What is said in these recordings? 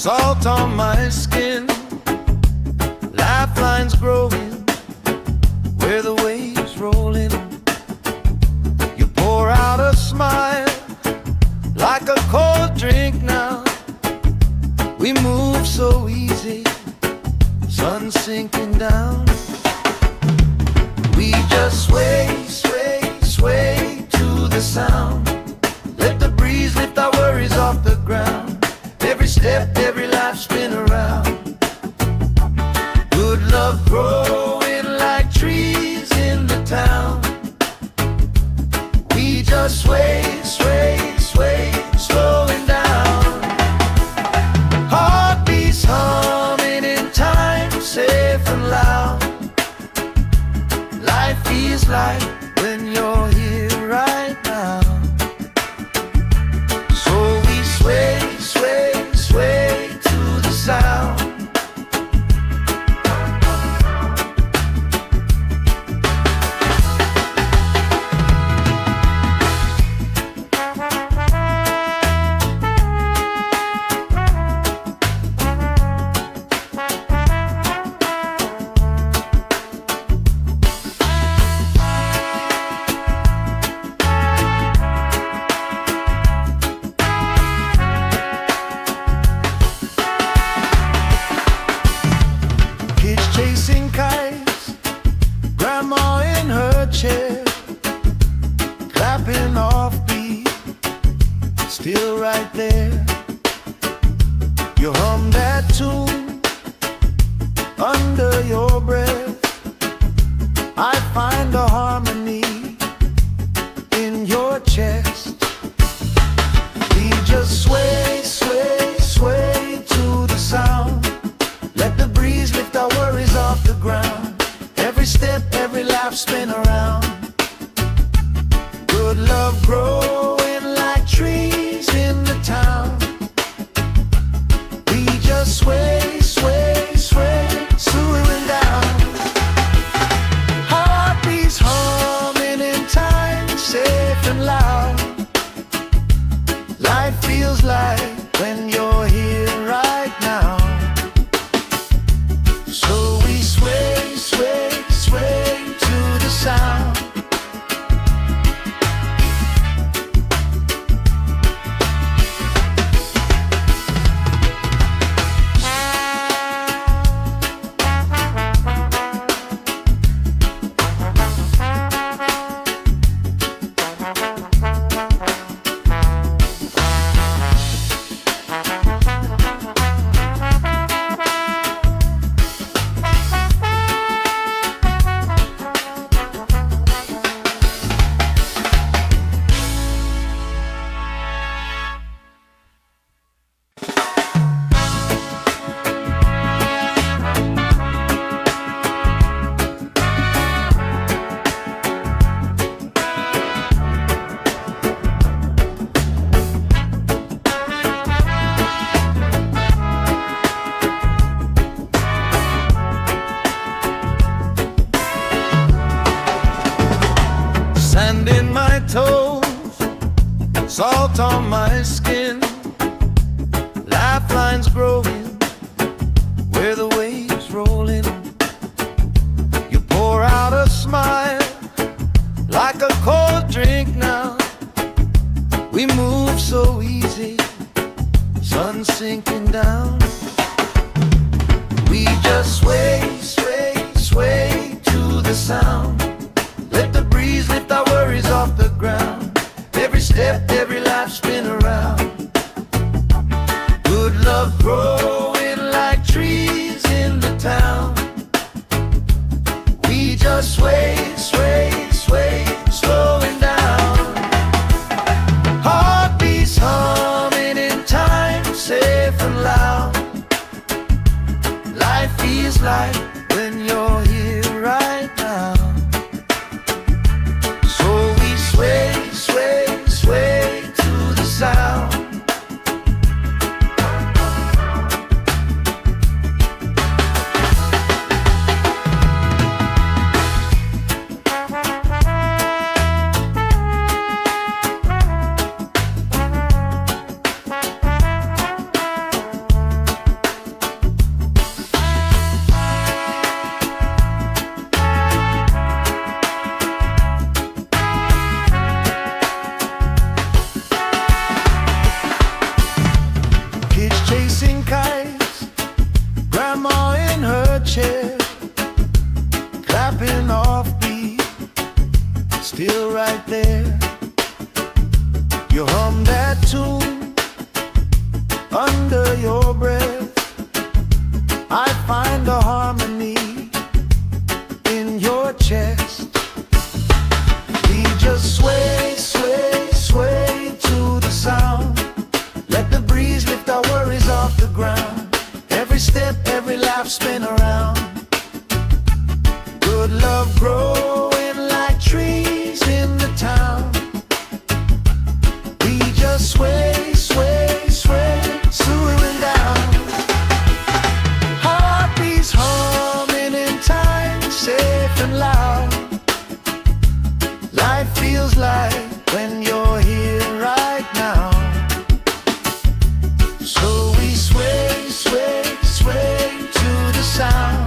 salt on my skin, lifelines growing where the waves roll in. You pour out a smile like a cold drink now. We move so easy, sun sinking down. We just sway, sway, sway to the sound. Let the breeze lift our worries off the ground. Every step, every life spin around. Good love growing like trees in the town. We just sway, sway, sway, slowing down. Heartbeats humming in time, safe and loud. Life feels like when you're here right now. So we sway, sway, sway to the sound. Chasing kites, grandma in her chair, clapping off beat, still right there. You hum that tune under your breath. I find a harmony in your chest. We just sway, sway, sway to the sound. Let the breeze lift our worries off the ground. Every step, every laugh spin around. Good love growing like trees in the town. We just sway, sway, sway, swaying down. Heartbeats humming in time, safe and loud. Life feels like when you're here right now. So we sway, sway, sway to the sound. Sand in my toes, salt on my skin, lifelines growing where the waves roll in. You pour out a smile like a cold drink now. We move so easy, sun sinking down. We just sway, sway, sway to the sound. Let the breeze lift our worries off the ground. Every step, every life spin around. Good love growing like trees in the town. We just sway, sway, sway, slowing down. Heartbeats humming in time, safe and loud. Life feels like when you're here right now. So we sway, sway, sway right there. You hum that tune under your breath. I find a harmony in your chest. We just sway, sway, sway to the sound. Let the breeze lift our worries off the ground. Every step, every lap, spin around. Good love growing like trees in the town. We just sway, sway, sway, swooing down. Heartbeats humming in time, safe and loud. Life feels like when you're here right now. So we sway, sway, sway to the sound.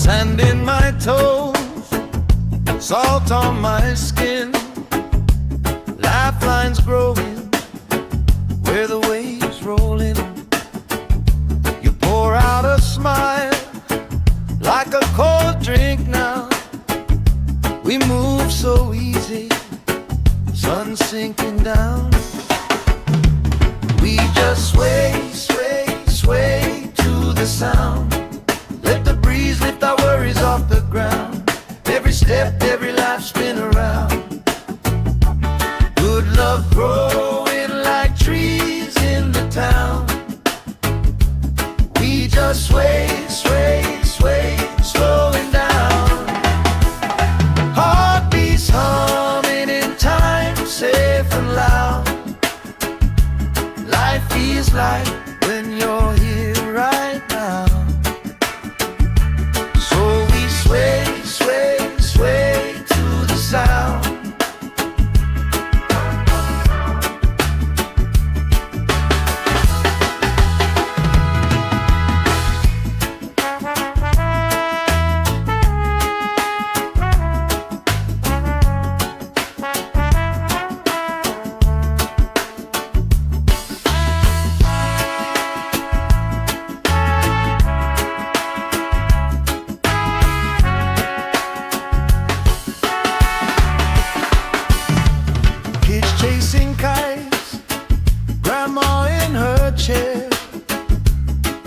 Sand in my toes, salt on my skin, lifelines growing where the waves rolling. You pour out a smile like a cold drink now. We move so easy, sun sinking down. We just sway, sway, sway to the sound. Let the breeze lift our worries off the ground. Every step, every life, spin around. Good love growing like trees in the town. We just sway, sway, sway, slowing down. Heartbeats humming in time, safe and loud. Life feels like when you're here right now. Sway, sway, sway to the sound. Chasing kites, grandma in her chair,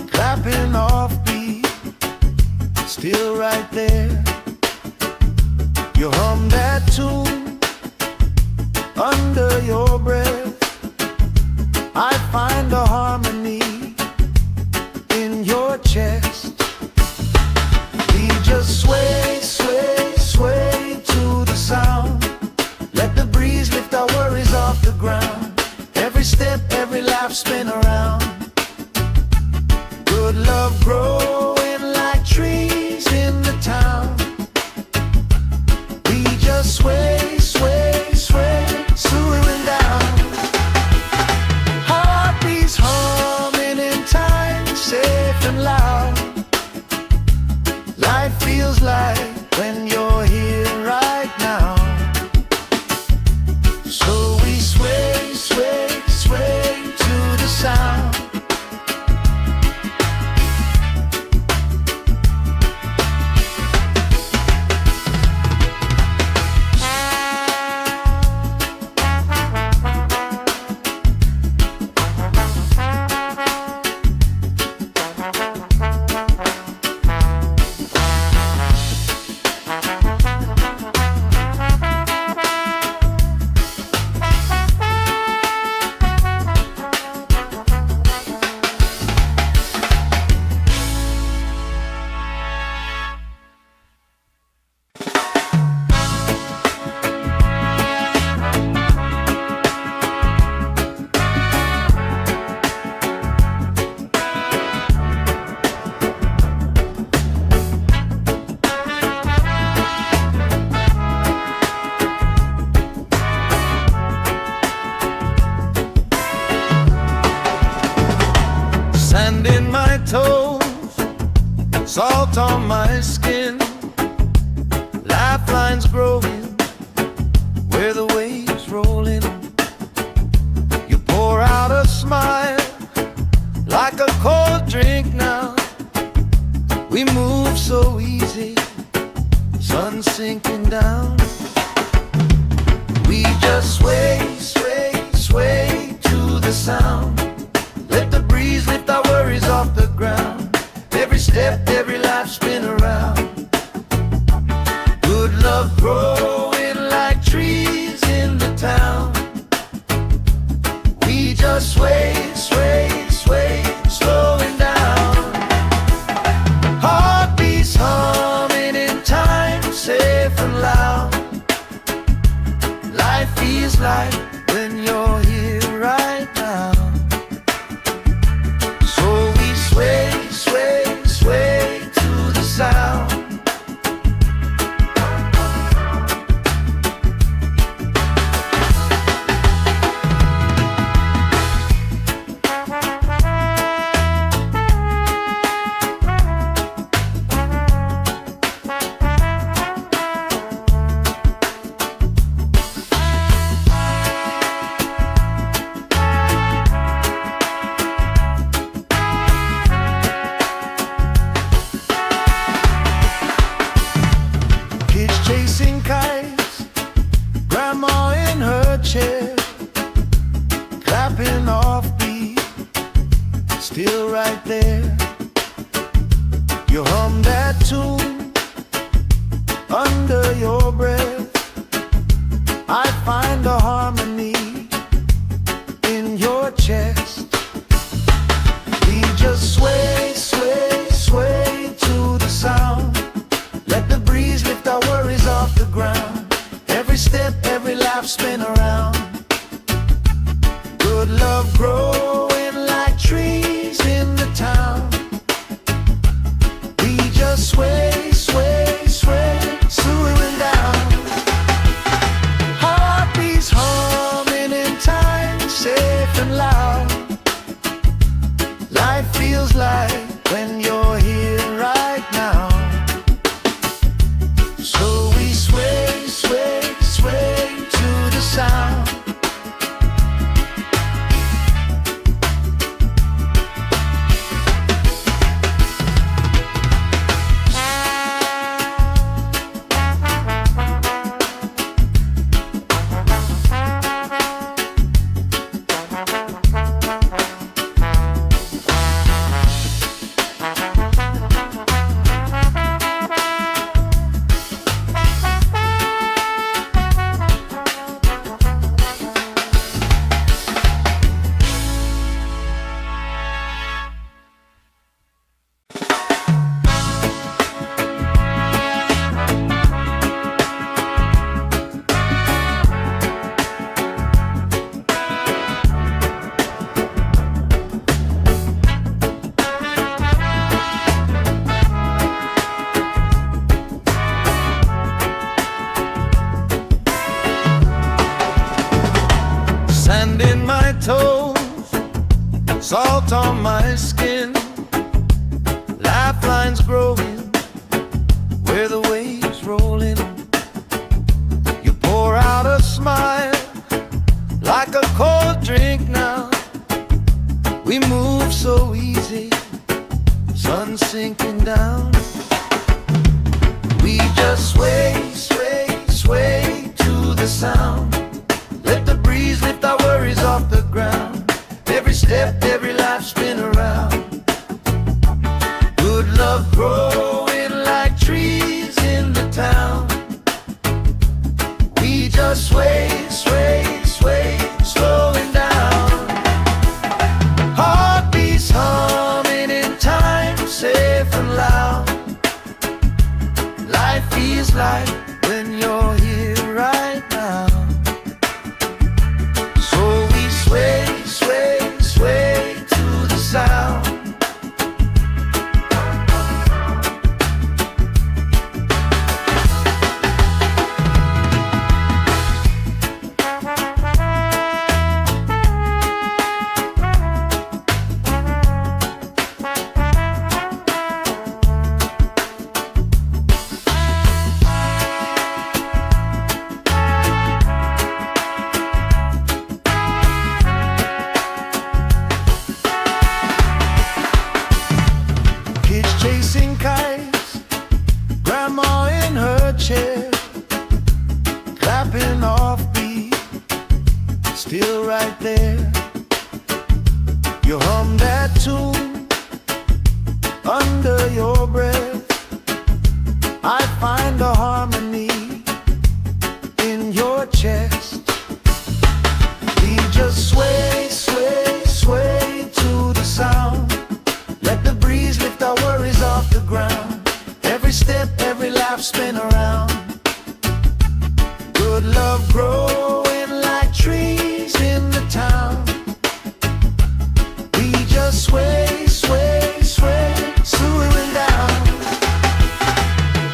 clapping off beat, still right there. You hum that tune under your breath. I find a harmony in your chest. We just sway, sway, sway to the sound. Let the breeze lift our worries off the ground. Every step, every lap, spin around. Good love growing like trees in the town. We just sway, sway, sway, swooing down. Heartbeats humming in time, safe and loud. Life feels like when you're here right now. So we sway, sway, sway to the sound. salt on my skin, lifelines growing where the waves roll in. You pour out a smile like a cold drink now. We move so easy, sun sinking down. We just sway, sway, sway to the sound. Let the breeze lift our worries off the ground. Every step, every life spin around. Good love growing like trees in the town. We just sway, sway, sway, slowing down. Heartbeats humming in time, safe and loud. Life feels like when you're here right now. So we sway, sway, sway to the sound. Chasing kites, grandma in her chair, clapping off beat, still right there. You hum that tune under your breath. I find a harmony in your chest. We just sway, sway, sway to the sound. Let the breeze lift our worries off the ground. Every step, every life spin around. Good love growing like trees in the town. We just sway, sway, sway, slowing down. Heartbeats humming in time, safe and loud. Life feels like when you're here right now. So we sway, sway, sway to the sound. Sand in my toes, salt on my skin, lifelines growing where the waves roll in. You pour out a smile like a cold drink now. We move so easy, sun sinking down. We just sway, sway, sway to the sound. Let the breeze lift our worries off the ground. Every step, every life spin around. Good love growing like trees in the town. We just sway, sway, sway, slowing down. Heartbeats humming in time, safe and loud. Life feels like when you're here right now. So we sway, sway, sway to the sound. clapping off beat, still right there. You hum that tune under your breath. I find a harmony in your chest. We just sway, sway, sway to the sound. Let the breeze lift our worries off the ground. Every step, every laugh, spin around. Good love growing like trees in the town. We just sway, sway, sway, swooing down.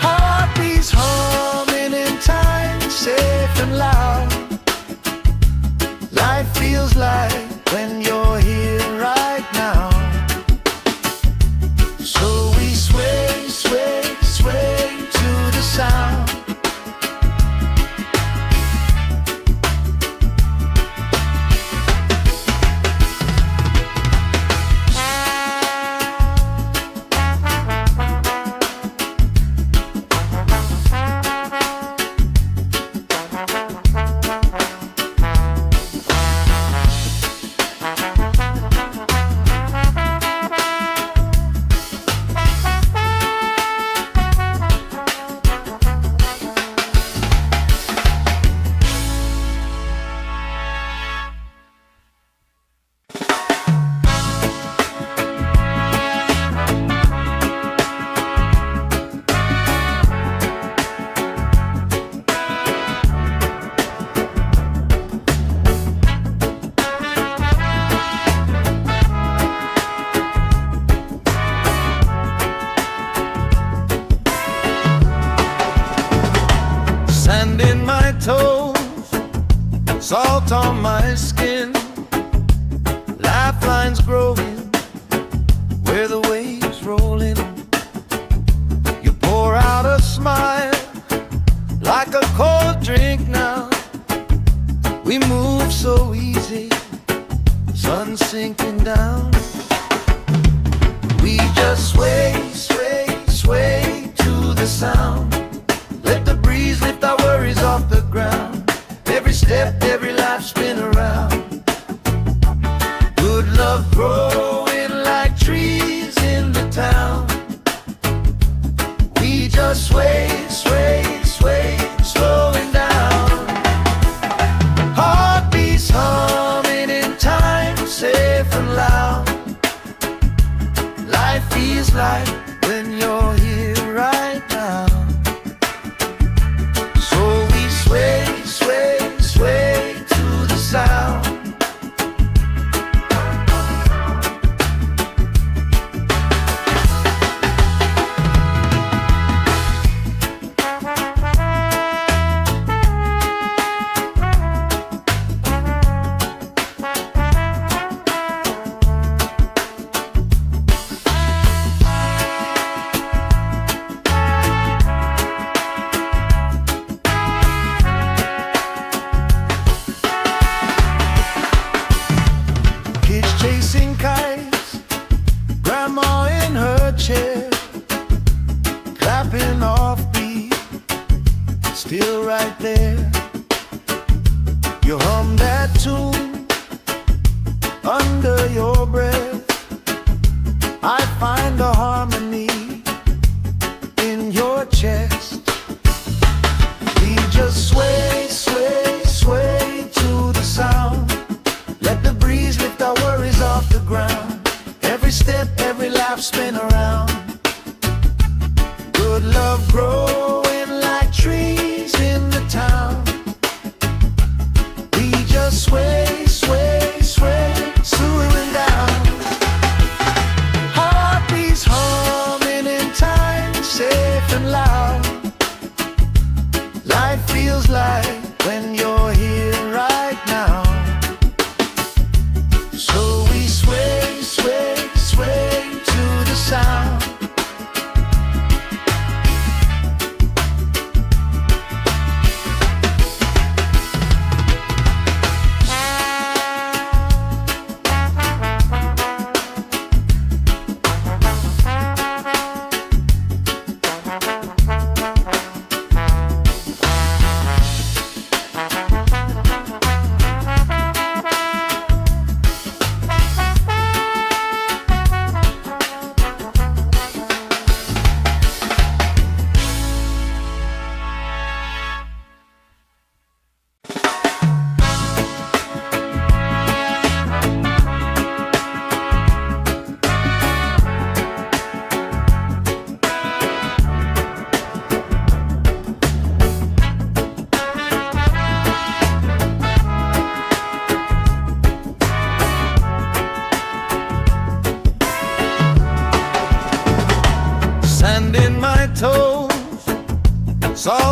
Heartbeats humming in time, safe and loud. Life feels like when you're here right now. So we sway, sway, sway to the sound. Sand in my toes, salt on my skin, lifelines growing where the waves roll in. You pour out a smile like a cold drink now. We move so easy, sun sinking down. We just sway, sway, sway to the sound. Let the breeze lift our worries off the ground. Every step, every life, spin around. Good love growing like trees in the town. We just sway, sway, sway, slowing down. Heartbeats humming in time, safe and loud. Life feels like when you're here right now. Sway, sway, sway to the sound. Chasing kites, grandma in her chair, clapping off beat, still right there. You hum that tune under your breath. I find a harmony in your chest. We just sway, sway, sway to the sound. Let the breeze lift our worries off the ground. Every step, every laugh, spin around. Good love growing like trees in the town. We just sway, sway, sway, swooing down. Heartbeats humming in time, safe and loud.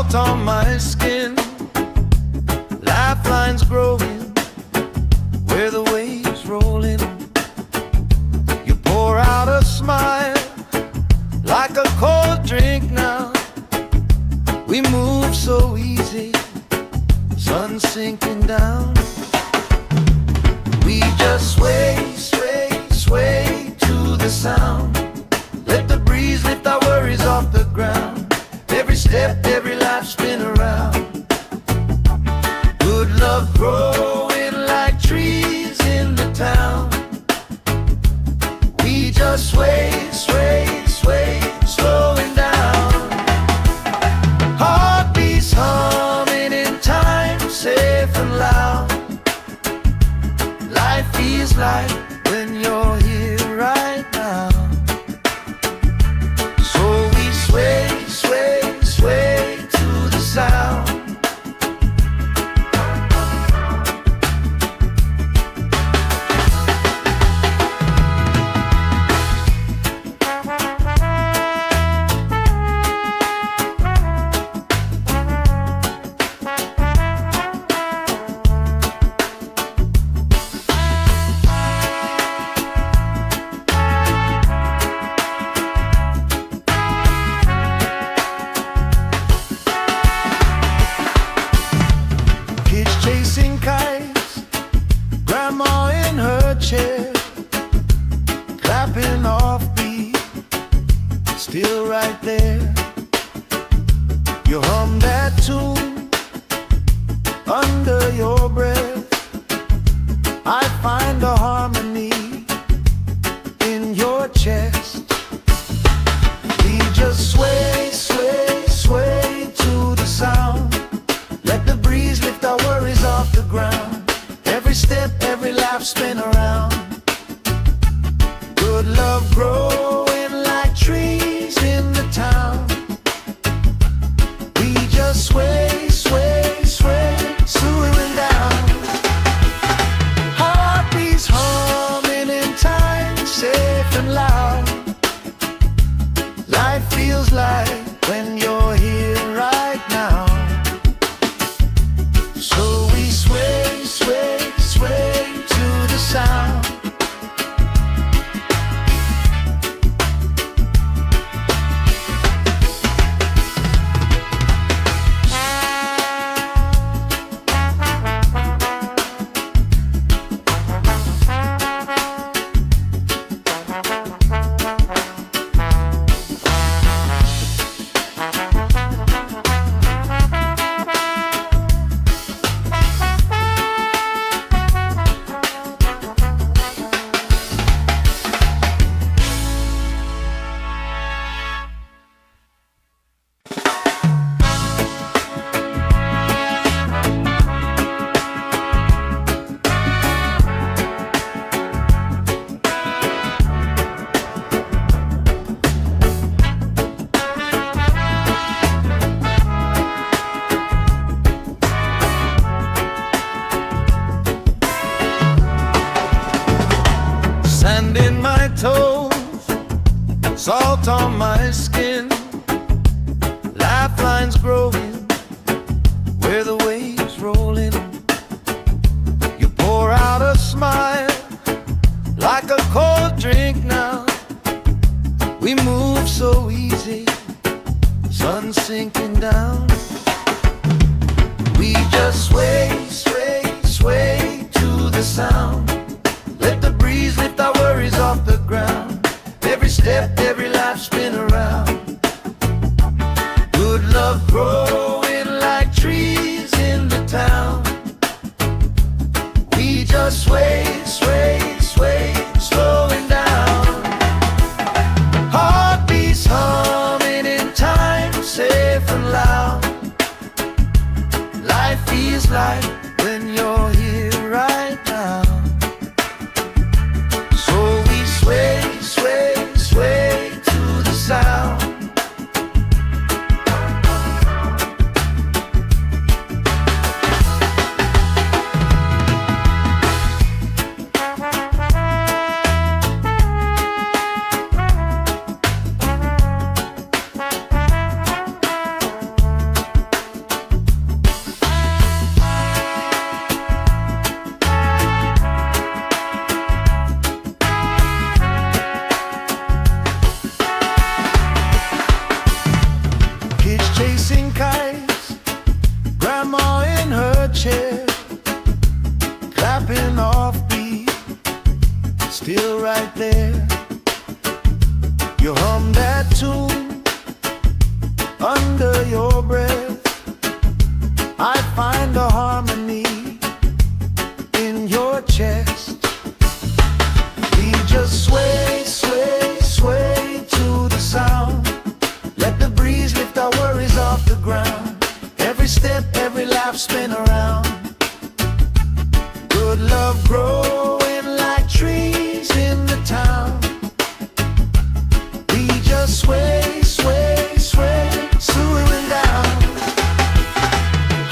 salt on my skin, lifelines growing where the waves rolling. You pour out a smile like a cold drink now. We move so easy, sun sinking down. We just sway, sway, sway to the sound. Let the breeze lift our worries off the ground. Every step, every life spin around. Good love growing like trees in the town. We just sway, sway, sway, slowing down. Heartbeats humming in time, safe and loud. Life feels like when you're here right now. So we sway, sway, sway to the sound. Chasing kites, grandma in her chair, clapping off beat, still right there. You hum that tune under your breath. I find a harmony in your chest. We just sway, sway, sway to the sound. Let the breeze lift our worries off the ground. Every step, every life spin around. Good love growing like trees in the town. We just sway, sway, sway, slowing down. Heartbeats humming in time, safe and loud. Life feels like when you're here right now. So we sway, sway, sway to the sound. Sand in my toes, salt on my skin, lifelines growing where the waves rolling. You pour out a smile like a cold drink now. We move so easy, sun sinking down. We just sway, sway, sway to the sound. Let the breeze lift our worries off the ground. Every step, every life spin around. Good love growing like trees in the town. We just sway, sway, sway, slowing down. Heartbeats humming in time, safe and loud. Life feels like when you're here right now. So we sway, sway, sway to the sound. chair, clapping off beat, still right there. You hum that tune under your breath. I find a harmony in your chest. We just sway, sway, sway to the sound. Let the breeze lift our worries off the ground. Every step, every laugh, spin around. Good love growing like trees in the town. We just sway, sway, sway, swooing down.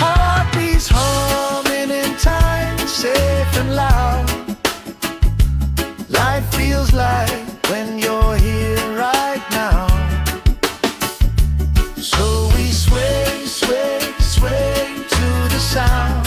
Heartbeats humming in time, safe and loud. Life feels like when you're here right now. So we sway, sway, sway to the sound.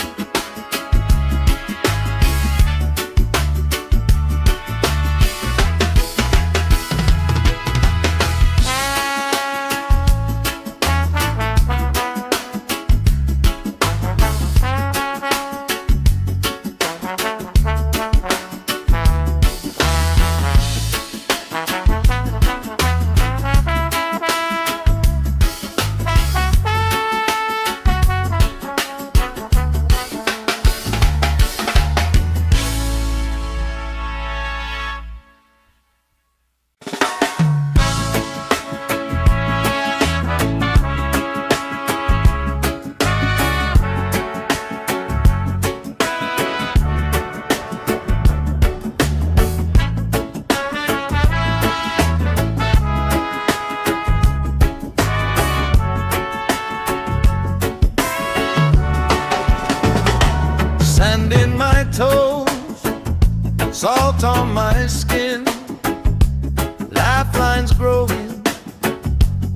Sand in my toes, salt on my skin, lifelines growing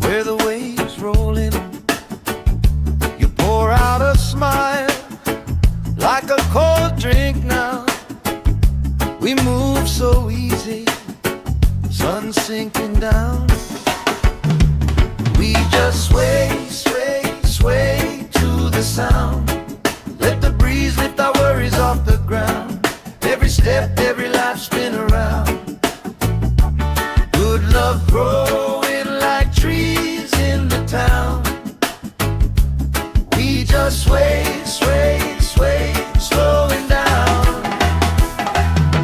where the waves roll in. You pour out a smile like a cold drink now. We move so easy, sun sinking down. We just sway, sway, sway to the sound. Let the breeze lift our worries off the ground. Every step, every life, spin around. Good love growing like trees in the town. We just sway, sway, sway, slowing down.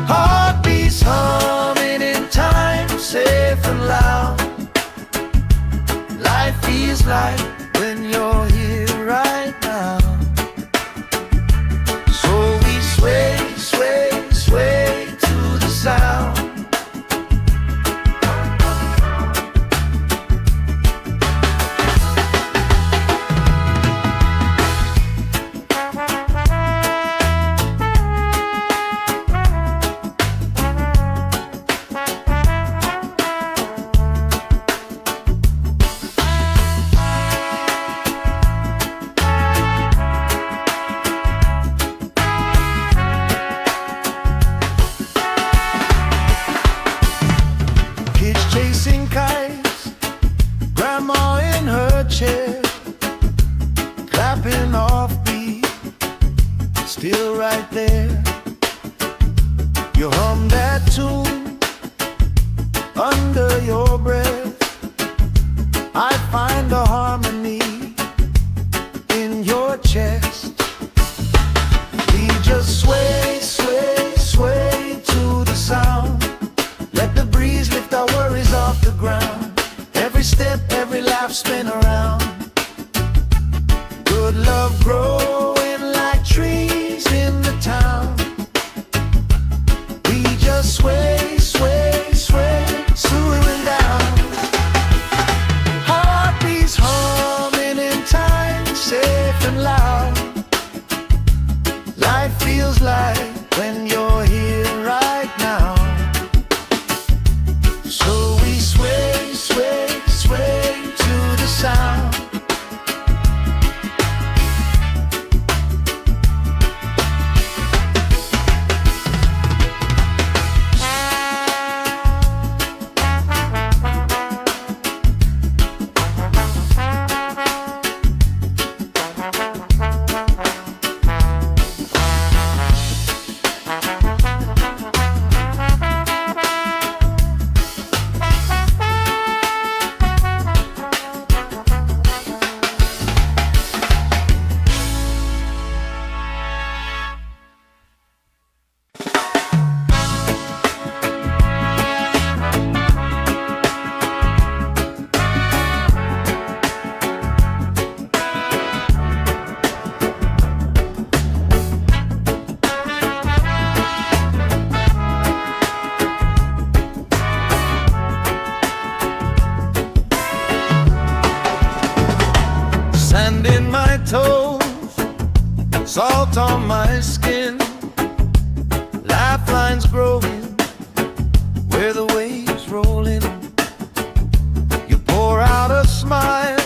Heartbeats humming in time, safe and loud. Life feels like when you're here right now. Sway, sway, sway to the sound. Chasing kites, grandma in her chair, clapping off beat, still right there. You hum that tune under your breath. I find a harmony in your chest. We just sway, sway, sway to the sound. Let the breeze lift our worries off the ground. Every step, every laugh, spin around. Good love growing like trees in the town. We just sway, sway, sway, swooing down. Heartbeats humming in time, safe and loud. Life feels like when you're here right now. So we sway, sway, sway to the sound. salt on my skin, lifelines growing where the waves rolling. You pour out a smile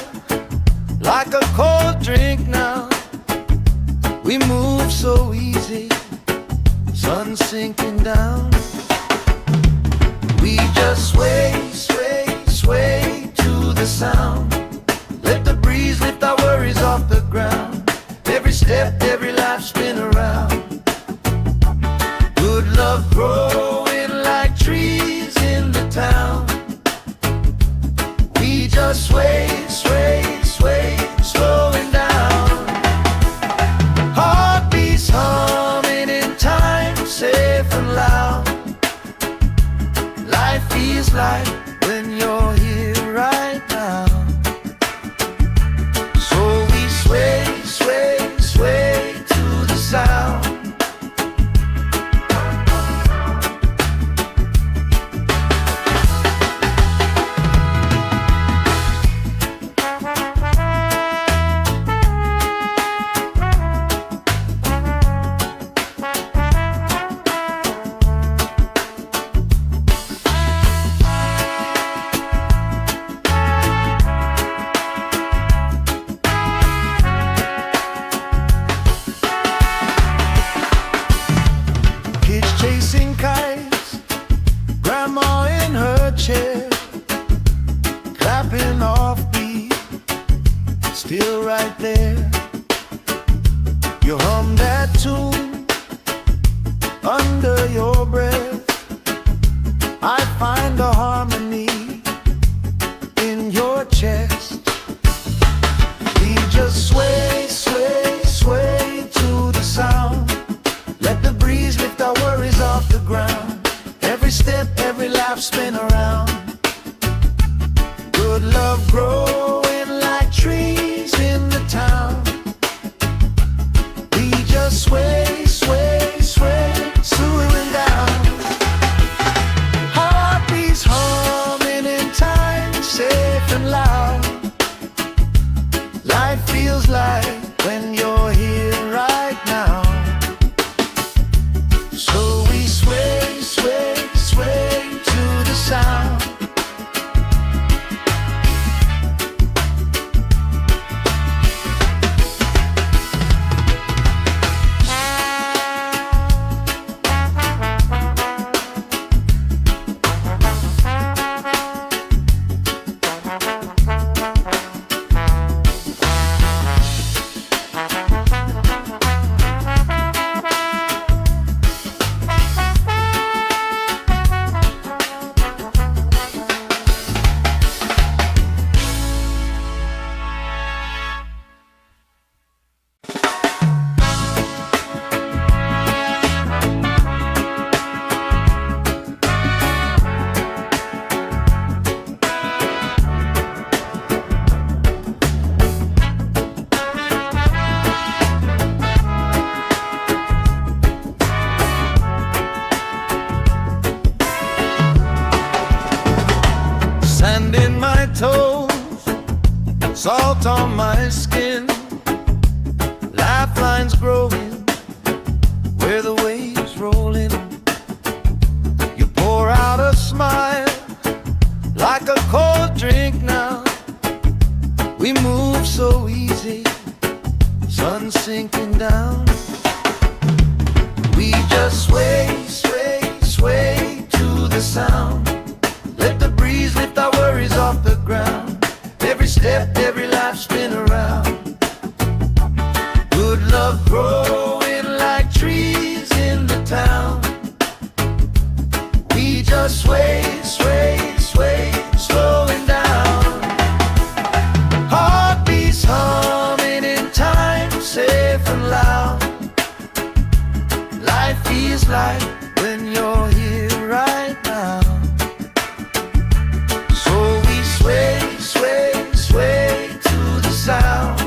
like a cold drink now. We move so easy, sun sinking down. We just sway, sway, sway to the sound. Let the breeze lift our worries off the ground. Every step, every life spin around. Good love growing like trees in the town. We just sway, sway, sway, slowing down. Heartbeats humming in time, safe and loud. Life feels like when you're here right now. So we sway, sway, sway to the sound. Chasing kites, grandma in her chair, clapping off beat, still right there. You hum that tune under your breath. I find a harmony in your chest. We just sway, sway, sway to the sound. Let the breeze lift our worries off the ground. Every step, every life spin around. Good love growing like trees in the town. We just sway, sway, sway, slowing down. Heartbeats humming in time, safe and loud. Life feels like when you're here right now. So we sway, sway, sway to the sound. Sand in my toes, salt on my skin, lifelines growing where the waves rolling. You pour out a smile like a cold drink now. We move so easy, sun sinking down. We just sway, sway, sway to the sound. Let the breeze lift our worries off the ground. Every step, every life spin around. Good love growing like trees in the town. We just sway, sway, sway, slowing down. Heartbeats humming in time, safe and loud. Life feels like when you're here right now. So we sway, sway, sway to the sound.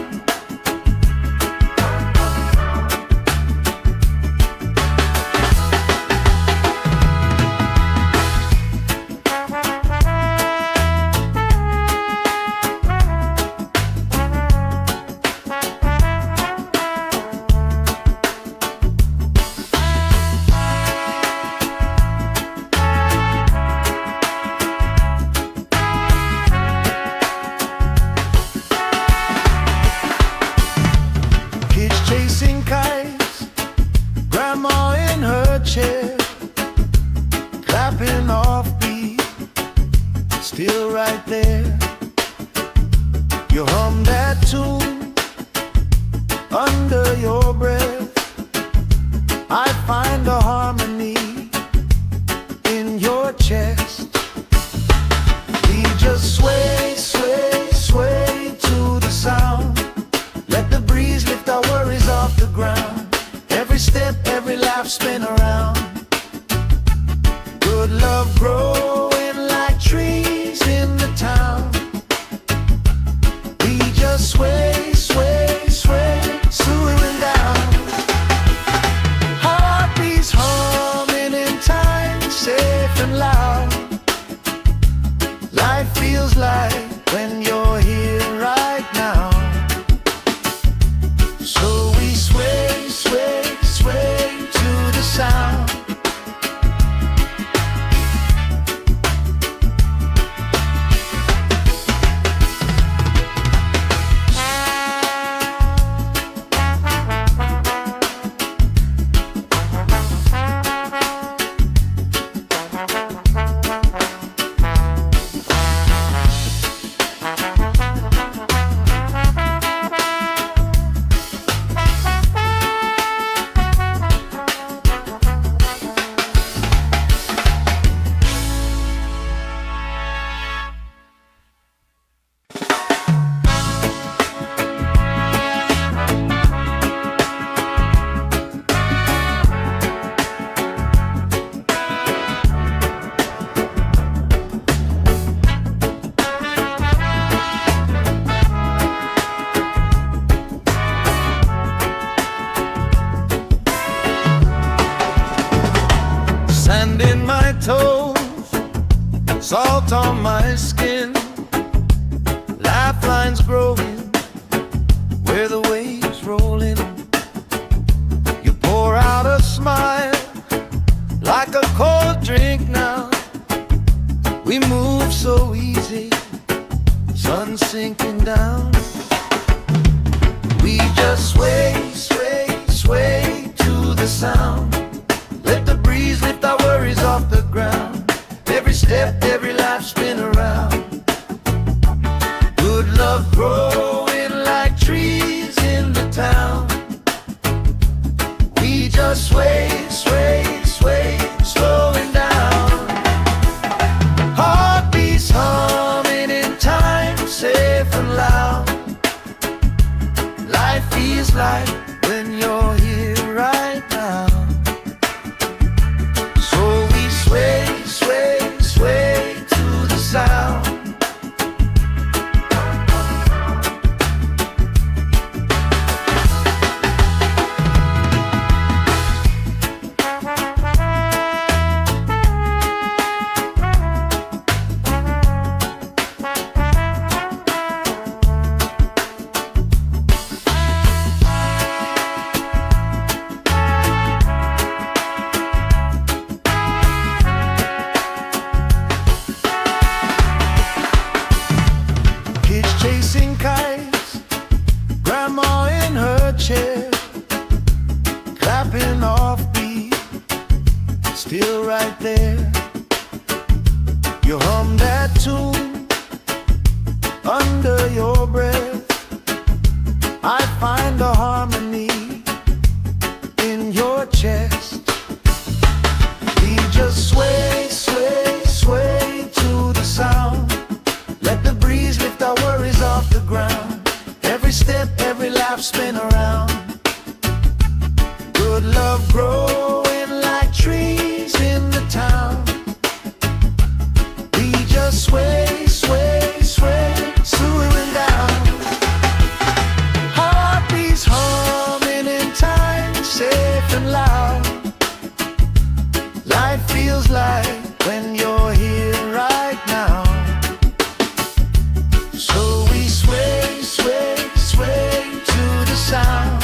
your breath, I find a harmony in your chest. We just sway, sway, sway to the sound. Let the breeze lift our worries off the ground. Every step, every laugh, spin around. Good love growing like trees in the town. We just sway, sway, sway, swooing down. Heartbeats humming in time, safe and loud. Life feels like when you're here right now. So we sway, sway, sway to the sound. Sand in my toes, salt on my skin, lifelines growing where the waves rolling. You pour out a smile like a cold drink now. We move so easy, sun sinking down. We just sway, sway, sway to the sound. Let the breeze lift our worries off the ground. Every step, every laugh, spin around. Good love growing like trees in the town. We just sway, sway, sway, slowing down. Heartbeats humming in time, safe and loud. Life feels like when you're here right now. Sway, sway, sway to the sound. Chasing kites, grandma in her chair, clapping off beat, still right there. You hum that tune under your breath. I find a harmony in your chest. We just sway, sway, sway to the sound. Let the breeze lift our worries off the ground. Every step, every laugh, spin around. Good love growing like trees in the town. We just sway, sway, sway, swooing down. Heartbeats humming in time, safe and loud. Life feels like when you're here right now. So we sway, sway, sway to the sound.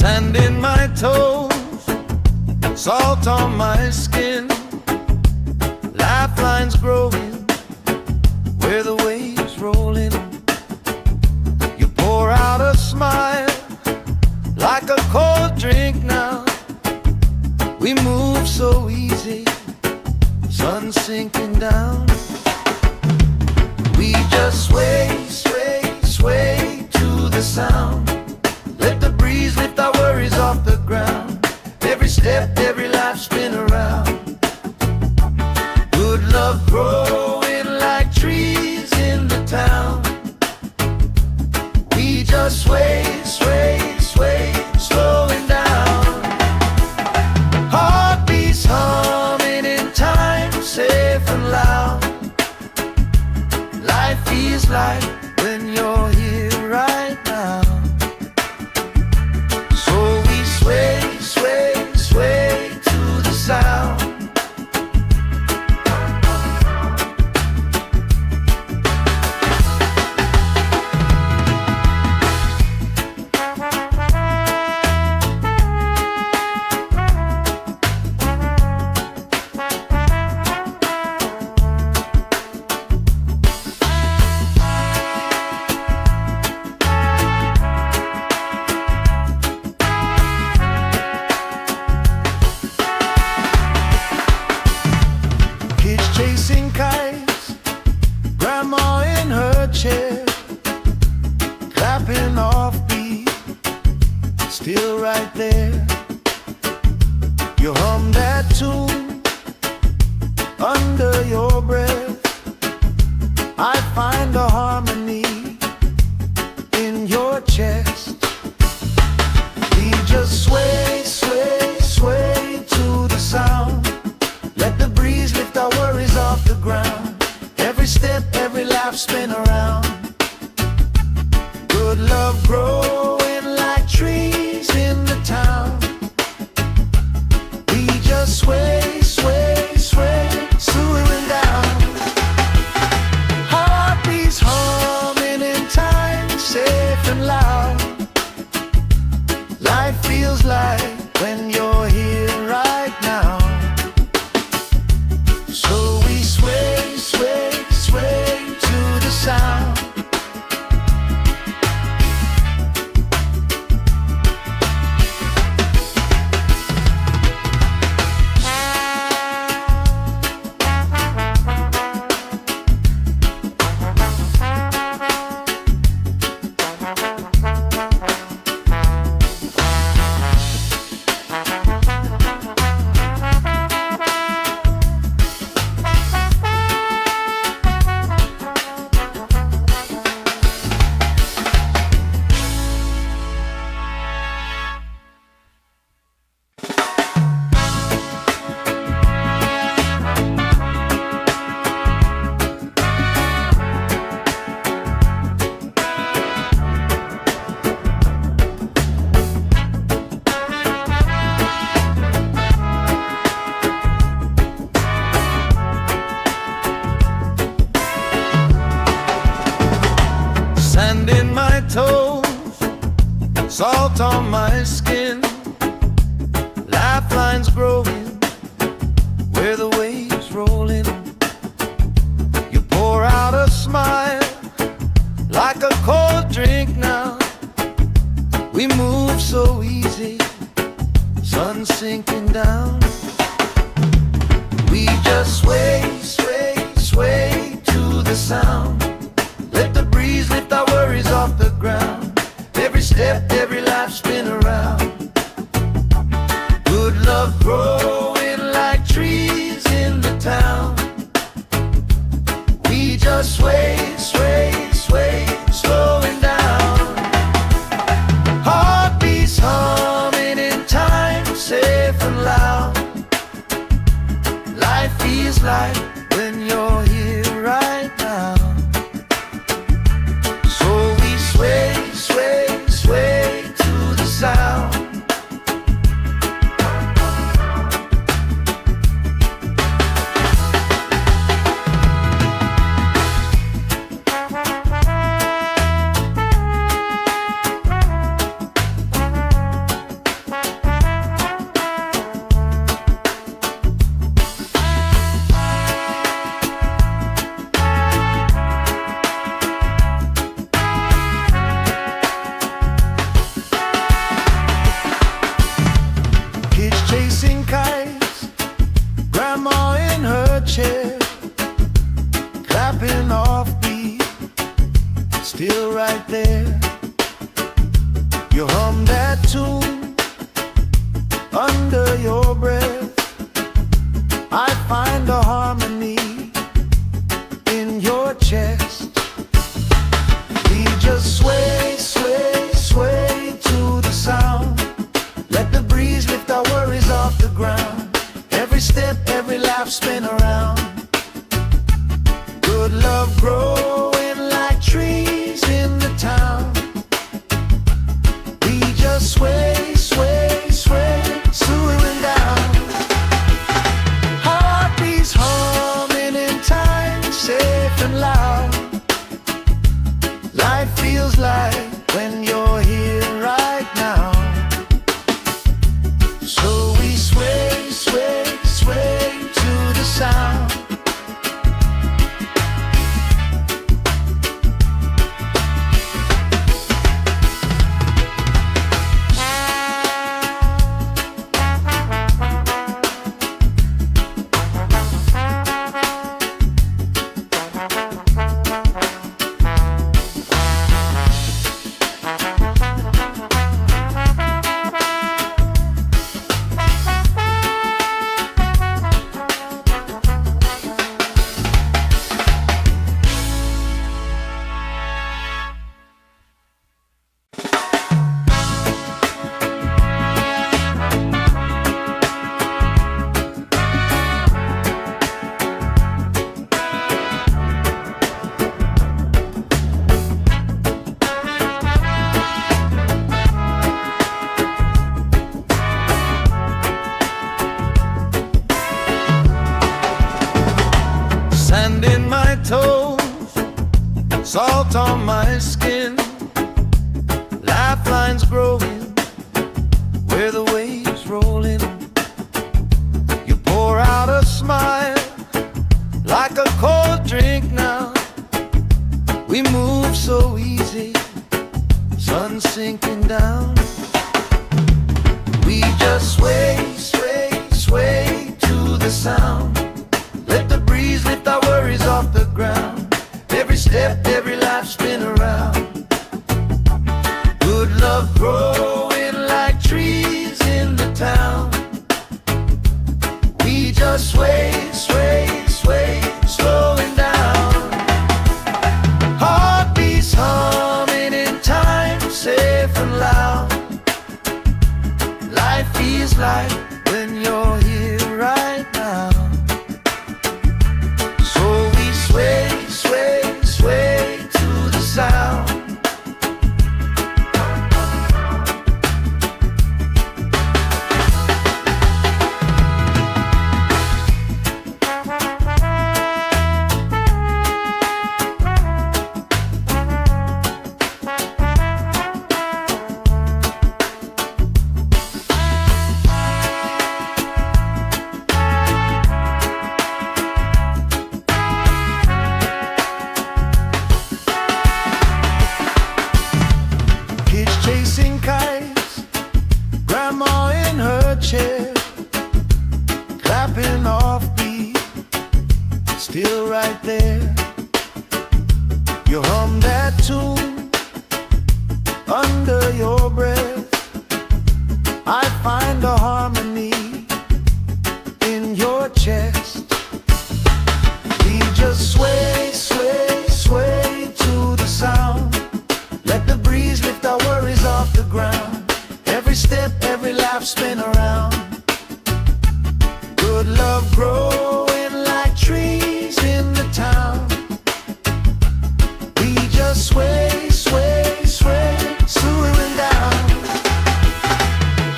Sand in my toes, salt on my skin, lifelines growing where the waves roll in. You pour out a smile like a cold drink now. We move so easy, sun sinking down. We just sway, sway, sway to the sound. Let the breeze lift our worries off the ground. Every step, every life spin around. Good love growing like trees in the town. We just sway, sway, sway, slowing down. Heartbeats humming in time, safe and loud. Life feels like when you're here right now. So we sway, sway, sway to the sound. Chasing kites, grandma in her chair, clapping off beat, still right there. You hum that tune under your breath. I find a harmony in your chest. We just sway, sway, sway to the sound. Let the breeze lift our worries off the ground. Every step, every laugh spin around. Good love growing like trees in the town. We just sway, sway, sway, swaying down. Heartbeats humming in time, safe and loud. Life feels like when you're here right now. So we sway, sway, sway to the sound. Sand in my toes, salt on my skin, lifelines growing where the waves roll in. You pour out a smile like a cold drink now. We move so easy, sun sinking down. We just sway, sway, sway to the sound. Let the breeze lift our worries off the ground. Every step, every life spin around. Good love growing like trees in the town. We just sway, sway, sway, slowing down. Heartbeats humming in time, safe and loud. Life feels like when you're here right now. So we sway, sway, sway to the sound. the ground. Every step, every lap spin around. Good love growing like trees in the town. We just sway, sway, sway, swooning down. Heartbeats humming in time, safe and loud. Life feels like when you're here right now. So we sway, sway, sway to the sound. Sand in my toes, salt on my skin, lifelines growing where the waves rolling. You pour out a smile like a cold drink now. We move so easy, sun sinking down. We just sway, sway, sway to the sound. Let the breeze lift our worries off the ground. Every step, every life spin around. Good love growing like trees in the town. We just sway, sway, sway, slowing down. Heartbeats humming in time, safe and loud. Life feels like when you're here right now. Sway, sway, sway to the sound. Chasing kites, grandma in her chair, clapping off beat, still right there. You hum that tune under your breath. I find a harmony in your chest. We just sway, sway, sway to the sound. Let the breeze lift our worries off the ground. Every step, every lap spin around. Good love growing like trees in the town. We just sway, sway, sway, swooning down.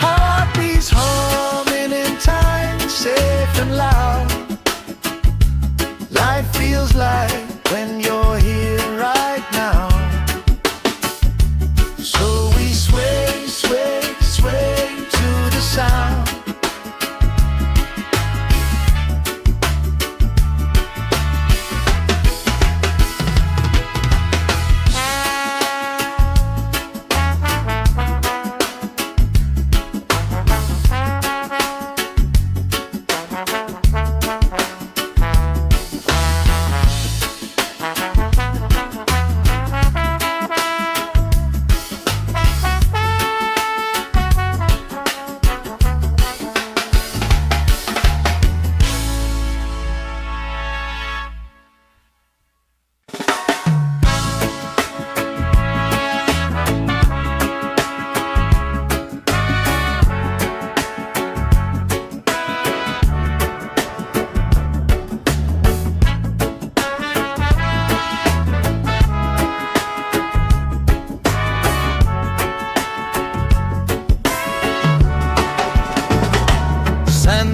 Heartbeats humming in time, safe and loud. Life feels like when you're here right now. So we sway, sway, sway to the sound.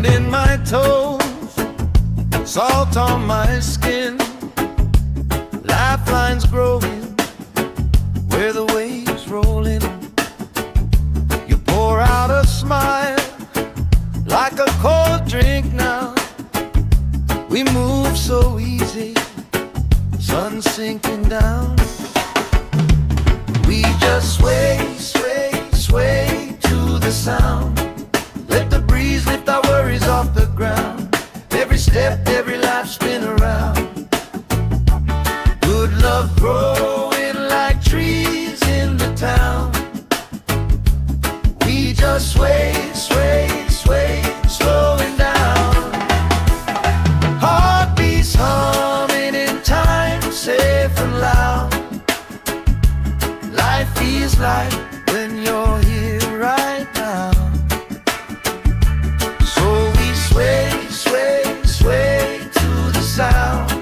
Sand in my toes, salt on my skin, lifelines growing where the waves roll in. You pour out a smile like a cold drink now. We move so easy, sun sinking down. We just sway, sway, sway to the sound. Let the breeze lift our worries off the ground. Every step, every life spin around. Good love growing like trees in the town. We just sway, sway, sway, slowing down. Heartbeats humming in time, safe and loud. Life feels like when you're here right now. So we sway, sway, sway to the sound.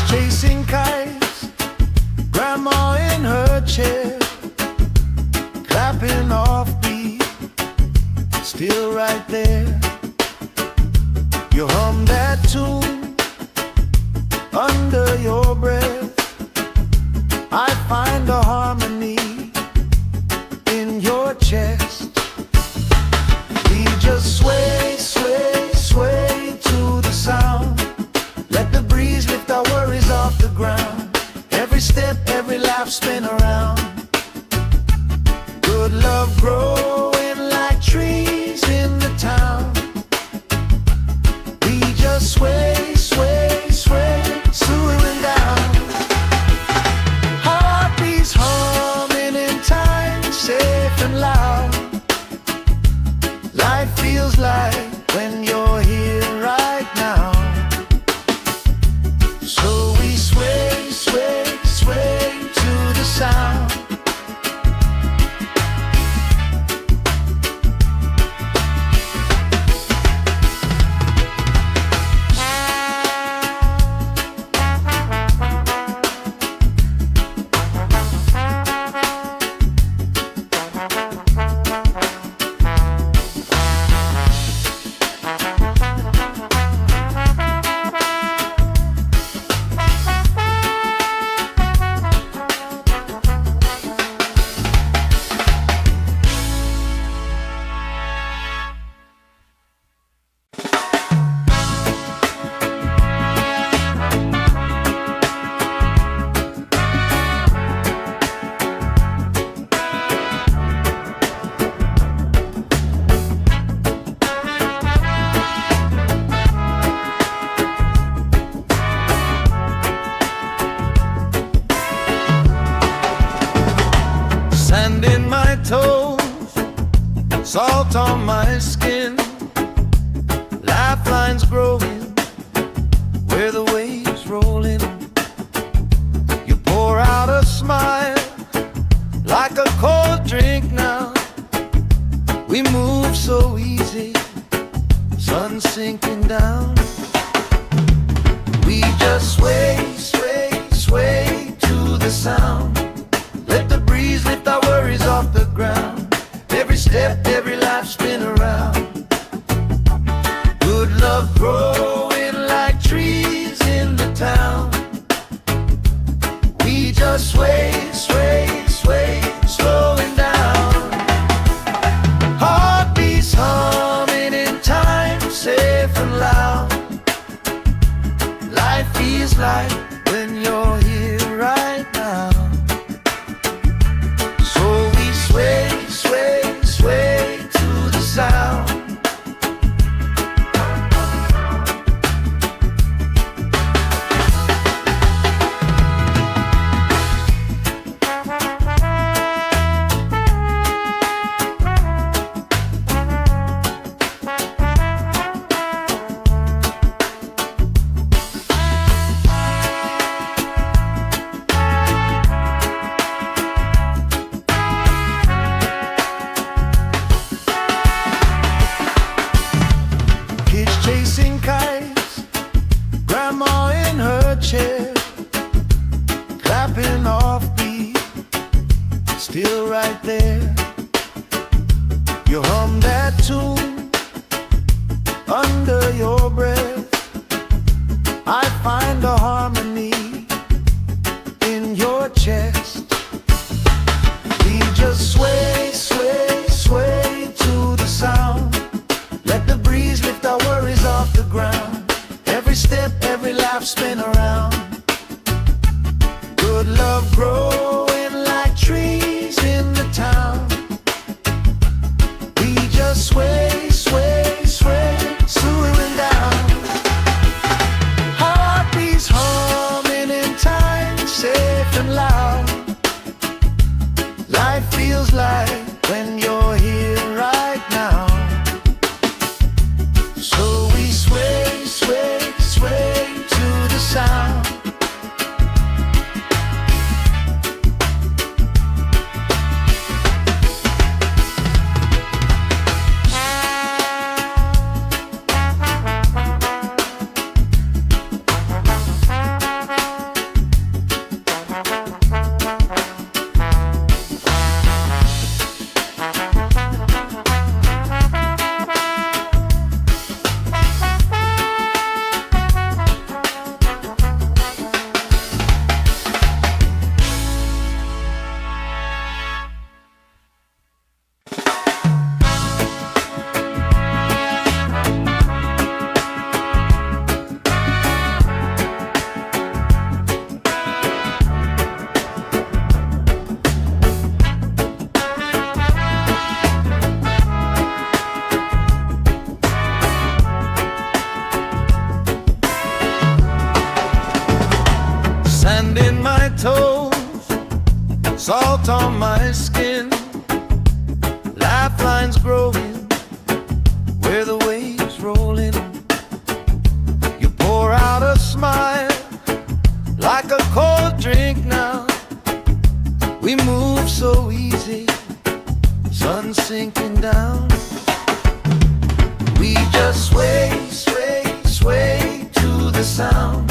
Chasing kites, grandma in her chair, clapping off beat, still right there. You hum that tune under your breath. I find a harmony in your chest. We just sway, sway, sway to the sound. Let the breeze lift our worries off the ground. Every step, every life spin around. Good love growing like trees in the town. We just sway, sway, sway, slowing down. Heartbeats humming in time, safe and loud. Life feels like when you're here right now. So we sway, sway, sway to the sound. Sand in my toes, salt on my skin, lifelines growing where the waves roll in. You pour out a smile like a cold drink now. We move so easy, sun sinking down. We just sway, sway, sway to the sound. Let the breeze lift our worries off the ground. Every step, every life spin around. Good love growing like trees in the town. We just sway, sway, sway, slowing down. Heartbeats humming in time, safe and loud. Life feels like when you're here right now. So we sway, sway, sway to the sound. salt on my skin, lifelines growing where the waves roll in. You pour out a smile like a cold drink now. We move so easy, sun sinking down. We just sway, sway, sway to the sound.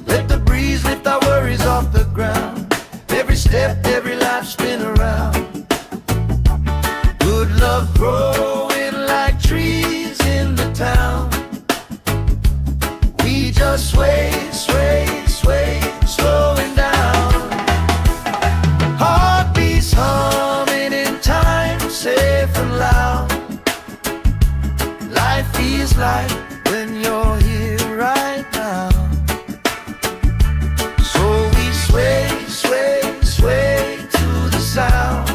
Let the breeze lift our worries off the ground. Every step, every life spin around. Good love growing like trees in the town. We just sway, sway, sway, slowing down. Heartbeats humming in time, safe and loud. Life feels like when you're here right now. So we sway, sway, sway to the sound.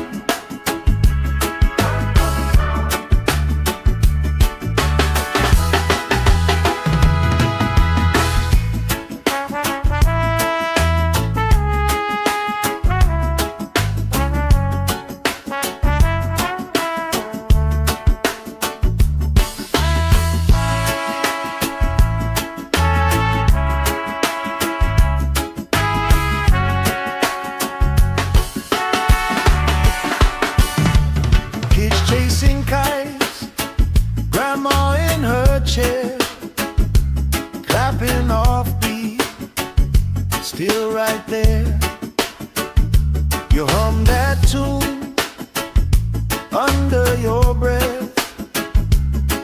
Chasing kites, grandma in her chair, clapping off beat, still right there. You hum that tune under your breath.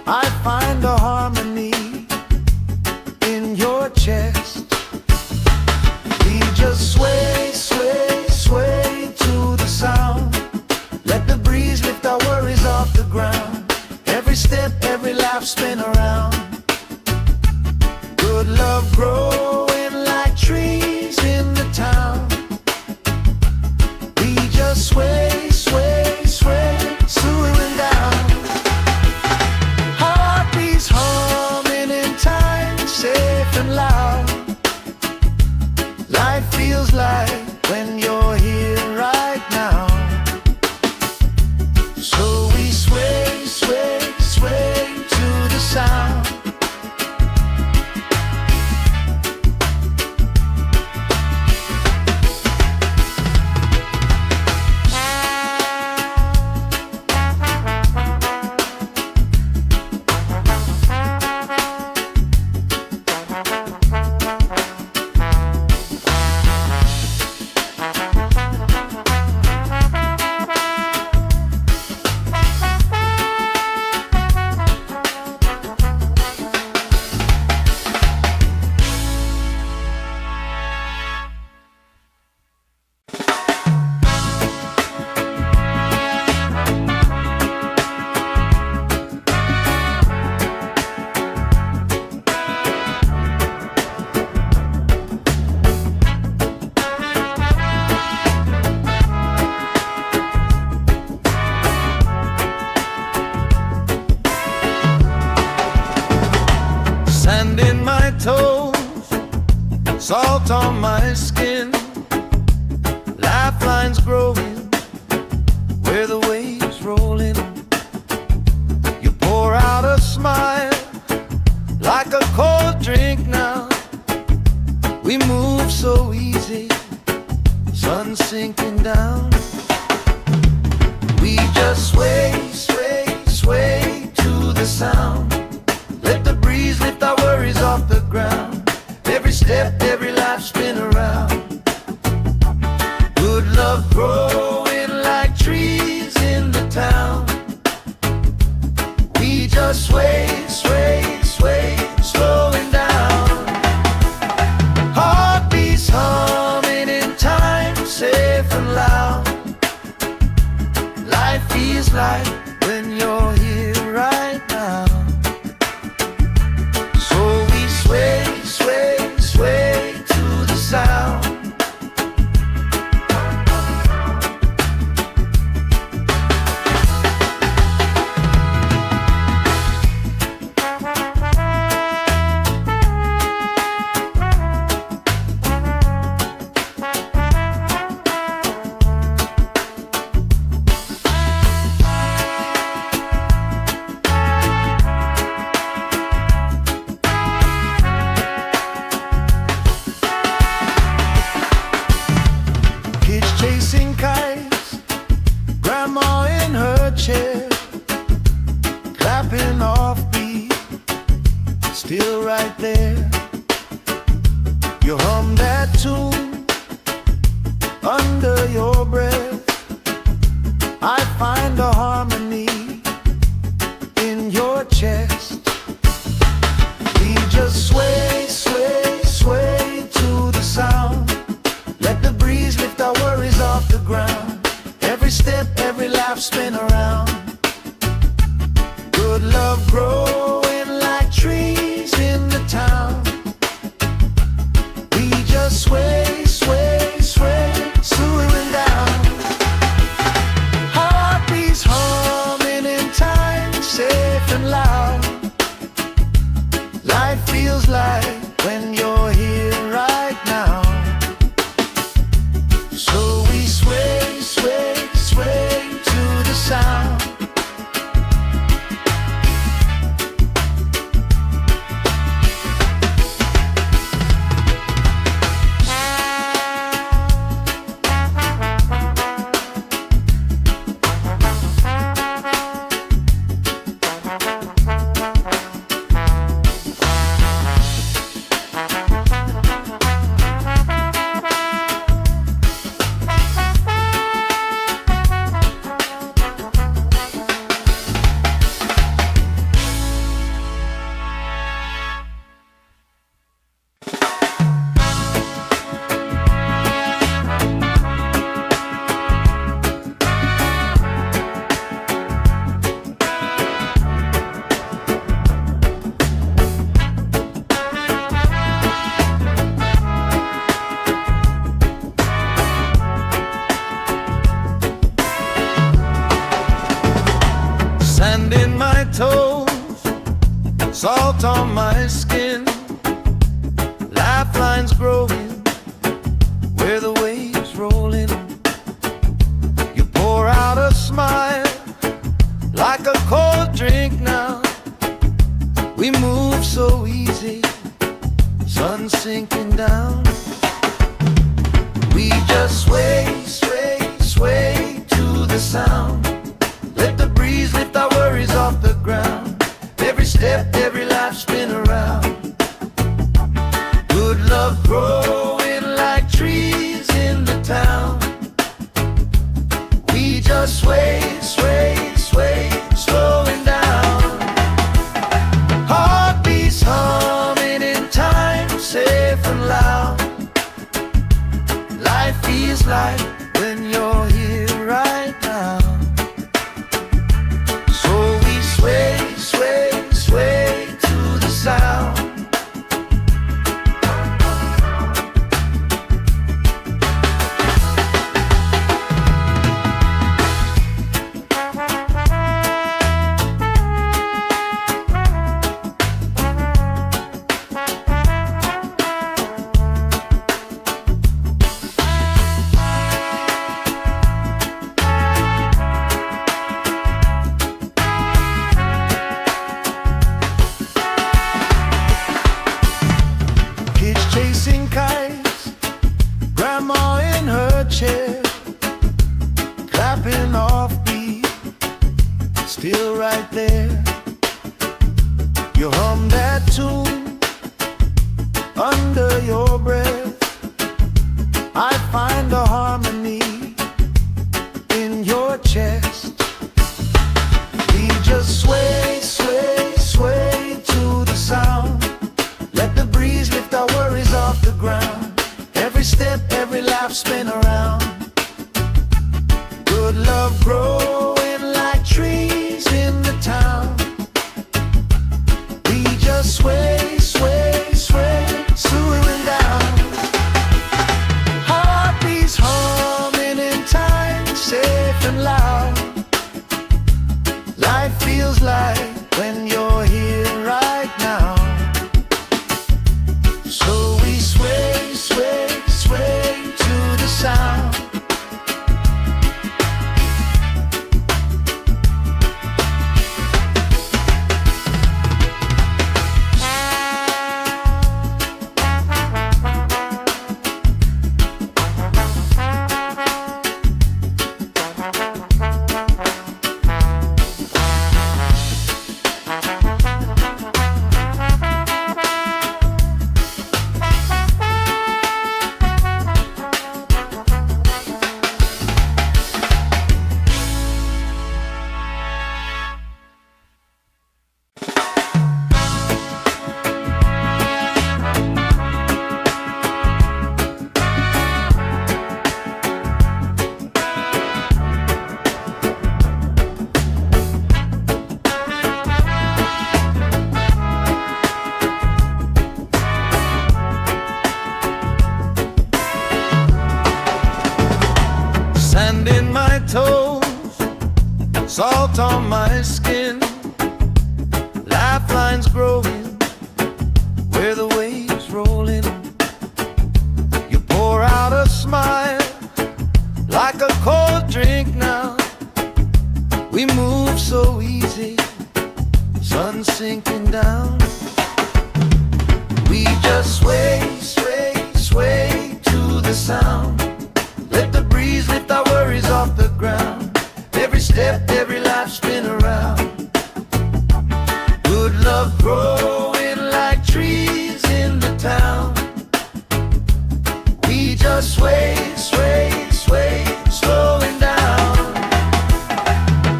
I find a harmony in your chest. We just sway, sway, sway to the sound. Let the breeze lift our worries off the ground. Every step, every laugh spin around. Good love growing like trees in the town. We just sway, sway, sway, slowing down. Heartbeats humming in time, safe and loud. Life feels like when you're here right now. So we sway, sway, sway to the sound. Sand in my toes, salt on my skin, lifelines growing where the waves roll in. You pour out a smile like a cold drink now. We move so easy, sun sinking down. We just sway, sway, sway to the sound. Let the breeze lift our worries off the ground. Every step, every life spin around. Good love growing like trees in the town. We just sway, sway, sway, slowing down. Heartbeats humming in time, safe and loud. Life feels like when you're here right now. Sway, sway, sway to the sound. love growing like trees in the town. We just sway, sway, sway, swooing down. Heartbeats humming in time, safe and loud. Life feels like when you're here right now. So we sway, sway, sway to the sound. Sand in my toes, salt on my skin, lifelines growing where the waves rolling. You pour out a smile like a cold drink now. We move so easy, sun sinking down. We just sway, sway, sway to the sound. Let the breeze lift our worries off the ground. Every step, every life spin around. Good love growing like trees in the town. We just sway, sway, sway, slowing down. Heartbeats humming in time, safe and loud. Life feels like when you're here right now. Sway, sway, sway to the sound. Chasing kites, grandma in her chair, clapping off beat, still right there. You hum that tune under your breath. I find a harmony in your chest. We just sway, sway, sway to the sound. Let the breeze lift our worries off the ground. Every step, every laugh spin around. Good love growing like trees in the town. We just sway, sway, sway, swooing down. Heartbeats humming in time, safe and loud. on my skin, lifelines growing where the waves roll in. You pour out a smile like a cold drink now. We move so easy, sun sinking down. We just sway, sway, sway to the sound. Let the breeze lift our worries off the ground. Every step, every life spin around. Good love growing like trees in the town. We just sway, sway, sway, slowing down.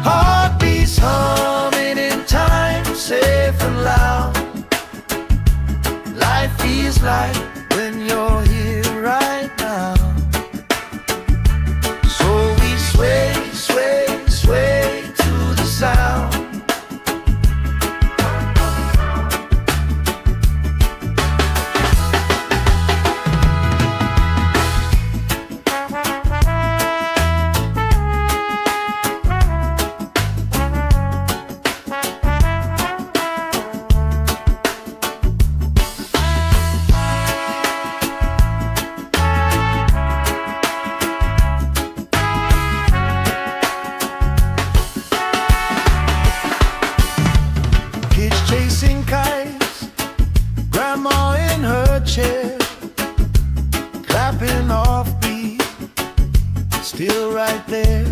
Heartbeats humming in time, safe and loud. Life feels like when you're here right now. So we sway, sway, sway to the sound. Chasing kites, grandma in her chair, clapping off beat, still right there.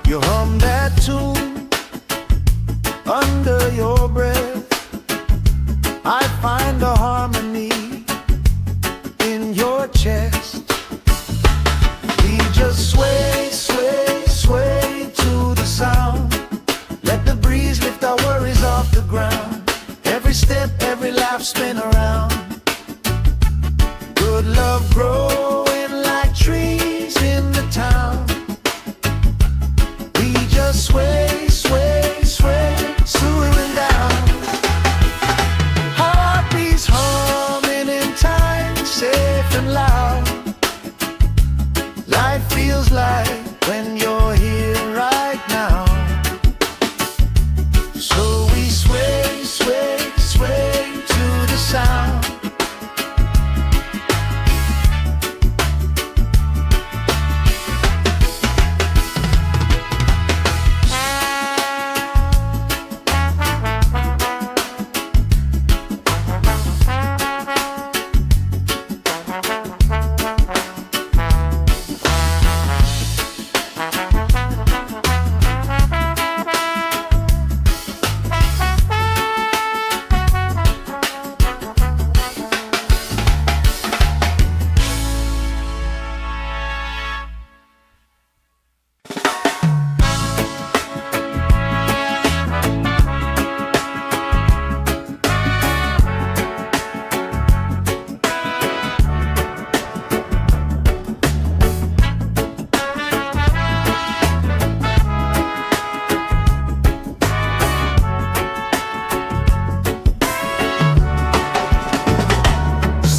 You hum that tune under your breath. I find a harmony in your chest. We just sway, sway, sway to the sound. Let the breeze lift our worries off the ground. Every step, every life spin around. Good love growing like trees in the town. We just sway, sway, sway, slowing down. Heartbeats humming in time, safe and loud. Life feels like when you're here right now. So we sway, sway, sway to the sound.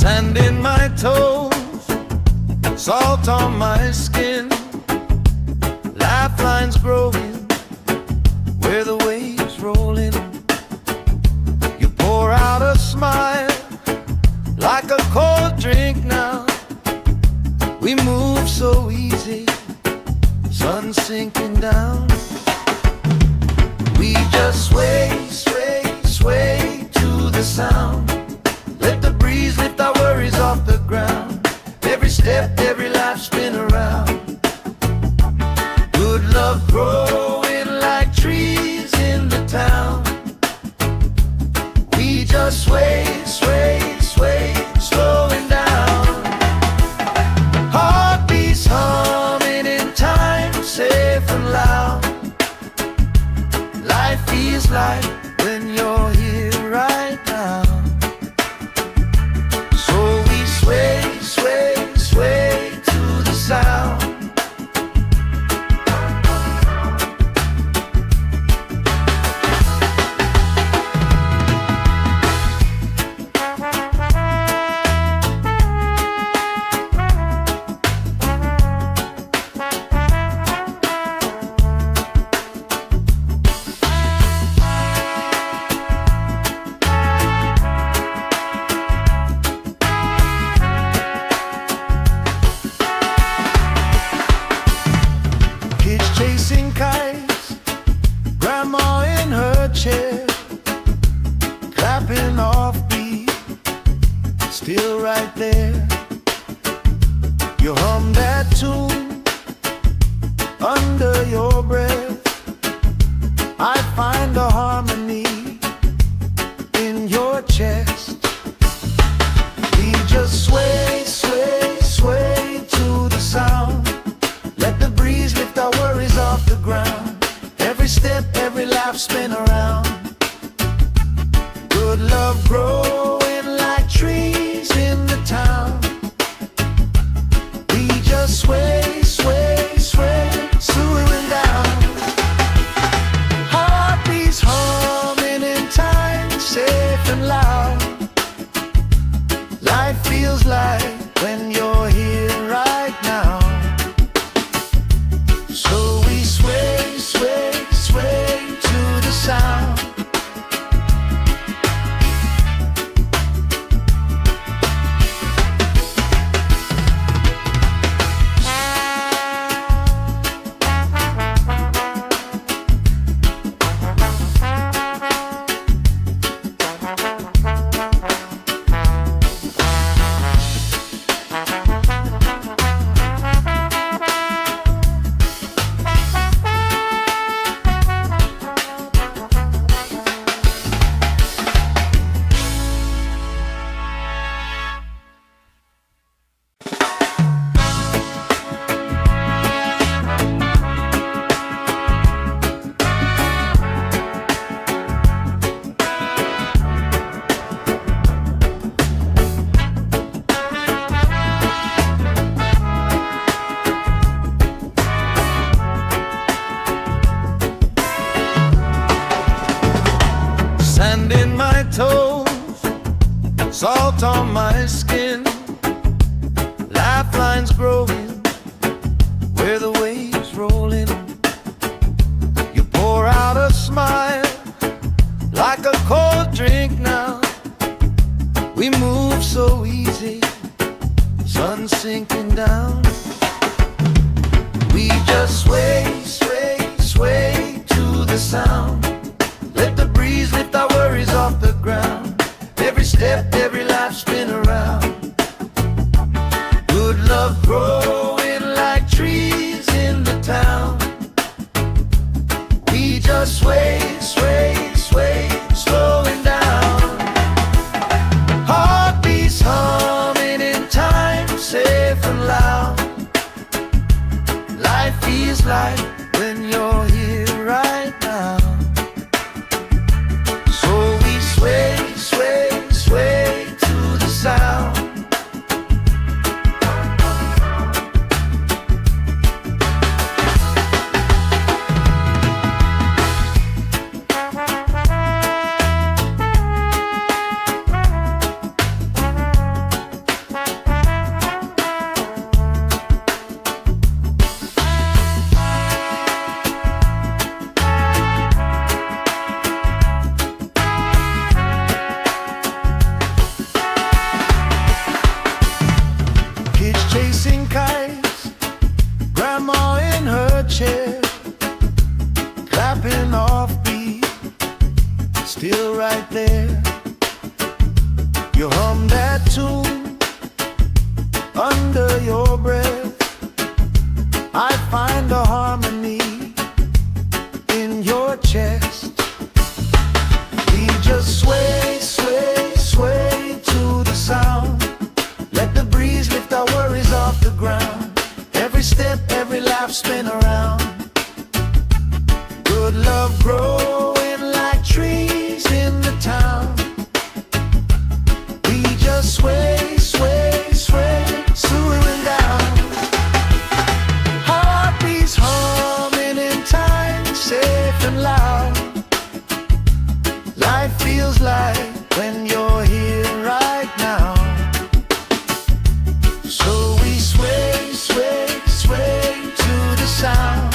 Sand in my toes, salt on my skin, lifelines growing where the waves roll in. You pour out a smile like a cold drink now. We move so easy, sun sinking down. We just sway, sway, sway to the sound. Let the breeze lift our worries off the ground. Every step, every life spin around. Good love growing like trees in the town. We just sway, sway, sway, slowing down. Heartbeats humming in time, safe and loud. Life feels like when you're here right now. So we sway, sway, sway to the sound. I find a harmony in your chest. We just sway, sway, sway to the sound. Let the breeze lift our worries off the ground. Every step, every laugh, spin around. Good love growing like trees in the town. We just sway, sway, sway, swooing down. Heartbeats humming in time, safe and loud. Life feels like when you're here right now. So we sway, sway, sway to the sound. Sand in my toes, salt on my skin, lifelines growing where the waves roll in. You pour out a smile like a cold drink now. We move so easy, sun sinking down. We just sway, sway, sway to the sound. Let the breeze lift our worries off the ground. Every step, every life, spin around. Good love growing like trees in the town. We just sway, sway, sway, slowing down. Heartbeats humming in time, safe and loud. Life feels like when you're here right now. Sway, sway, sway to the sound. Chasing kites, grandma in her chair, clapping off beat, still right there. You hum that tune under your breath. I find a harmony in your chest. We just sway, sway, sway to the sound. Let the breeze lift our worries off the ground. Every step, every laugh, spin around. Good love growing like trees in the town. We just sway, sway, sway, swooing down. Heartbeats humming in time, safe and loud. Life feels like when you're here right now. So we sway, sway, sway to the sound.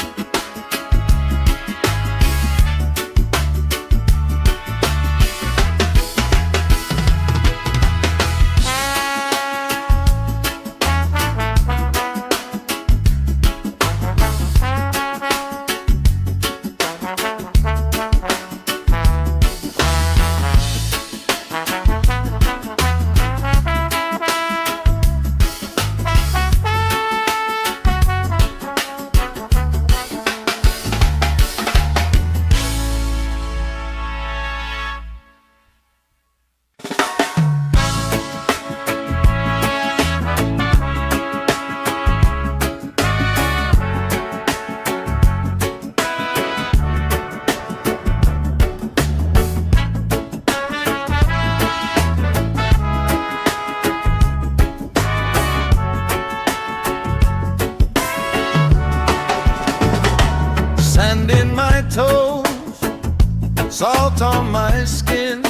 salt on my skin,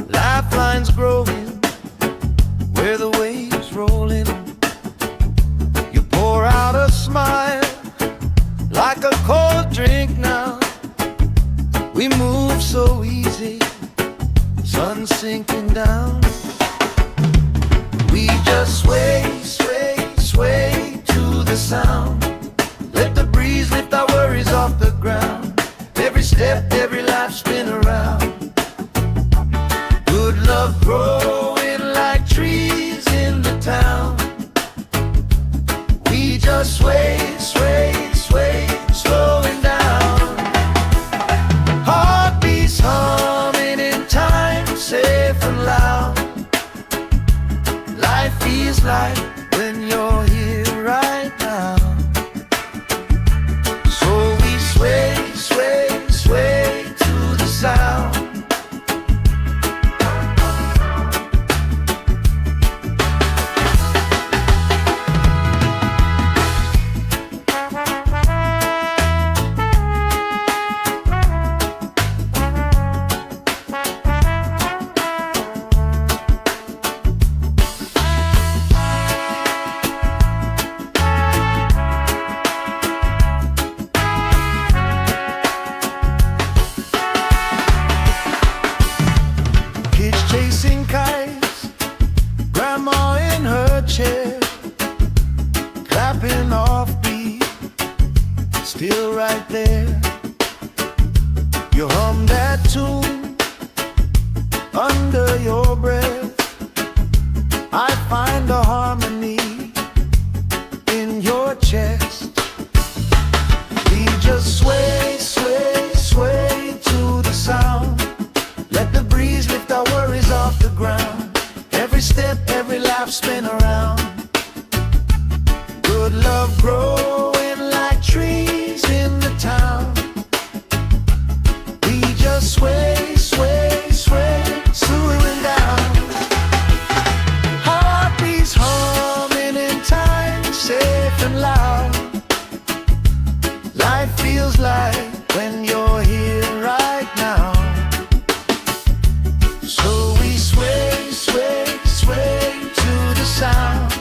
lifelines growing where the waves rolling. You pour out a smile like a cold drink now. We move so easy, sun sinking down. We just sway, sway, sway to the sound. Let the breeze lift our worries off the ground. Every step, every life spin around. Good love growing like trees in the town. We just sway, sway, sway, slowing down. Heartbeats humming in time, safe and loud. Life feels like when you're here right now. So we sway, sway, sway to the sound. Chasing kites, grandma in her chair, clapping off beat, still right there. You hum that tune under your breath. I find a harmony in your chest. We just sway, sway, sway to the sound. Let the breeze lift our worries off the ground. Every step, every life spin around. Good love growing like trees in the town. We just sway, sway, sway, slowing down. Heartbeats humming in time, safe and loud. Life feels like when you're here right now. So we sway, sway, sway to the sound.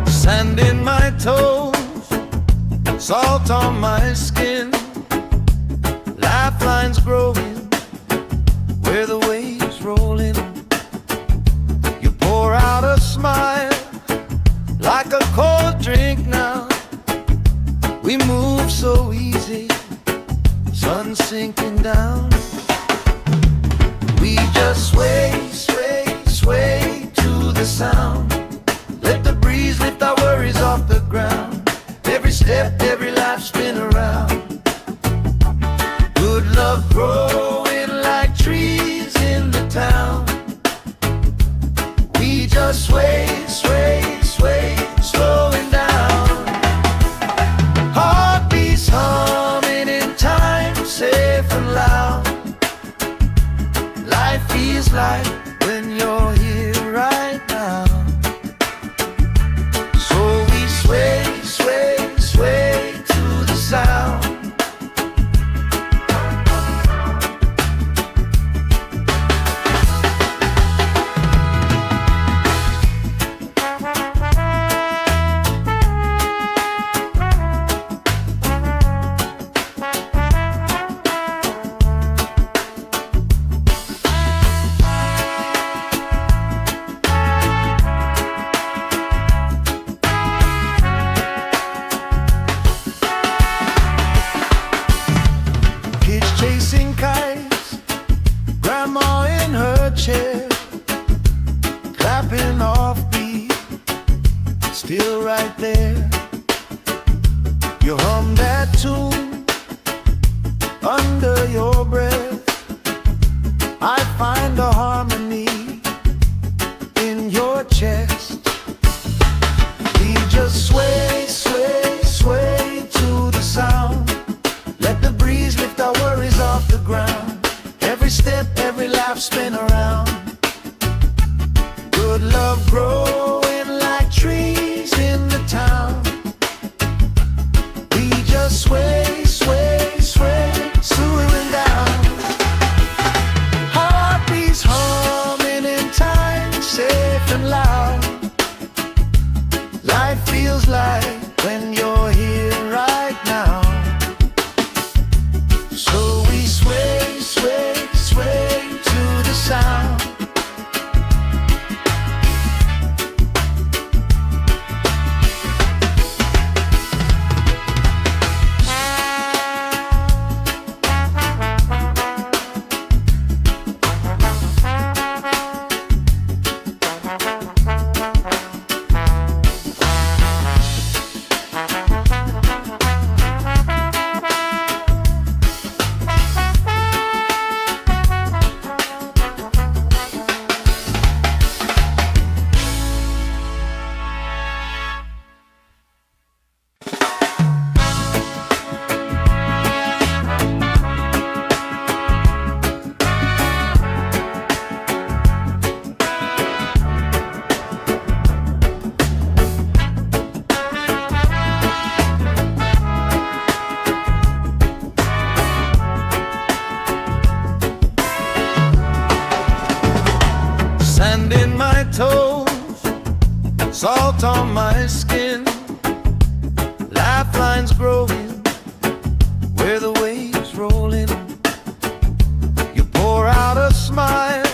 Sand in my toes, salt on my skin, lifelines growing where the waves rolling. You pour out a smile like a cold drink now. We move so easy, sun sinking down. We just sway, sway, sway to the sound. Let the breeze lift our worries off the ground. Every step, every life spin around. Good love growing like trees in the town. We just sway, sway, sway, slowing down. Heartbeats humming in time, safe and loud. Life feels like when you're here right now. So we sway, sway, sway to the sound. chasing kites, grandma in her chair, clapping off beat, still right there. You hum that tune under your breath. I find a harmony in your chest. We just sway, sway, sway to the sound. Let the breeze lift our worries off the ground. Every step, every laugh, spin around. Good love growing like trees in the town. We just sway, sway, sway, swaying down. Heartbeats humming in time, safe and loud. Life feels like when you're here right now. So we sway, sway, sway to the sound. Sand in my toes, salt on my skin, lifelines growing where the waves roll in. You pour out a smile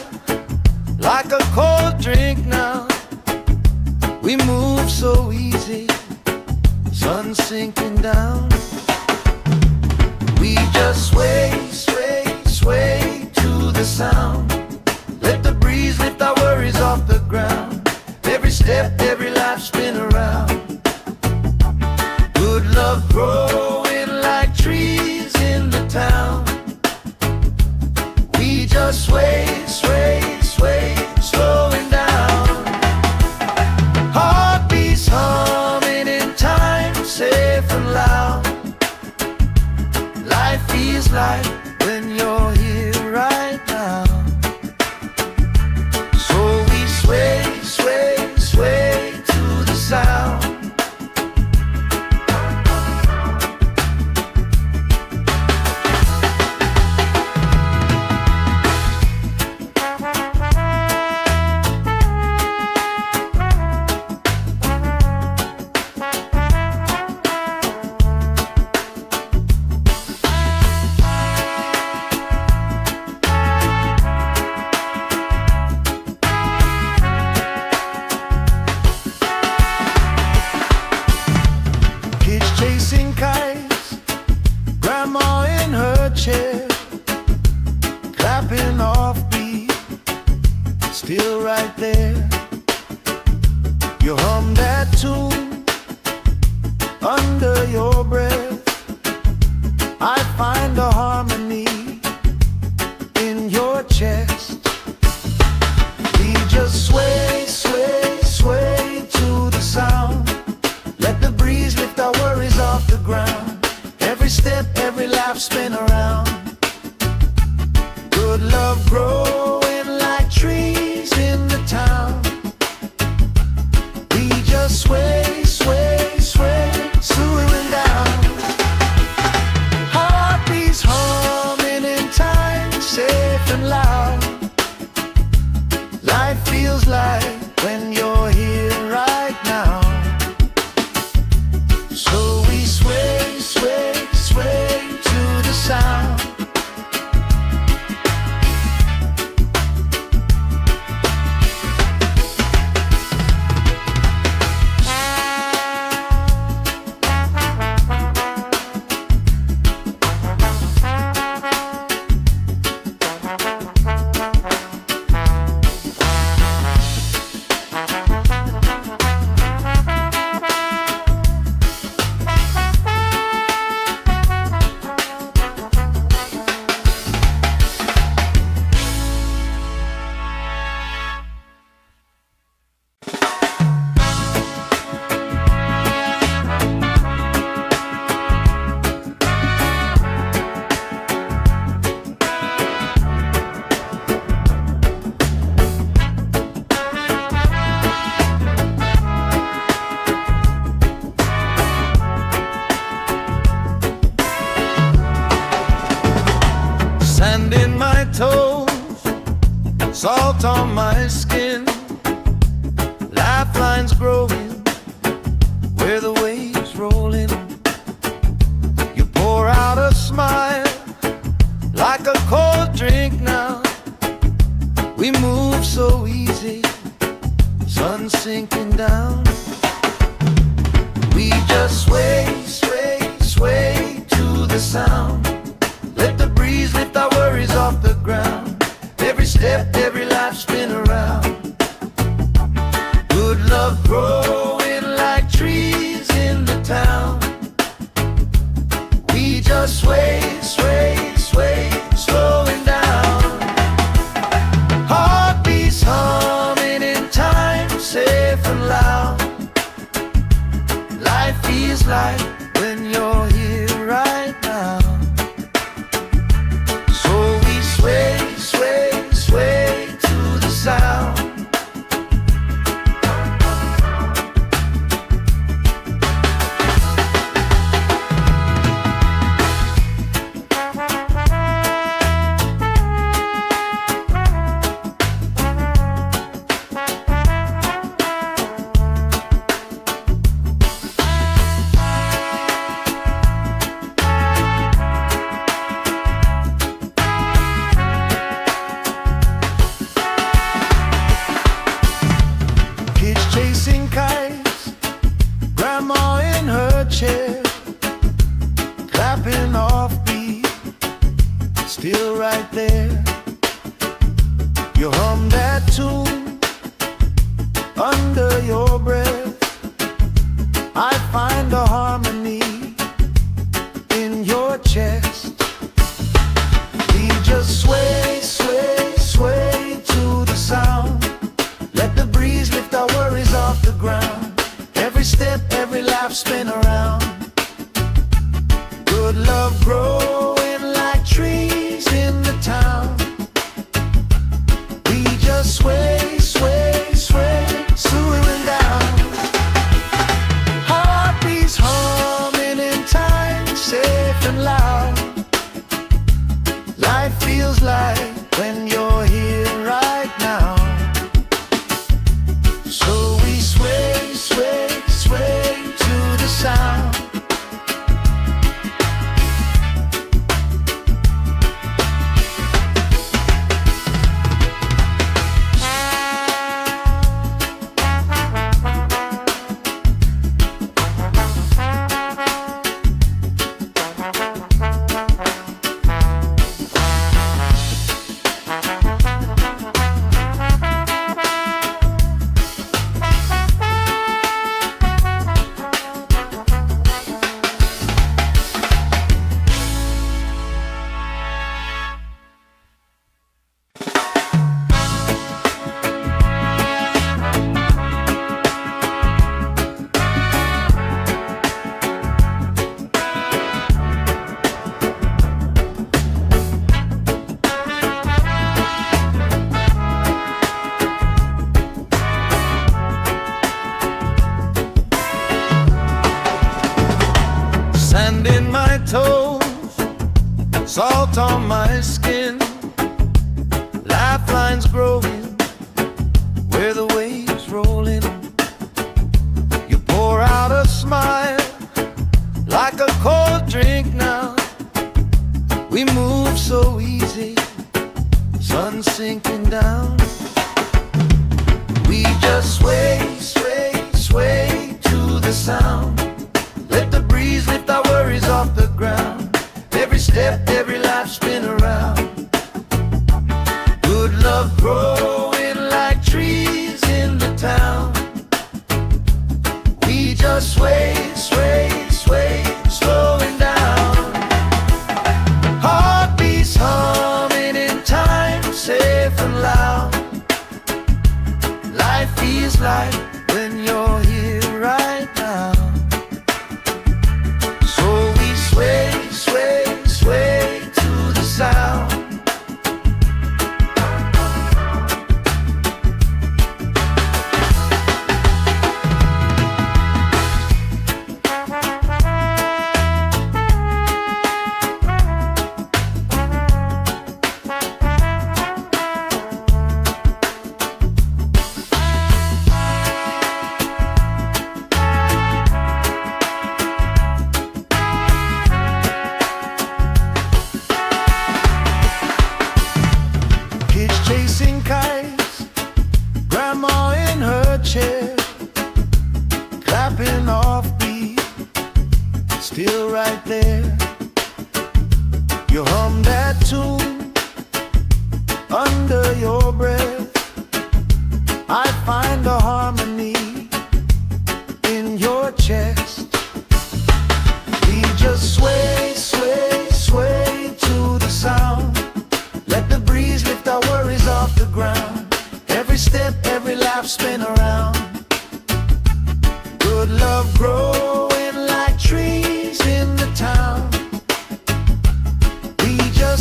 like a cold drink now. We move so easy, sun sinking down. We just sway, sway, sway to the sound. Let the breeze lift our worries off the ground. Every step, every life, spin around. Good love growing like trees in the town. We just sway, sway, sway, slowing down. Heartbeats humming in time, safe and loud. Life feels like when you're here right now. Sway, sway, sway to the sound. Chasing kites, grandma in her chair, clapping off beat, still right there. You hum that tune under your breath. I find a harmony in your chest. We just sway, sway, sway to the sound. Let the breeze lift our worries off the ground. Every step, every laugh, spin around. Good love growing like trees in the town. We just sway, toes, salt on my skin, lifelines growing where the waves rolling. You pour out a smile like a cold drink now. We move so easy, sun sinking down. We just sway, sway, sway to the sound. Let the breeze lift our worries off the ground. Every step, every life spin around. Good love growing like trees in the town. We just sway, sway, sway, slowing down. Heartbeats humming in time, safe and loud. Life feels like when you're here right now. So we sway, sway, sway to the sound. Chasing kites, grandma in her chair, clapping off beat, still right there. You hum that tune under your breath. I find a harmony in your chest. We just sway, sway, sway to the sound. Let the breeze lift our worries off the ground. Every step, every life spin around. Good love growing like trees in the town. We just sway, sway, sway, slowing down. Heartbeats humming in time, safe and loud. Life feels like when you're here right now. So we sway, sway, sway to the sound. Sand in my toes, salt on my skin, lifelines growing where the waves rolling. You pour out a smile like a cold drink now. We move so easy, sun sinking down. We just sway, sway, sway to the sound. Let the breeze lift our worries off the ground. Every step, every life spin around. Good love growing like trees in the town. We just sway, sway, sway, slowing down. Heartbeats humming in time, safe and loud. Life feels like when you're here right now. So we sway, sway, sway to the sound.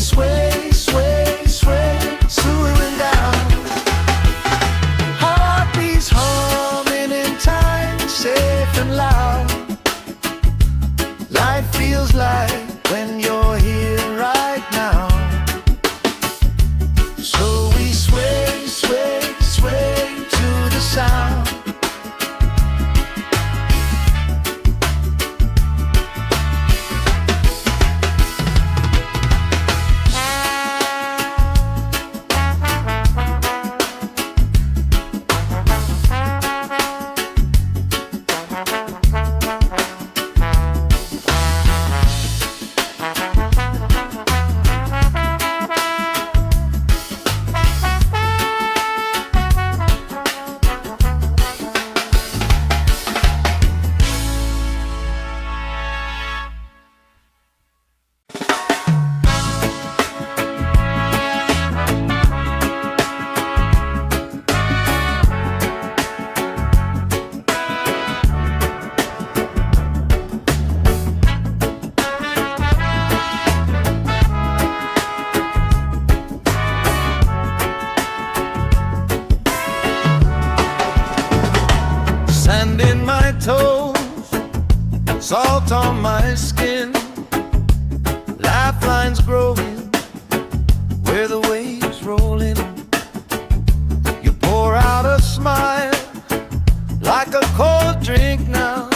sway, sway, sway, swooing down. Heartbeats humming in time, safe and loud. Life feels like when you're here right now. So we sway, sway, sway to the sound. Sand in my toes, salt on my skin, lifelines growing where the waves rolling. You pour out a smile like a cold drink now.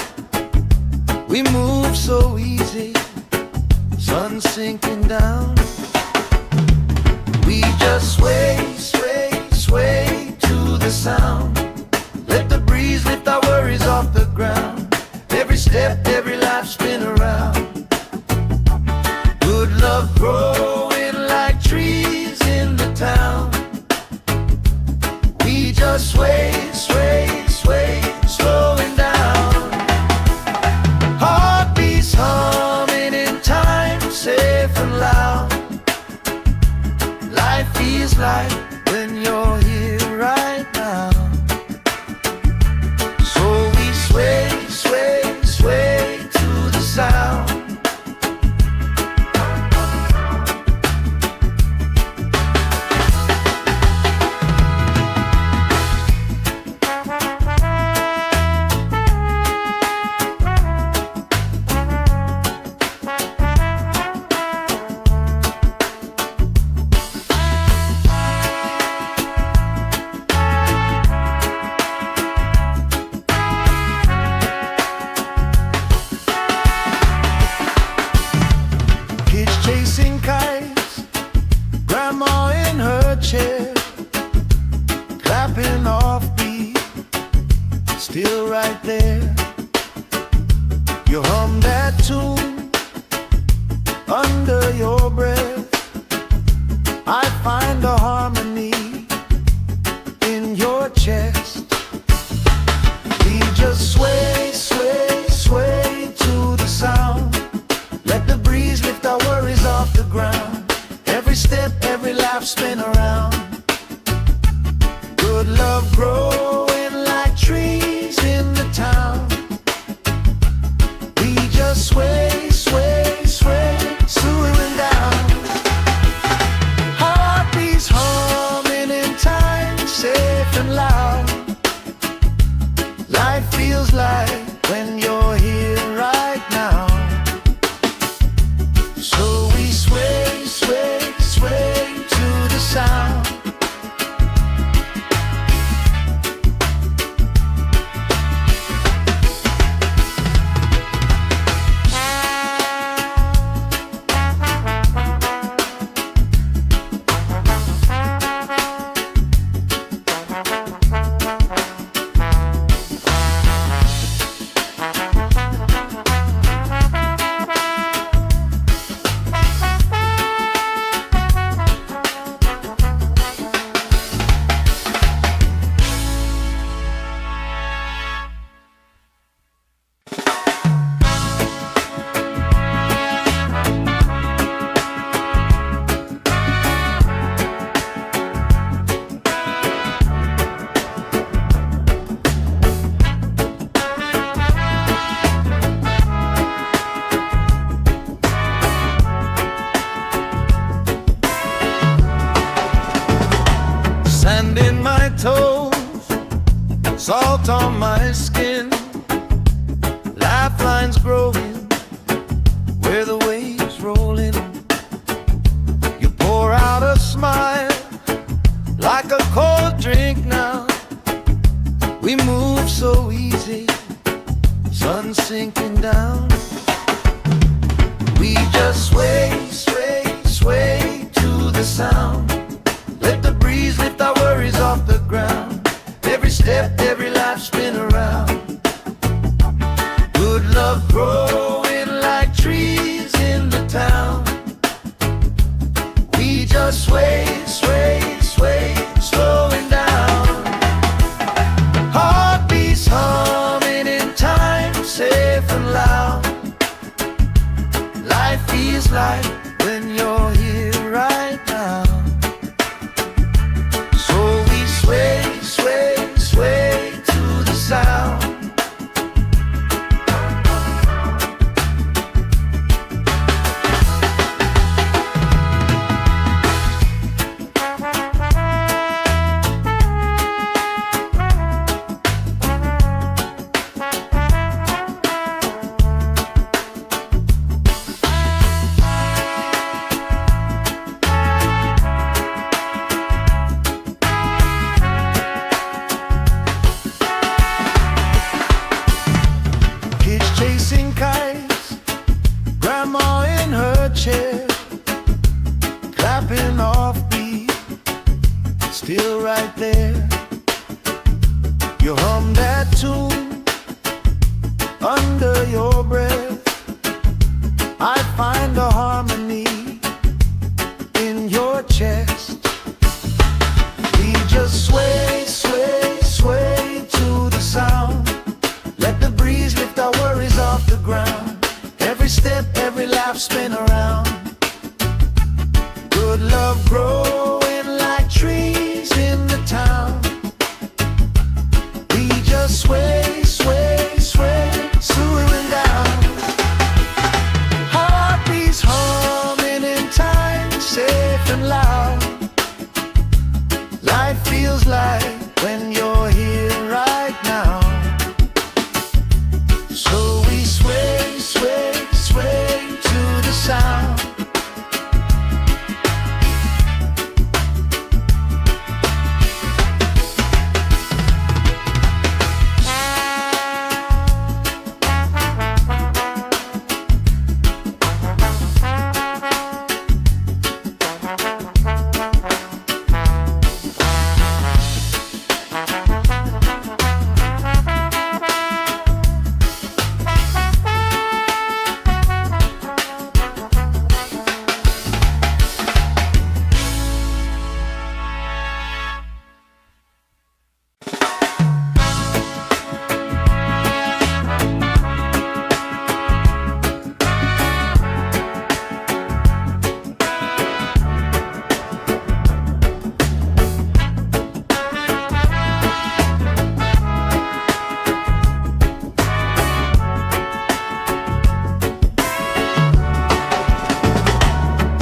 We move so easy, sun sinking down. We just sway, sway, sway to the sound. Let the breeze lift our worries off the ground. Every step, every life spin around. Good love growing like trees in the town. We just sway, sway, sway, slowing down. Heartbeats humming in time, safe and loud. Life feels like when you're here right now. Sway, sway, sway to the sound. Chasing kites, grandma in her chair, clapping off beat, still right there. You hum that tune under your breath. I find a harmony in your chest. We just sway, sway, sway to the sound. Let the breeze lift our worries off the ground. Every step, every life spin around. Good love growing like trees in the town. We just sway, sway, sway, swooing down. Heartbeats humming in time, safe and loud. Life feels like when you're here right now. So we sway, sway, sway to the sound. toes, salt on my skin, lifelines growing where the waves roll in. You pour out a smile like a cold drink now. We move so easy, sun sinking down. We just sway, sway, sway to the sound. Let the breeze lift our worries off the ground. Every step, every life spin around. Good love growing like trees in the town. We just sway, sway, sway, slowing down. Heartbeats humming in time, safe and loud. Life feels like when you're here right now. So we sway, sway, sway to the sound. Chasing kites, grandma in her chair, clapping off beat, still right there. You hum that tune under your breath. I find a harmony in your chest. We just sway, sway, sway to the sound. Let the breeze lift our worries off the ground. Every step, every laugh spin around. Good love growing like trees in the town. We just sway, sway, sway, slowing down. Heartbeats humming in time, safe and loud. Life feels like when you're here right now. So we sway, sway, sway to the sound.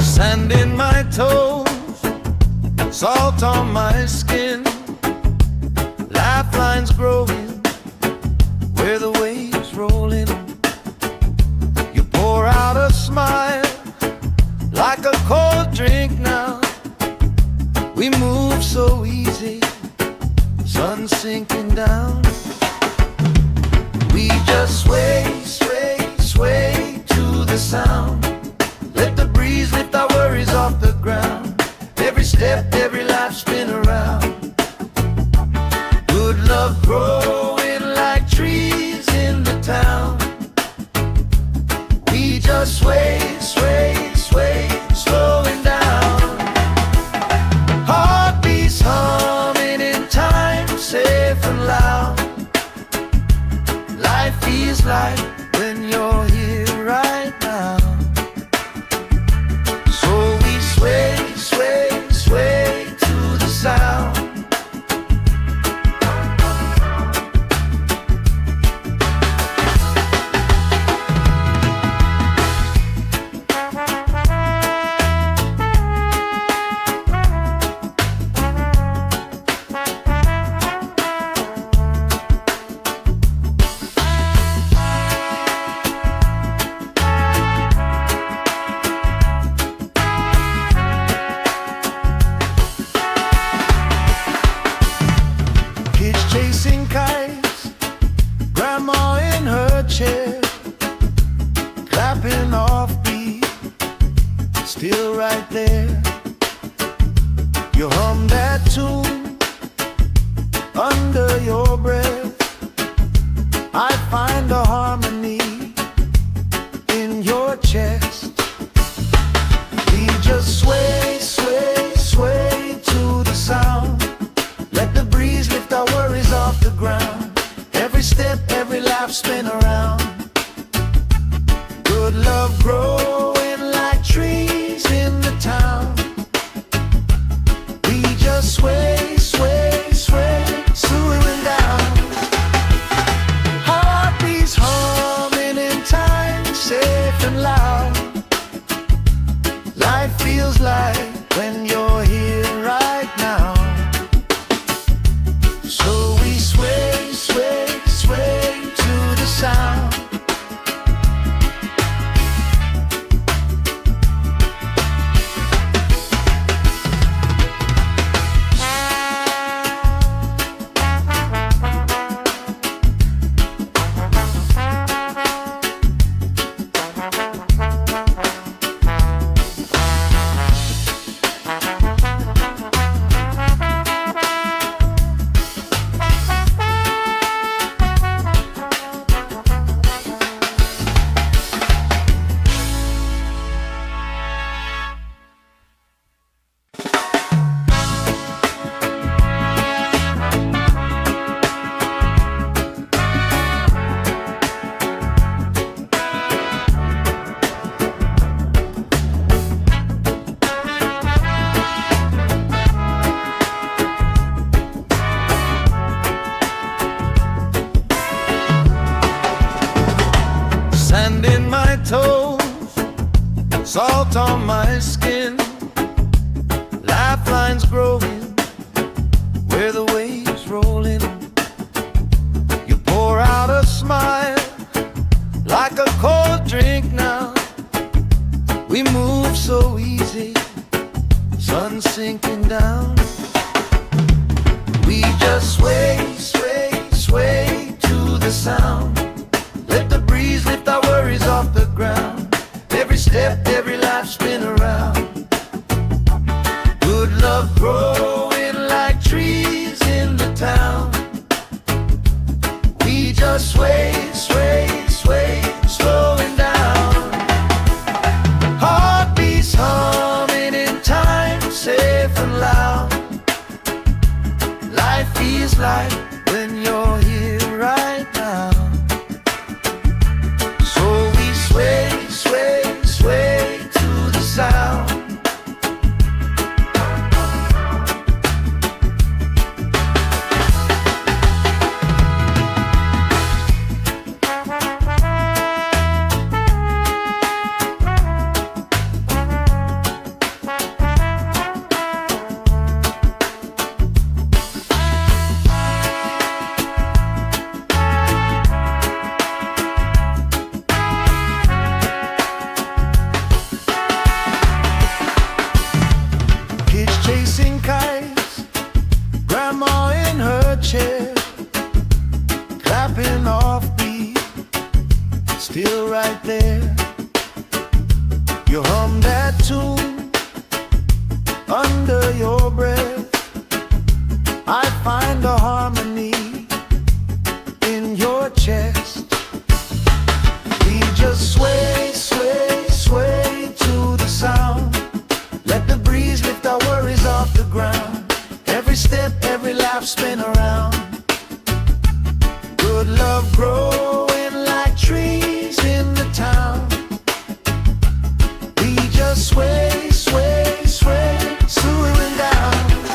Sand in my toes, salt on my skin, lifelines growing where the waves roll in. You pour out a smile like a cold drink now. We move so easy, sun sinking down. We just sway, sway, sway to the sound. Let the breeze lift our worries off the ground. Every step, every life spin around. Good love growing like trees in the town. We just sway, sway, sway, slowing down. Heartbeats humming in time, safe and loud. You hum that tune under your breath. I find a harmony in your chest. We just sway, sway, sway to the sound. Let the breeze lift our worries off the ground. Every step, every laugh, spin around. Good love growing like trees in the town. We just sway, sway, sway, slowing down. Heartbeats humming in time, safe and loud. Life feels like when you're here right now. So we sway, sway, sway to the sound. Sand in my toes, salt on my skin, lifelines growing where the waves rolling. You pour out a smile like a cold drink now. We move so easy, sun sinking down. We just sway, sway, sway to the sound. Let the breeze lift our worries off the ground. Every step, every life, spin around. Good love growing like trees in the town. We just sway, sway, sway, slowing down. Heartbeats humming in time, safe and loud. Life feels like when you're here right now. Sway, sway, sway to the sound. Chasing kites, grandma in her chair, clapping off beat, still right there. You hum that tune under your breath. I find a harmony in your chest. We just sway, sway, sway to the sound. Let the breeze lift our worries off the ground. Every step, every laugh, spin around. Good love growing like trees in the town. We just sway, sway, sway, slowing down.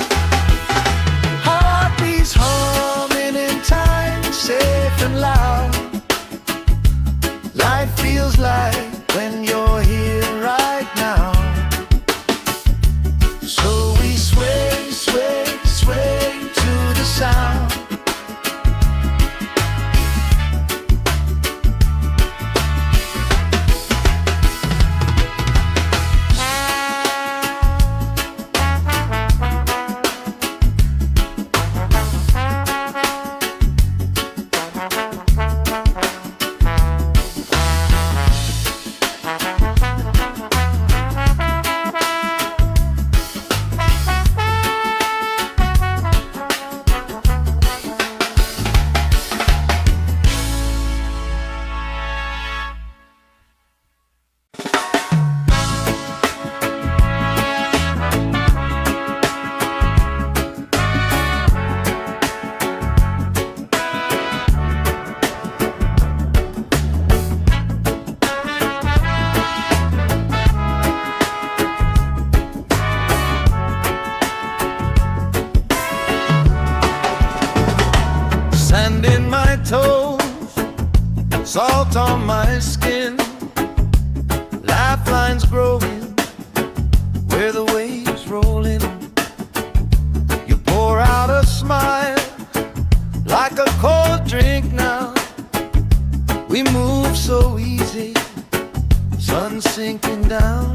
salt on my skin, lifelines growing where the waves roll in. You pour out a smile like a cold drink now. We move so easy, sun sinking down.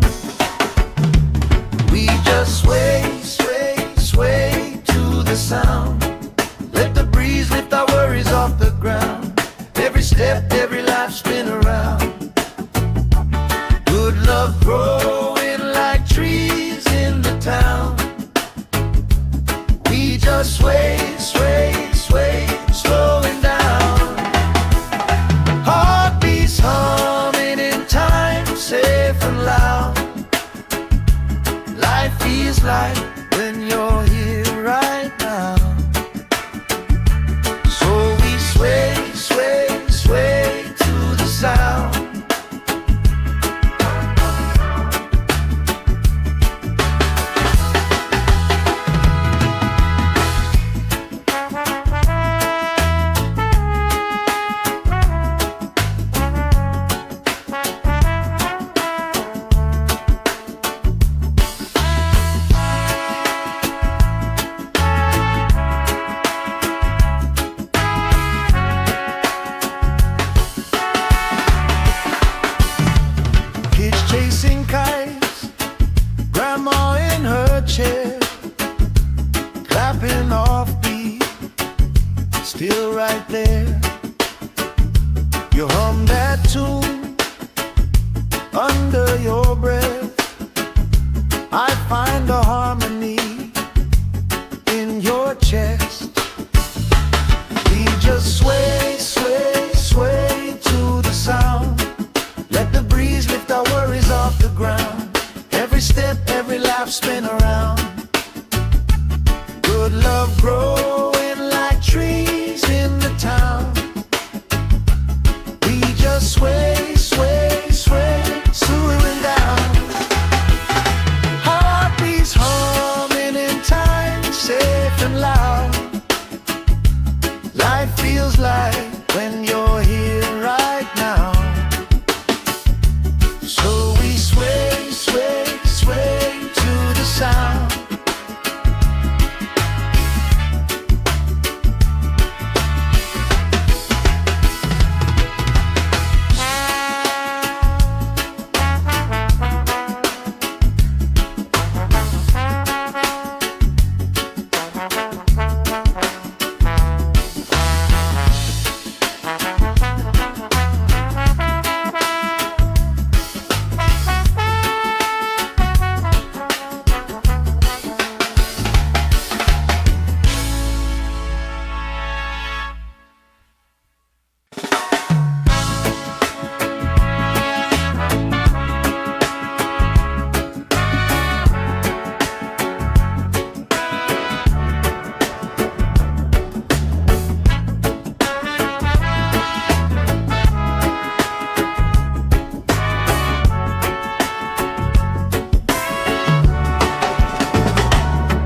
We just sway, sway, sway to the sound. Let the breeze lift our worries off the ground. Every step, every life spin around. Good love growing like trees in the town. We just sway, sway, sway, slowing down. Heartbeats humming in time, safe and loud. Life feels like when you're here right now. So we sway, sway, sway to the sound. Chasing kites, grandma in her chair, clapping off beat, still right there. You hum that tune under your breath. I find a harmony in your chest. We just sway, sway, sway to the sound. Let the breeze lift our worries off the ground. Every step, every life spin around. Good love growing like trees in the town. We just sway, sway, sway, swooning down. Heartbeats humming in time, safe and loud. Life feels like when you're here right now. So we sway, sway, sway to the sound.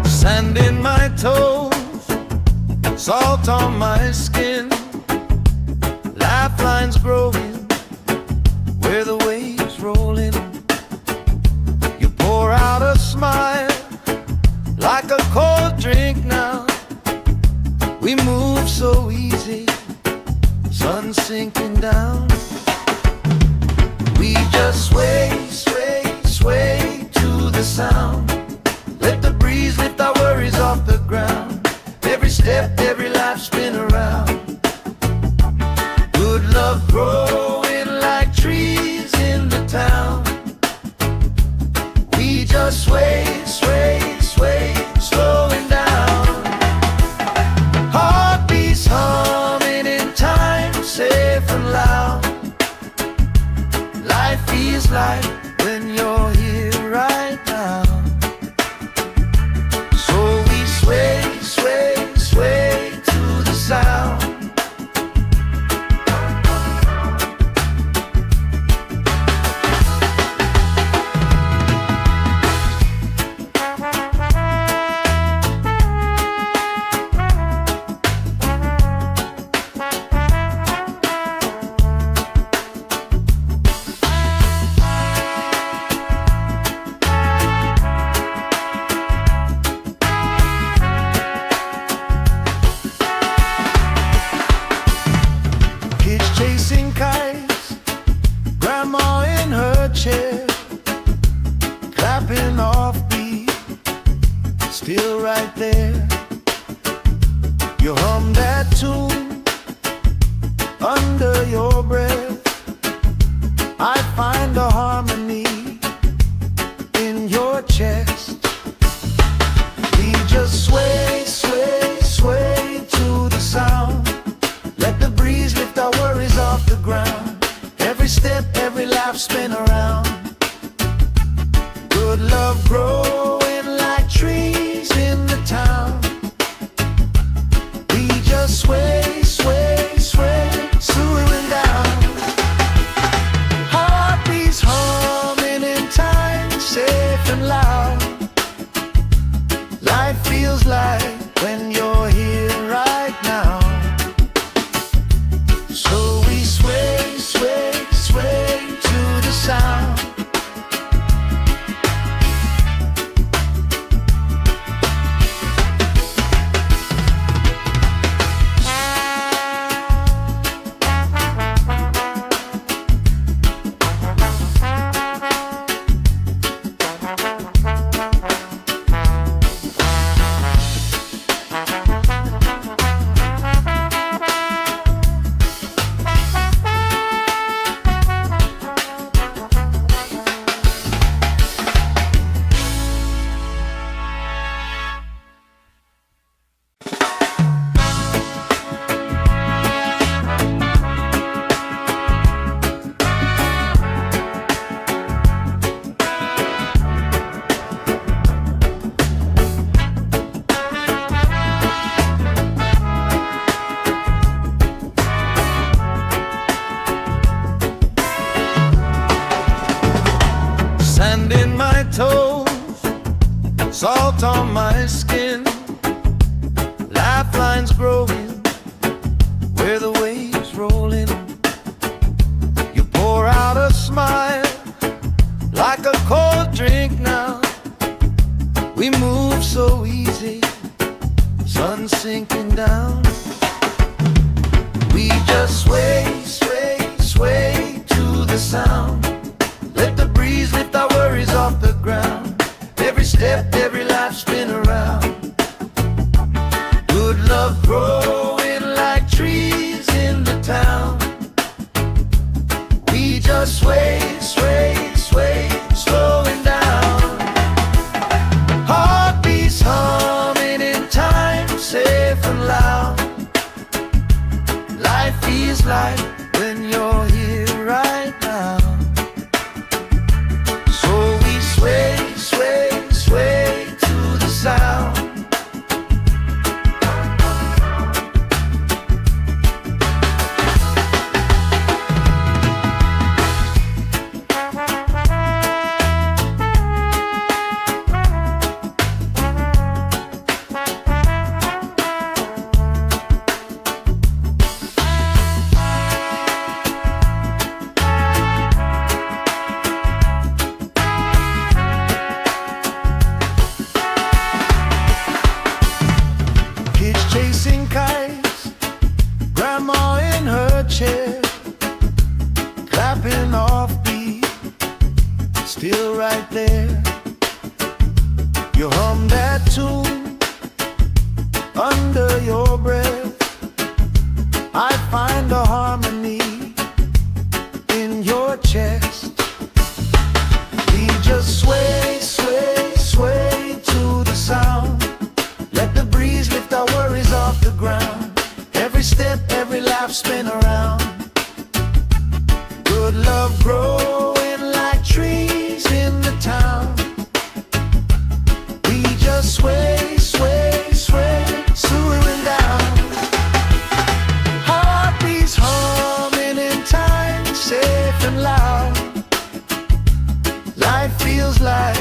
Sand in my toes, salt on my skin, lifelines growing where the waves roll in. You pour out a smile like a cold drink now. We move so easy, sun sinking down. We just sway, sway, sway to the sound. Let the breeze lift our worries off the ground. Every step, every life spin around. Good love growing like trees in the town. We just sway, sway, sway, slowing down. Heartbeats humming in time, safe and loud. Life feels like when you're here right now. still right there. You hum that tune under your breath. I find a harmony in your chest. We just sway, sway, sway to the sound. Let the breeze lift our worries off the ground. Every step, every laugh, spin around. Good love growing like trees in the town. We just sway, sway, sway, swooing down. Heartbeats humming in time, safe and loud. Life feels like when you're here right now. So we sway, sway, sway to the sound. Sand in my toes, salt on my skin, lifelines growing where the waves roll in. You pour out a smile like a cold drink now. We move so easy, sun sinking down. We just sway, sway, sway to the sound. Let the breeze lift our worries off the ground. Every step, every life, spin around. Good love growing like trees in the town. We just sway, sway, sway, slowing down. Heartbeats humming in time, safe and loud. Life feels like when you're here right now. So we sway, sway, sway to the sound. Kids chasing kites, grandma in her chair, clapping off beat, still right there. You hum that tune under your breath. I find a harmony in your chest. We just sway, sway, sway to the sound. Let the breeze lift our worries off the ground. Every step, every laugh, spin around. Good love growing like trees in the town. We just sway, sway, sway, swooing down. Heartbeats humming in time, safe and loud. Life feels like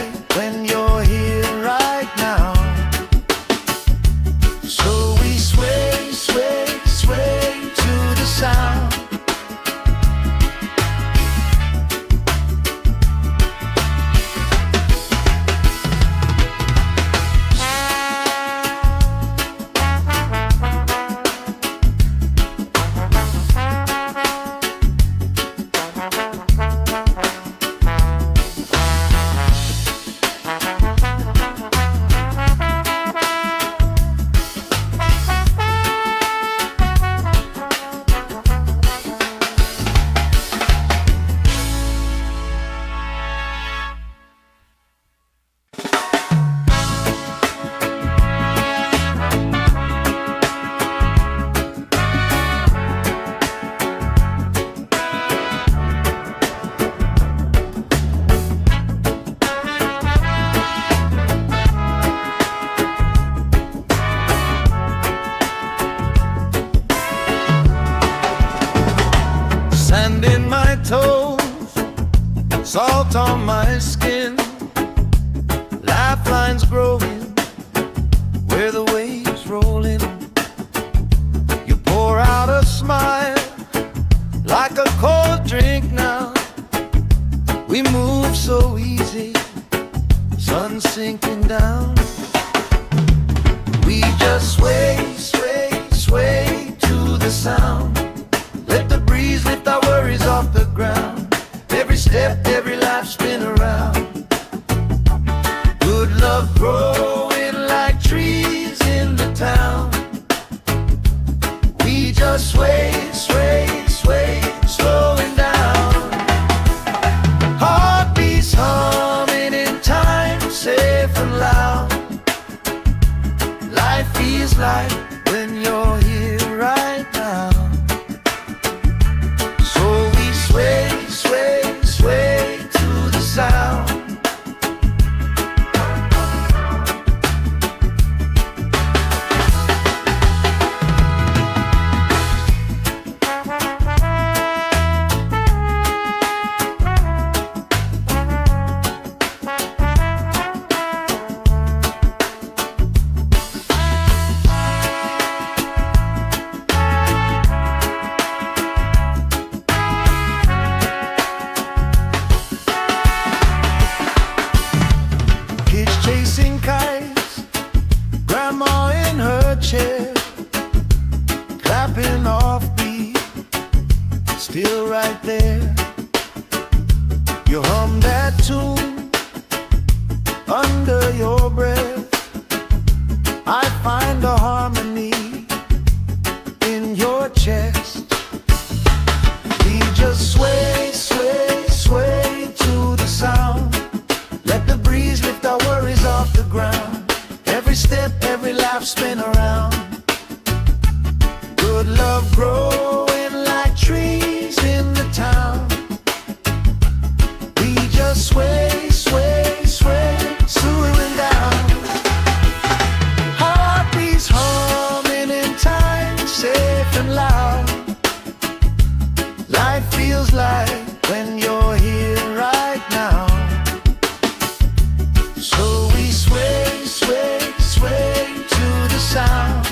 salt on my skin, lifelines growing where the waves roll in. You pour out a smile like a cold drink now. We move so easy, sun sinking down. We just sway, sway, sway to the sound. Let the breeze lift our worries off the ground. Every step, every life spin around. Good love growing like trees in the town. We just sway, sway, sway, slowing down. Heartbeats humming in time, safe and loud. Life feels like when you're here right now. So we sway, sway, sway to the sound. Chasing kites, grandma in her chair, clapping off beat, still right there. You hum that tune under your breath. I find a harmony in your chest. We just sway, sway, sway to the sound. Let the breeze lift our worries off the ground. Every step, every life spin around. Good love growing like trees in the town. We just sway, sway, sway, slowing down. Heartbeats humming in time, safe and loud. Life feels like when you're here right now. So we sway, sway, sway to the sound.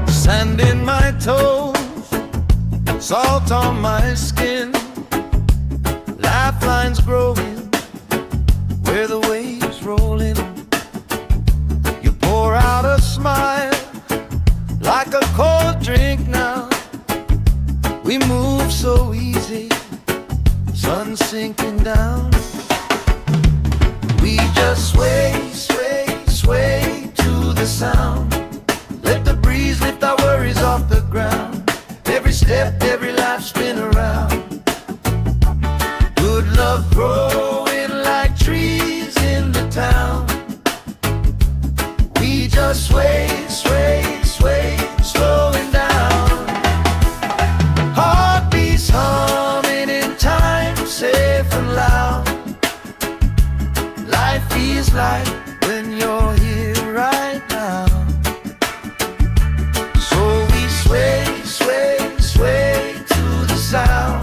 Sand in my toes, salt on my skin, lifelines growing where the waves roll in. You pour out a smile like a cold drink now. We move so easy, sun sinking down. We just sway, sway, sway to the sound. Let the breeze lift our worries off the ground. Every step, every life spin around. Good love growing like trees in the town. We just sway, sway, sway, slowing down. Heartbeats humming in time, safe and loud. Life feels like when you're here right now. So we sway, sway, sway to the sound.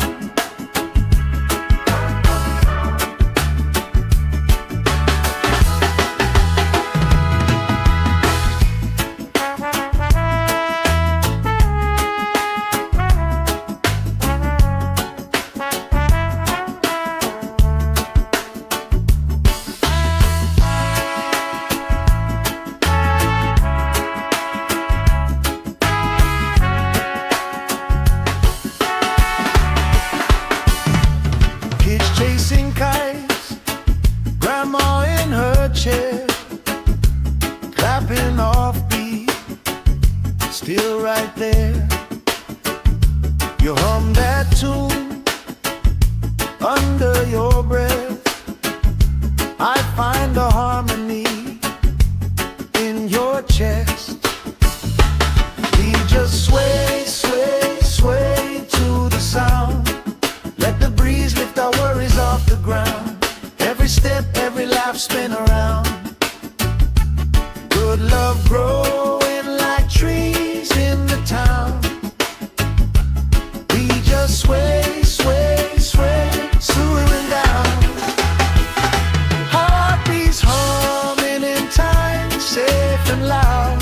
still right there. You hum that tune under your breath. I find a harmony in your chest. We just sway, sway, sway to the sound. Let the breeze lift our worries off the ground. Every step, every laugh, spin around. Good love growing like trees in the town. We just sway, sway, sway, swooning down. Heartbeats humming in time, safe and loud.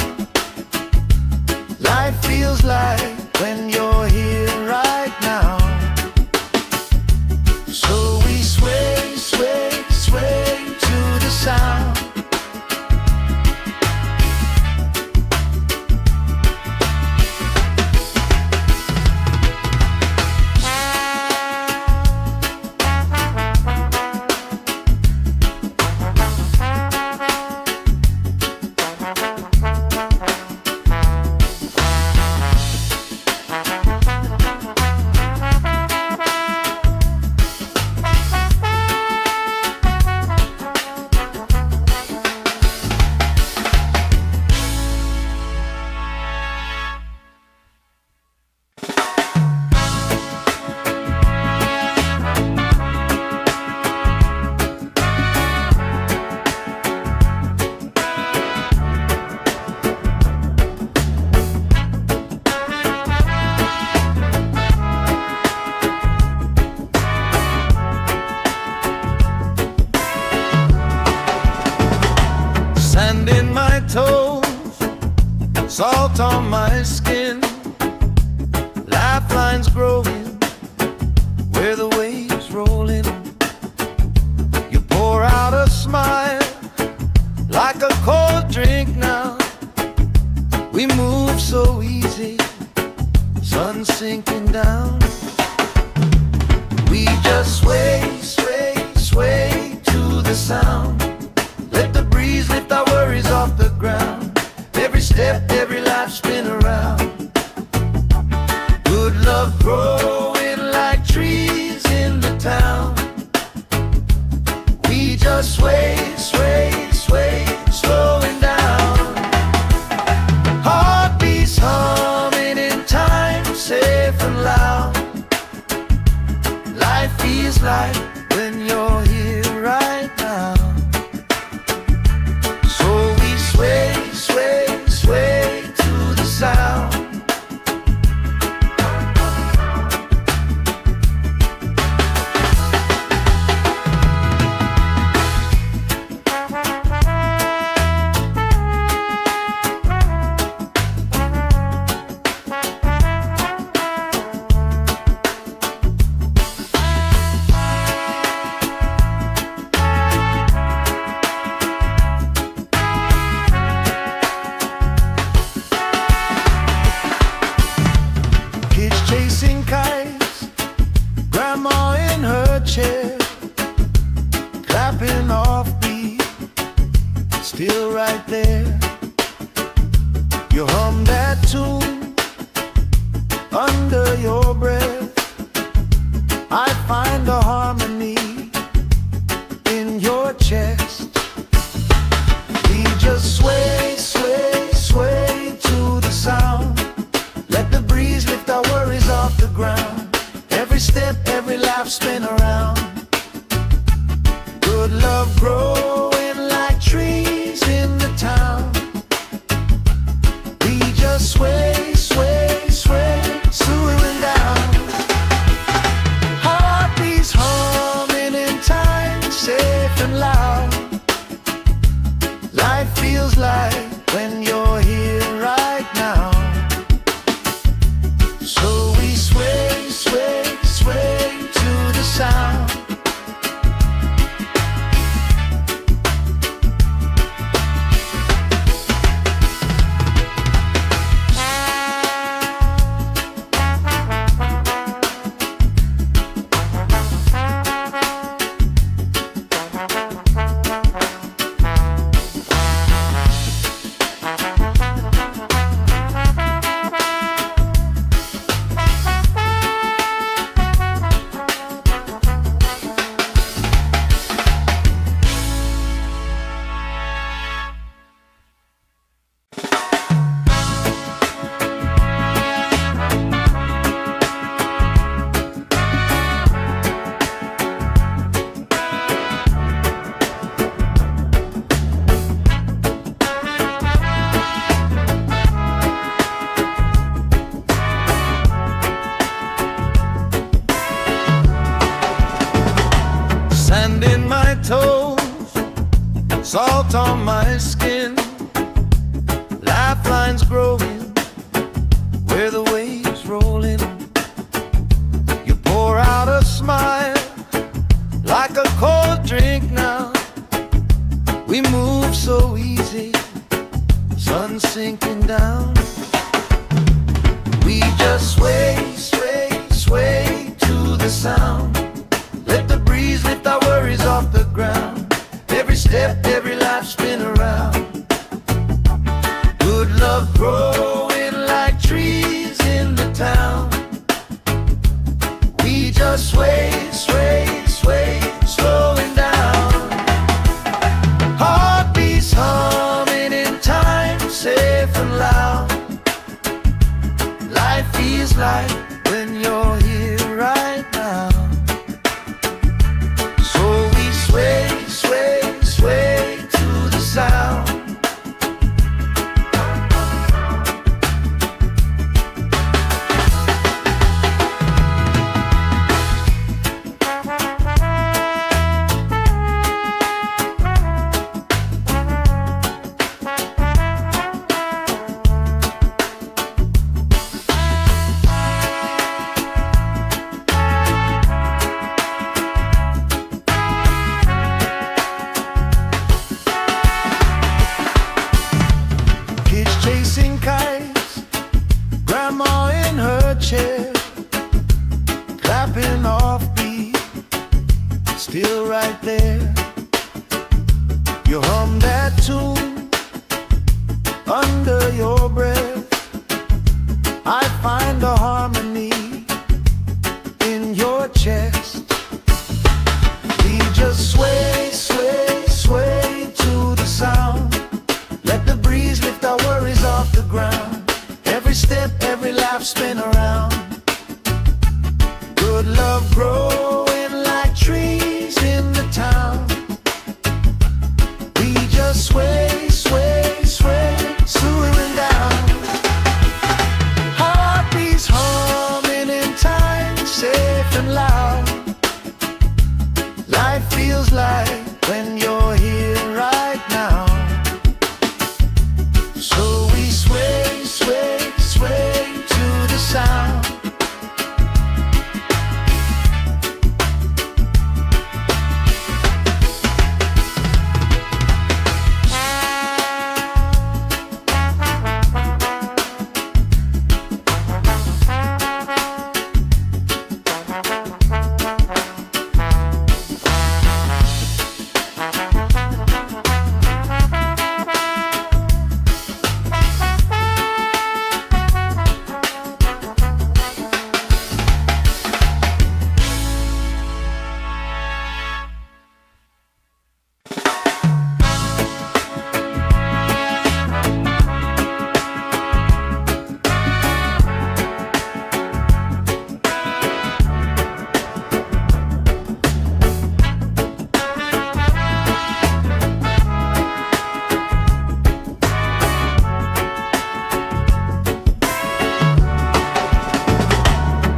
Life feels like when you're here right now. So we sway, sway, sway to the sound. Sand in my toes, salt on my skin, lifelines growing where the waves roll in. You pour out a smile like a cold drink now. We move so easy, sun sinking down. We just sway, sway, sway to the sound. Let the breeze lift our worries off the ground. Every step, every life, spin around. Good love growing like trees in the town. We just sway, sway, sway, slowing down. Heartbeats humming in time, safe and loud. Life feels like when you're here right now. Sway, sway, sway to the sound. Chasing kites, grandma in her chair, clapping off beat, still right there. You hum that tune under your breath. I find a harmony in your chest. We just sway, sway, sway to the sound. Let the breeze lift our worries off the ground. Every step, every laugh, spin around. Good love growing like trees in the town. We just sway, sway, sway, swooning down. Heartbeats humming in time, safe and loud. Life feels like salt on my skin, lifelines growing where the waves rolling. You pour out a smile like a cold drink now. We move so easy, sun sinking down. We just sway, sway, sway to the sound. Let the breeze lift our worries off the ground. Every step, every life spin around. Good love growing like trees in the town. We just sway, sway, sway, slowing down. Heartbeats humming in time, safe and loud. Life feels like when you're here right now. So we sway, sway, sway to the sound. Chasing kites, grandma in her chair, clapping off beat, still right there. You hum that tune under your breath. I find a harmony in your chest. We just sway, sway, sway to the sound. Let the breeze lift our worries off the ground. Every step, every life spin around. Good love growing like trees in the town. We just sway, sway, sway, slowing down. Heartbeats humming in time, safe and loud. Life feels like when you're here right now. So we sway, sway, sway to the sound.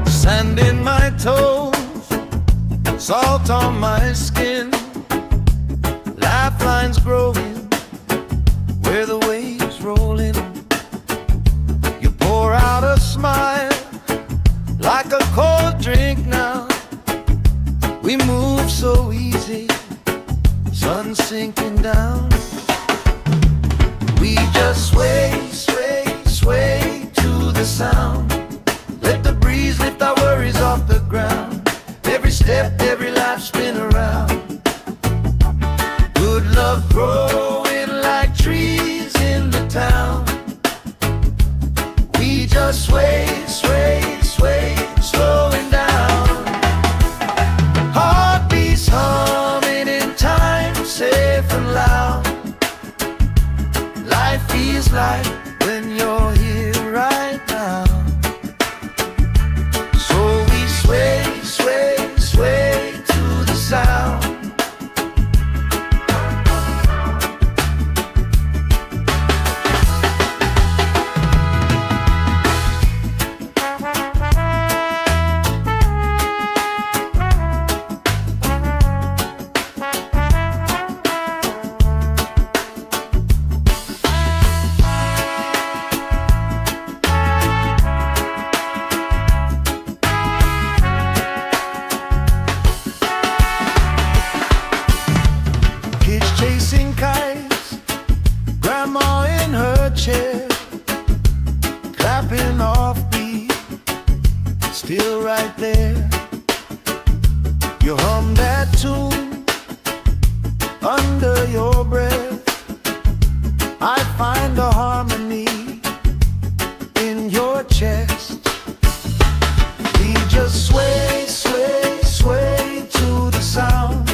Sand in my toes, salt on my skin, lifelines growing where the waves rolling. You pour out a smile like a cold drink now. We move so easy, sun sinking down. We just sway, sway, sway to the sound. Let the breeze lift our worries off the ground. Every step, every life spin around. Good love growing like trees in the town. right there. You hum that tune under your breath. I find a harmony in your chest. We just sway, sway, sway to the sound.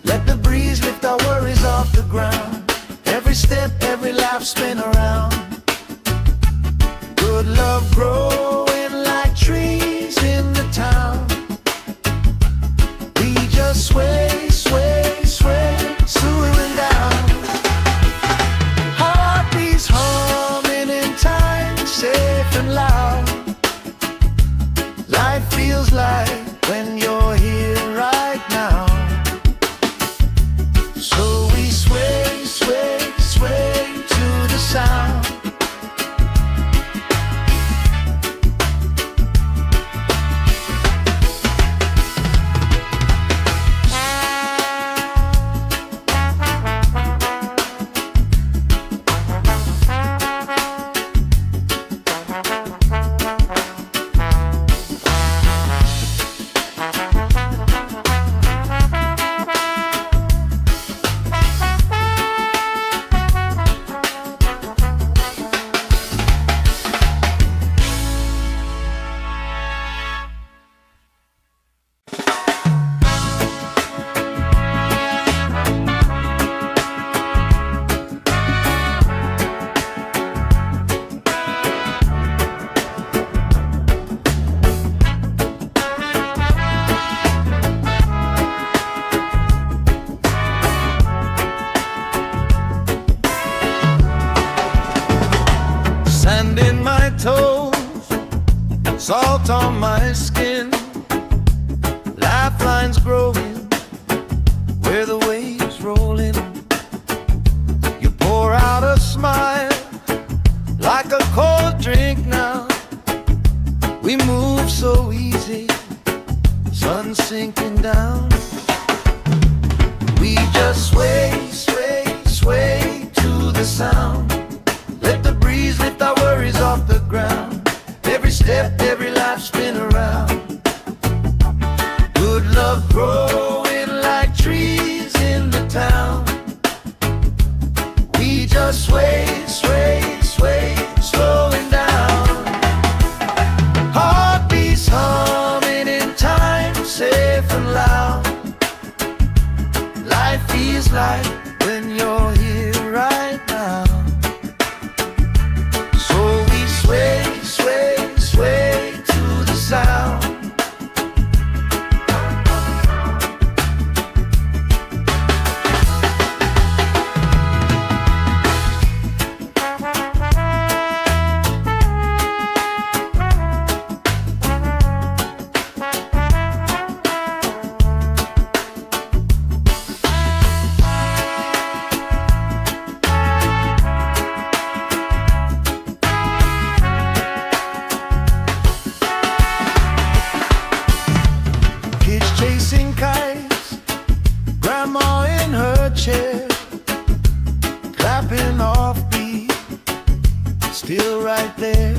Let the breeze lift our worries off the ground. Every step, every laugh, spin around. Good love growing like trees in the town. We just sway, sway, sway, swaying down. Heartbeats humming in time, safe and loud. Life feels like when you're here right now. So we sway, sway, sway to the sound. Sand in my toes, salt on my skin, lifelines growing where the waves rolling. You pour out a smile like a cold drink now. We move so easy, sun sinking down. We just sway, sway, sway to the sound. Let the breeze lift our worries off the ground. Every step, every life, spin around. Good love growing like trees in the town. We just sway, sway, sway, slowing down. Heartbeats humming in time, safe and loud. Life feels like when you're here right now. Sway, sway, sway to the sound. Chasing kites, grandma in her chair, clapping off beat, still right there.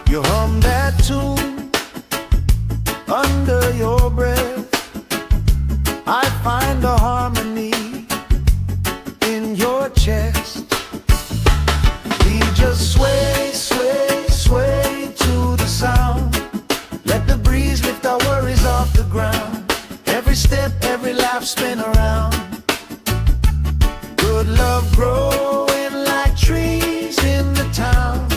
You hum that tune under your breath. I find a harmony in your chest. We just sway, sway, sway to the sound. Let the breeze lift our worries off the ground. Every step, every laugh, spin around. Good love growing like trees in the town.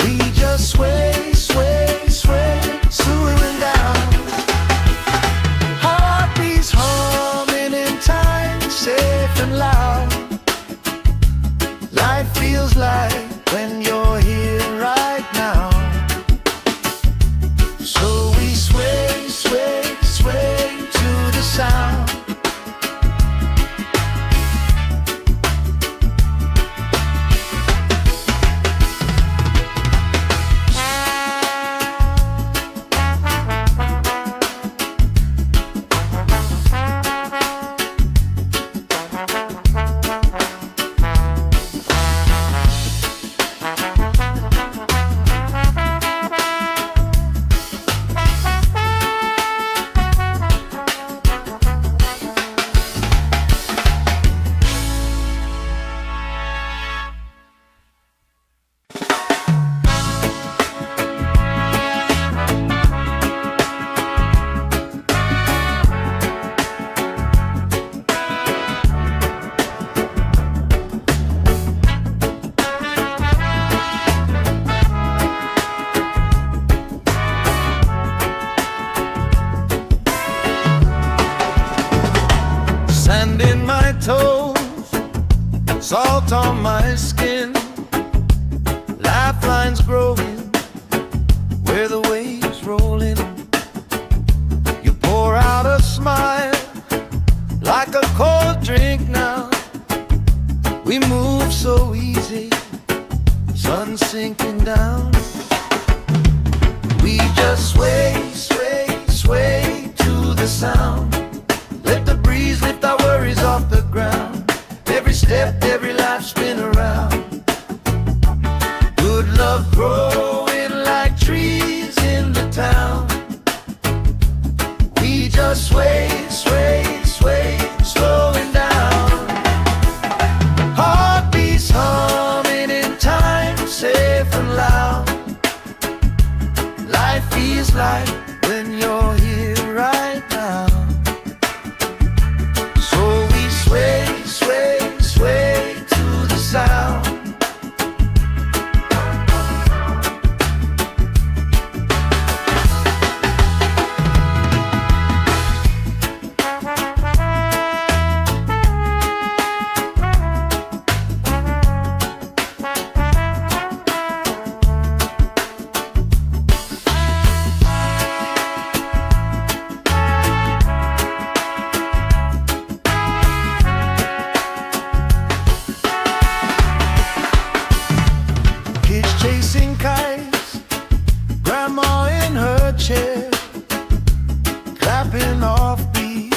We just sway, sway, sway, swaying down. Heartbeats humming in time, safe and loud. salt on my skin, lifelines growing where the waves roll in. You pour out a smile like a cold drink now. We move so easy, sun sinking down. We just sway, sway, sway to the sound. Let the breeze lift our worries off the ground. Every step, every life spin around. Good love growing like trees in the town. We just sway, sway, sway, slowing down. Heartbeats humming in time, safe and loud. Life feels like when you're here right now. So we sway, sway, sway to the sound. Chasing kites, grandma in her chair, clapping off beat,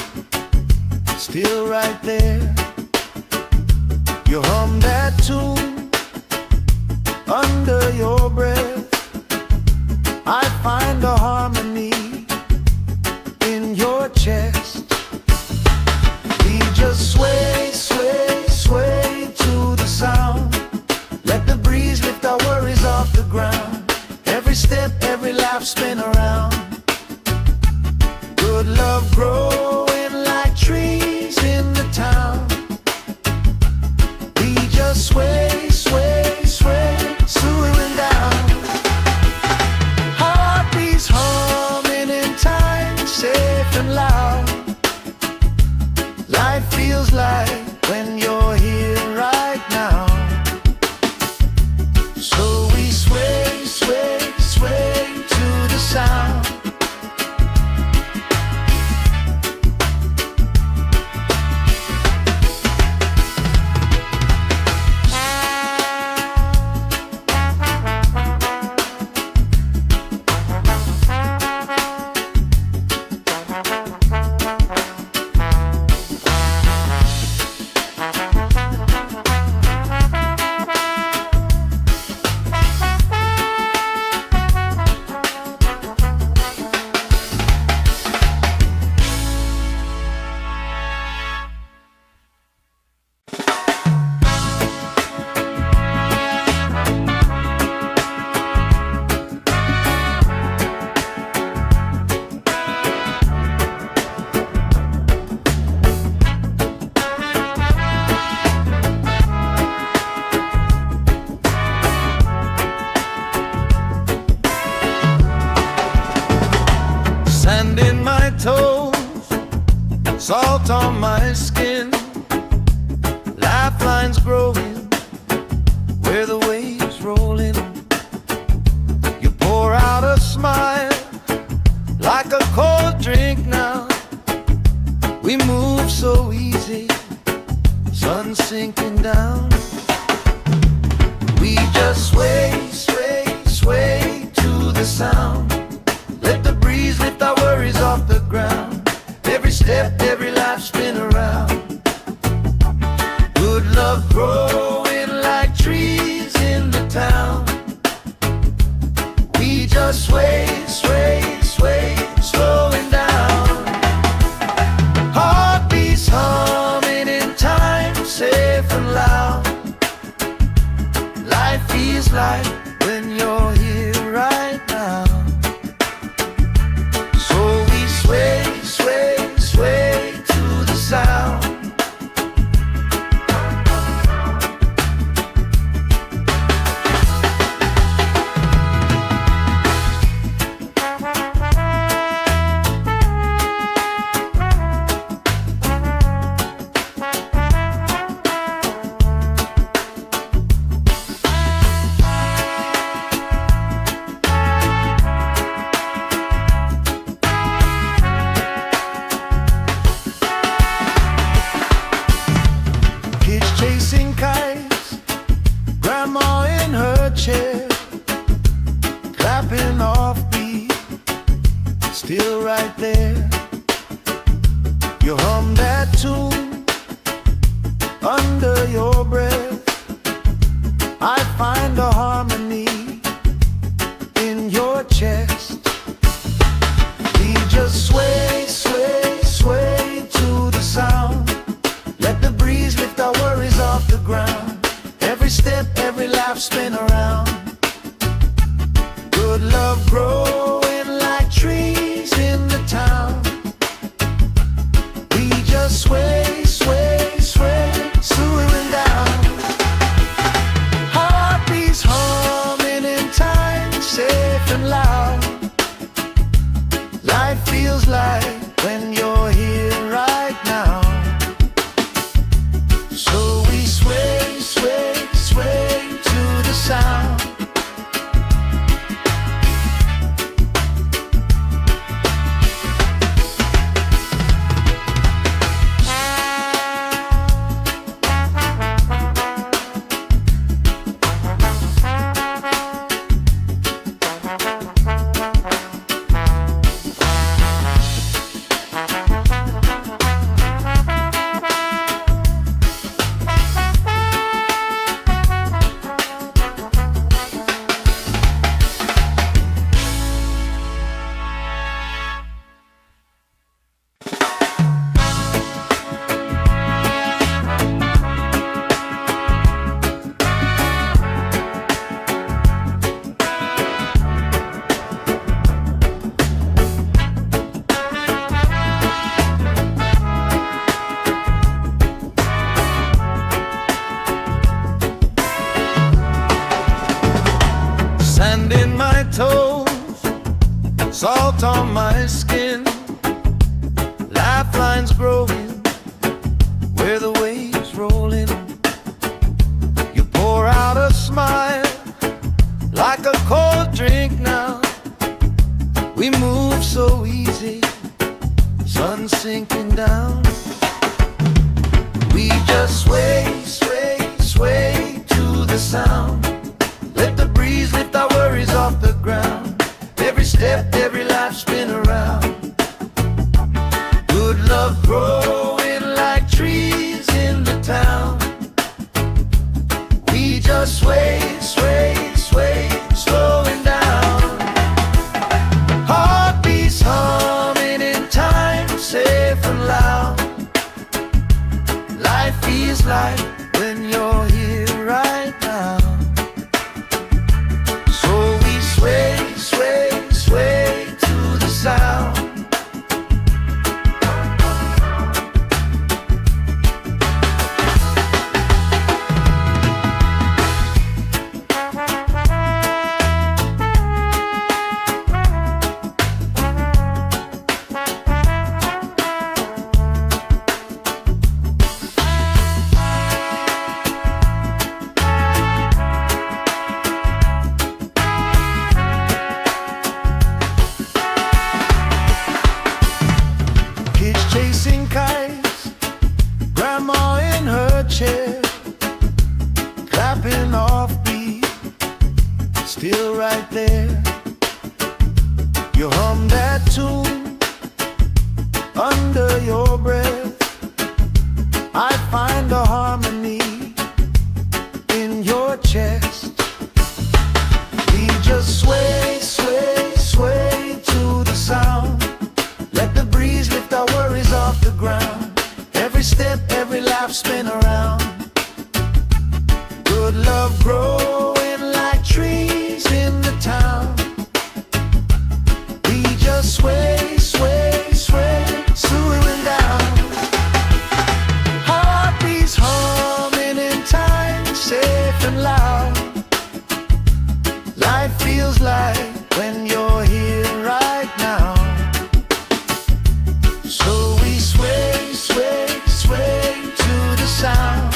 still right there. You hum that tune under your breath. I find a harmony in your chest. We just sway, sway, sway to the sound. Let the breeze lift our worries off the ground. Every step, every life spin around. Good love growing like trees in the town. We just sway, sway, sway, slowing down. Heartbeats humming in time, safe and loud. Life feels like when you're here right now. So we sway, sway, sway to the sound. Sand in my toes, salt on my skin, lifelines growing where the waves roll in. You pour out a smile like a cold drink now. We move so easy, sun sinking down. We just sway, sway, sway to the sound. Let the breeze lift our worries off the ground. Every step, every life spin around. Good love growing like trees in the town. We just sway, sway, sway, slowing down. Heartbeats humming in time, safe and loud. Life feels like when you're here right now. So we sway, sway, sway to the sound. chair, clapping off beat, still right there. You hum that tune under your breath. I find a harmony in your chest. We just sway, sway, sway to the sound. Let the breeze lift our worries off the ground. Every step, every laugh, spin around. Good love growing like trees in the town. We just sway, sway, sway, swooing down. Heartbeats humming in time, safe and loud. Life feels like when you're here right now. So we sway, sway, sway to the sound. Sand in my toes, salt on my skin, lifelines growing where the waves rolling. You pour out a smile like a cold drink now. We move so easy, sun sinking down. We just sway, sway, sway to the sound. Let the breeze lift our worries off the ground. Every step, every life, spin around. Good love growing like trees in the town. We just sway, sway, sway, slowing down. Heartbeats humming in time, safe and loud. Life feels like when you're here right now. Sway, sway, sway to the sound. Chasing kites, grandma in her chair, clapping off beat, still right there. You hum that tune under your breath. I find a harmony in your chest. We just sway, sway, sway to the sound. Let the breeze lift our worries off the ground. Every step, every laugh, spin around. Good love growing like trees in the town. We just sway, sway, sway, swooing down. Heartbeats humming in time, safe and loud. Life feels like when you're here right now. So we sway, sway, sway to the sound.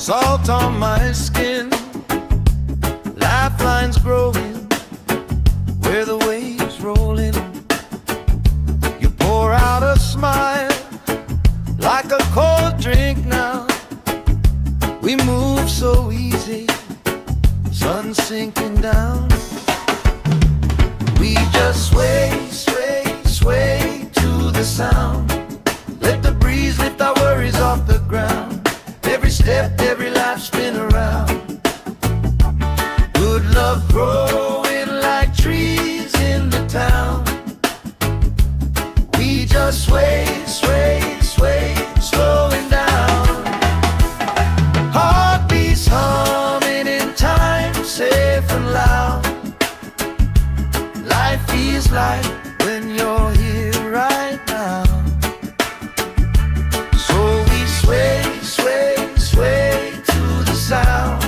salt on my skin, lifelines growing where the waves roll in. You pour out a smile like a cold drink now. We move so easy, sun sinking down. We just sway, sway, sway to the sound. Let the breeze lift our worries off the ground. Every step, every life spin around. Good love growing like trees in the town. We just sway, sway, sway, slowing down. Heartbeats humming in time, safe and loud. Life feels like when you're here right now. So we sway, sway, sway to the sound.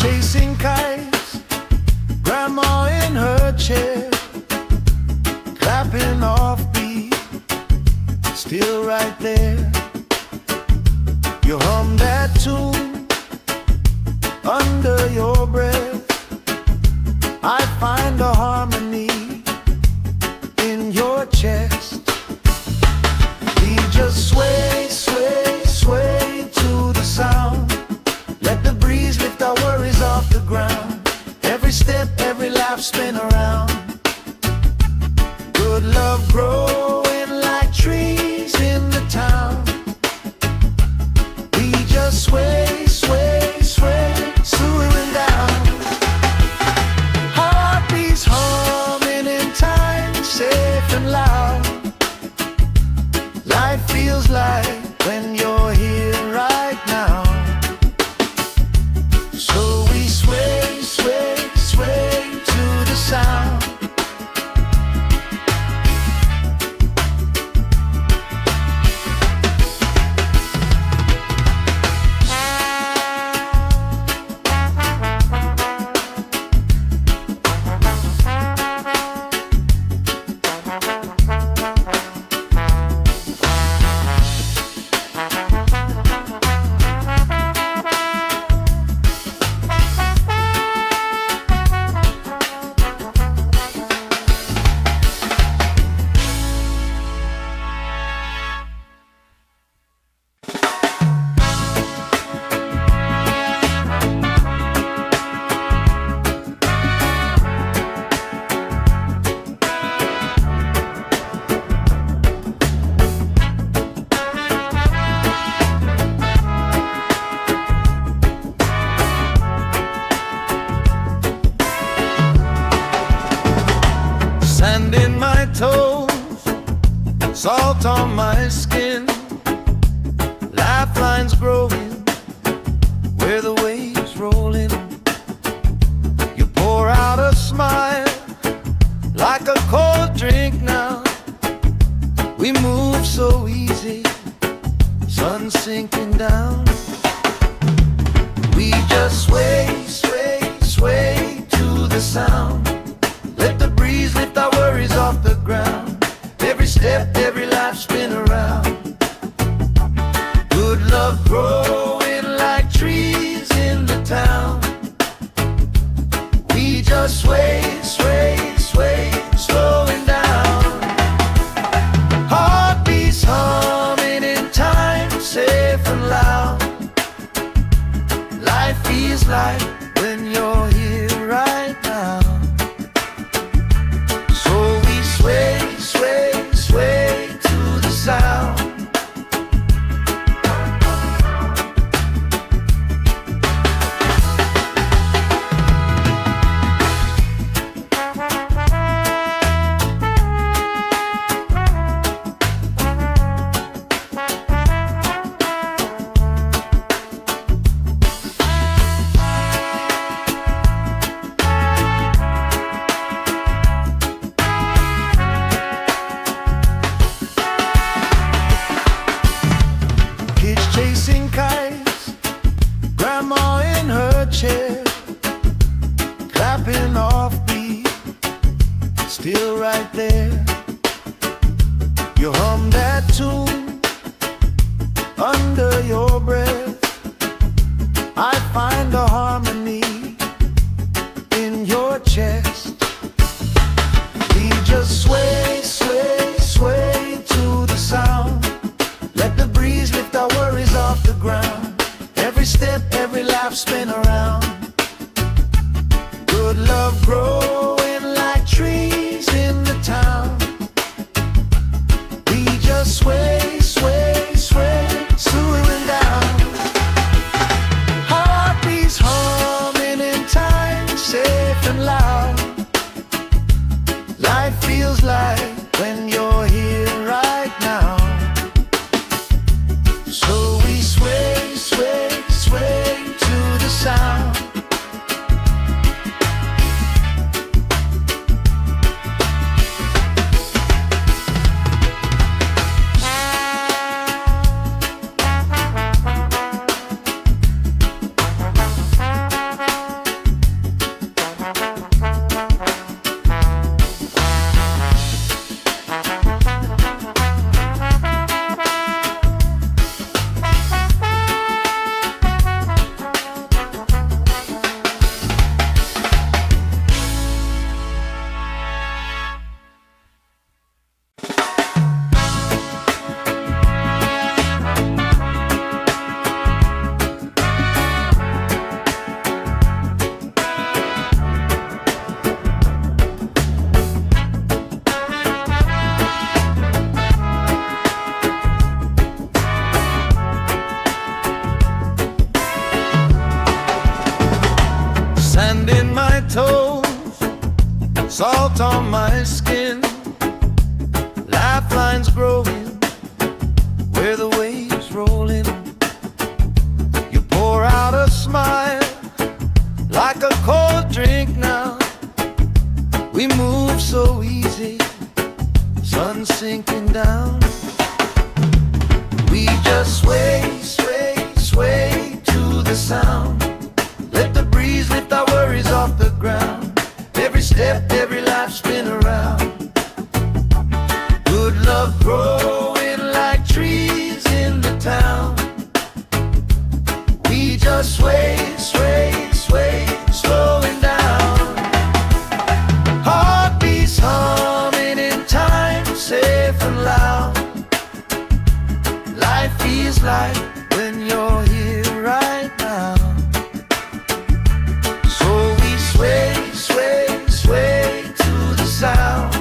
Chasing kites, grandma in her chair, clapping off beat, still right there. You hum that tune under your breath. I find a harmony in your chest. We just sway, sway, sway to the sound. Let the breeze lift our worries off the ground. Every step, every laugh spin around. Good love growing like trees in the town. We just sway, sway, sway, swaying down. Heartbeats humming in time, safe and loud. Life feels like when you're here right now. So we sway, sway, sway to the sound. Sand in my toes, salt on my skin, lifelines growing where the waves roll in. You pour out a smile like a cold drink now. We move so easy, sun sinking down. We just sway, sway, sway to the sound. Let the breeze lift our worries off the ground. Every step, every life spin around. Good love growing like trees in the town. We just sway, sway, sway, slowing down. Heartbeats humming in time, safe and loud. Life feels like when you're here right now. Sway, sway, sway to the sound. chasing kites, grandma in her chair, clapping off beat, still right there. You hum that tune under your breath. I find a harmony in your chest. We just sway, sway, sway to the sound. Let the breeze lift our worries off the ground. Every step, every lap, spin around. Good love growing like trees in the town. We just sway, sway, sway, swooing down. Heartbeats humming in time, safe and loud. Life feels like when you're here right now. So we sway, sway, sway to the sound. Sand in my toes, salt on my skin, lifelines growing where the waves rolling. You pour out a smile like a cold drink now. We move so easy, sun sinking down. We just sway, sway, sway to the sound. Let the breeze lift our worries off the ground. Every step, every life, spin around. Good love growing like trees in the town. We just sway, sway, sway, slowing down. Heartbeats humming in time, safe and loud. Life feels like when you're here right now. Sway, sway, sway to the sound.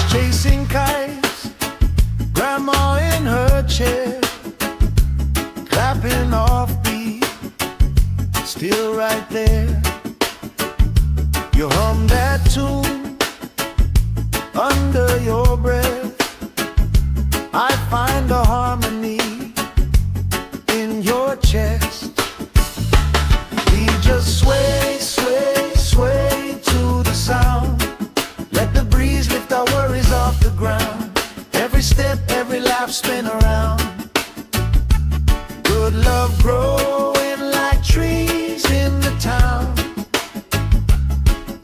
Chasing kites, grandma in her chair, clapping off beat, still right there. You hum that tune under your breath. I find a harmony in your chest. We just sway, sway, sway to the sound. Let the breeze lift our worries off the ground. Every step, every lap, spin around. Good love growing like trees in the town.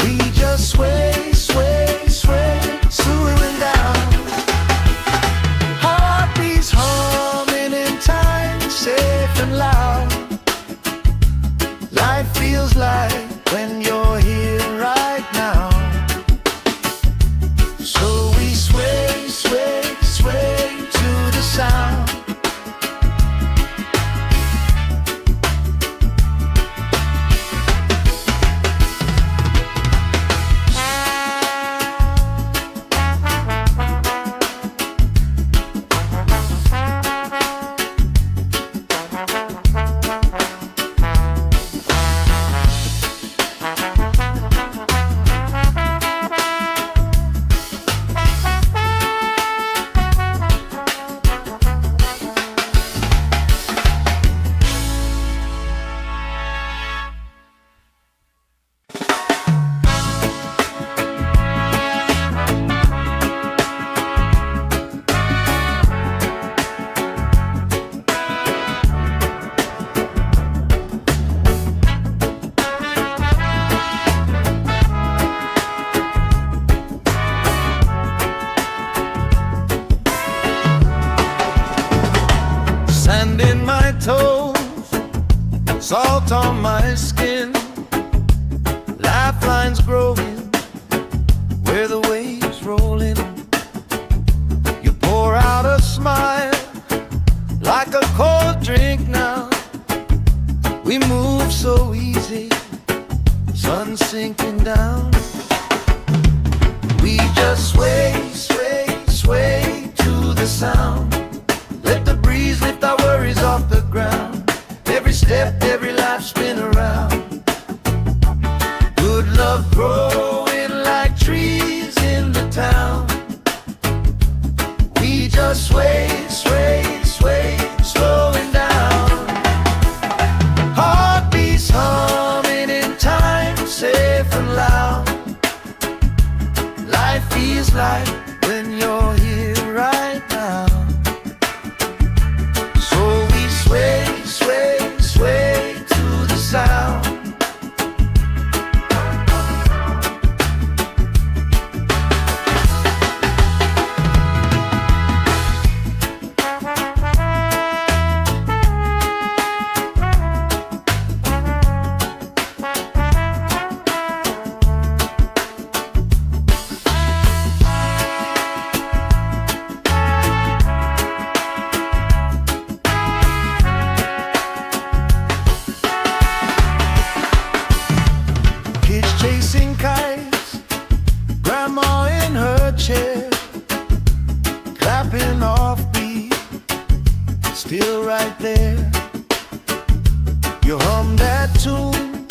We just sway, sway, sway, swooing down. Heartbeats humming in time, safe and loud. Life feels like Sand in my toes, salt on my skin, lifelines growing where the waves roll in. You pour out a smile like a cold drink now. We move so easy, sun sinking down. We just sway, sway, sway to the sound. Let the breeze lift our worries off the ground. Every step, every life spin around. Good love growing like trees in the town. We just sway, sway, sway, slowing down. Heartbeats humming in time, safe and loud. Life feels like when you're here right now. So we sway, sway, sway to the sound. Chasing kites, grandma in her chair, clapping off beat, still right there. You hum that tune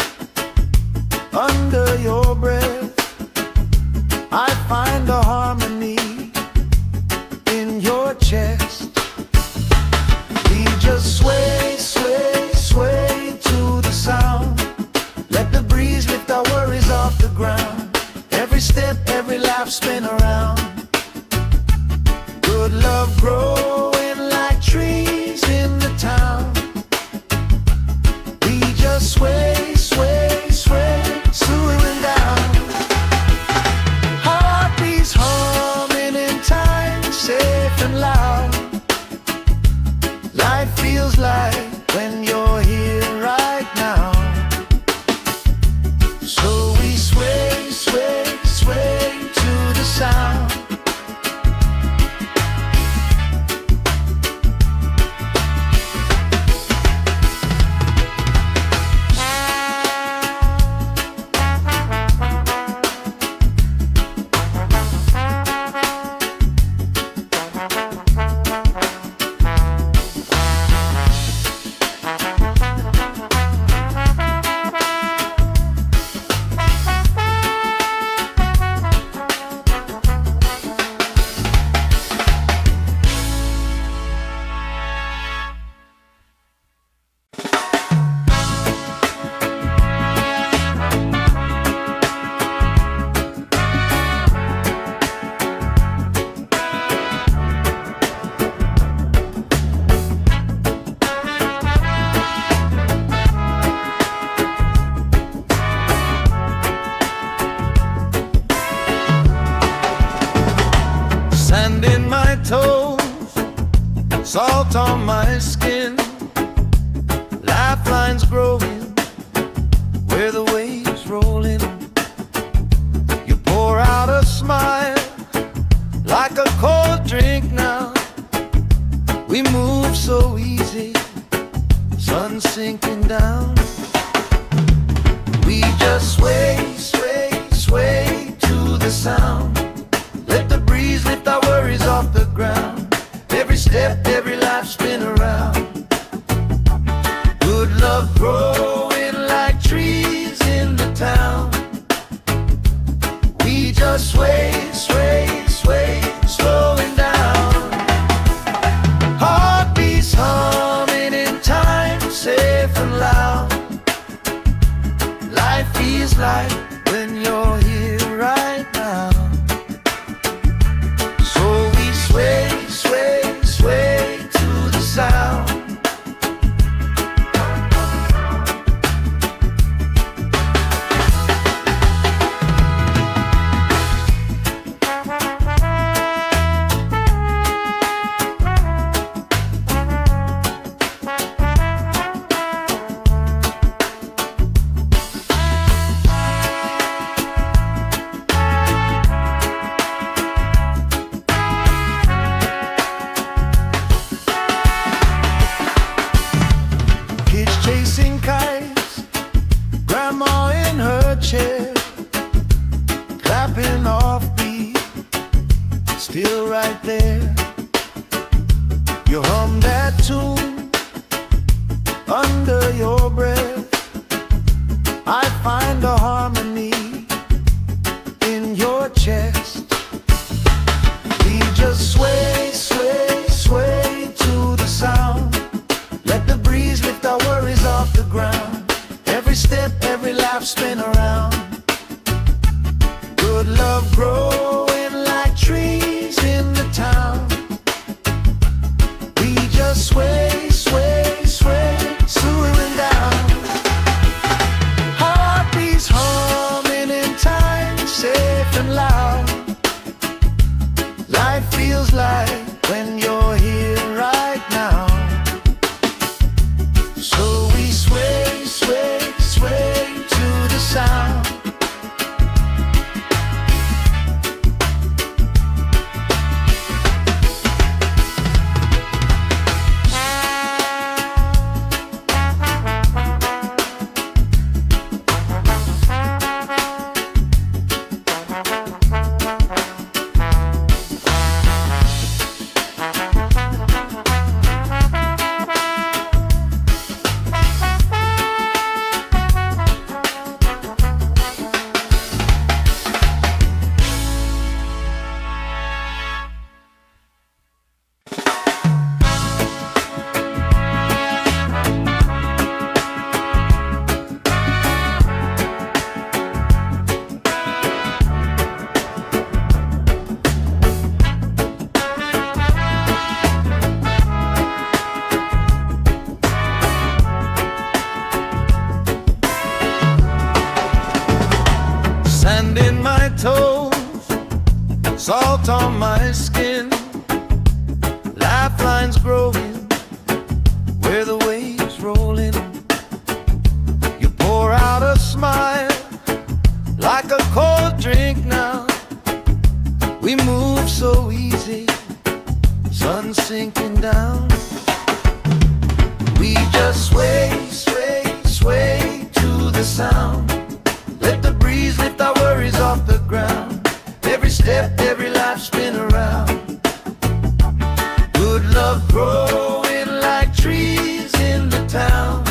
under your breath. I find the harmony in your chest. We just sway, sway, sway to the sound. Let the breeze lift our worries off the ground. Every step, every life spin around. Good love growing like trees in the town. We just sway, sway, sway, slowing down. Heartbeats humming in time, safe and loud. Life feels like when you're here right now. So we sway, sway, sway to the sound. Sand in my toes, salt on my skin, lifelines growing where the waves roll in. You pour out a smile like a cold drink now. We move so easy, sun sinking down. We just sway, sway, sway to the sound. Let the breeze lift our worries off the ground. Every step, every life spin around. Good love growing like trees in the town. We just sway, sway, sway, slowing down. Heartbeats humming in time, safe and loud. Life feels like when you're here right now. So we sway, sway, sway to the sound. salt on my skin, lifelines growing where the waves roll in. You pour out a smile like a cold drink now. We move so easy, sun sinking down. We just sway, sway, sway to the sound. Let the breeze lift our worries off the ground. Every step, every life spin around. Good love growing like trees in the town.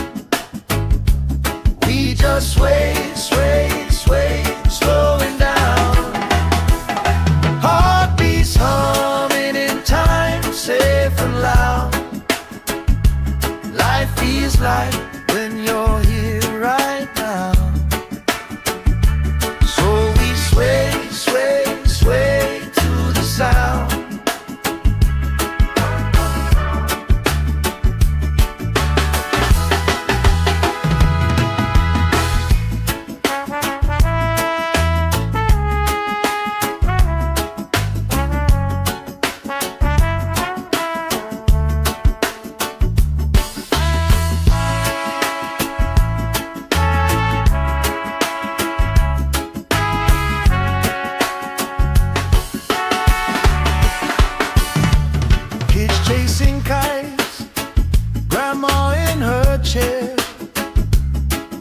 We just sway, sway, sway, slowing down. Heartbeats humming in time, safe and loud. Life feels like when you're here right now. So we sway, sway, sway to the sound. Chasing kites, grandma in her chair,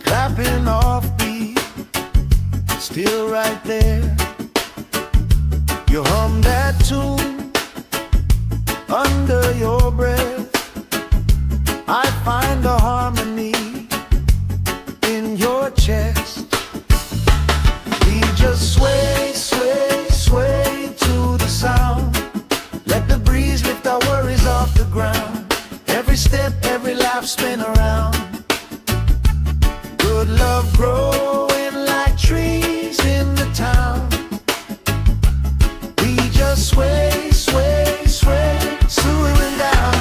clapping off beat, still right there. You hum that tune under your breath. I find a harmony in your chest. We just sway, sway, sway to the sound. Let the breeze lift our worries off the ground. Every step, every laugh spin around. Good love growing like trees in the town. We just sway, sway, sway, slowing down.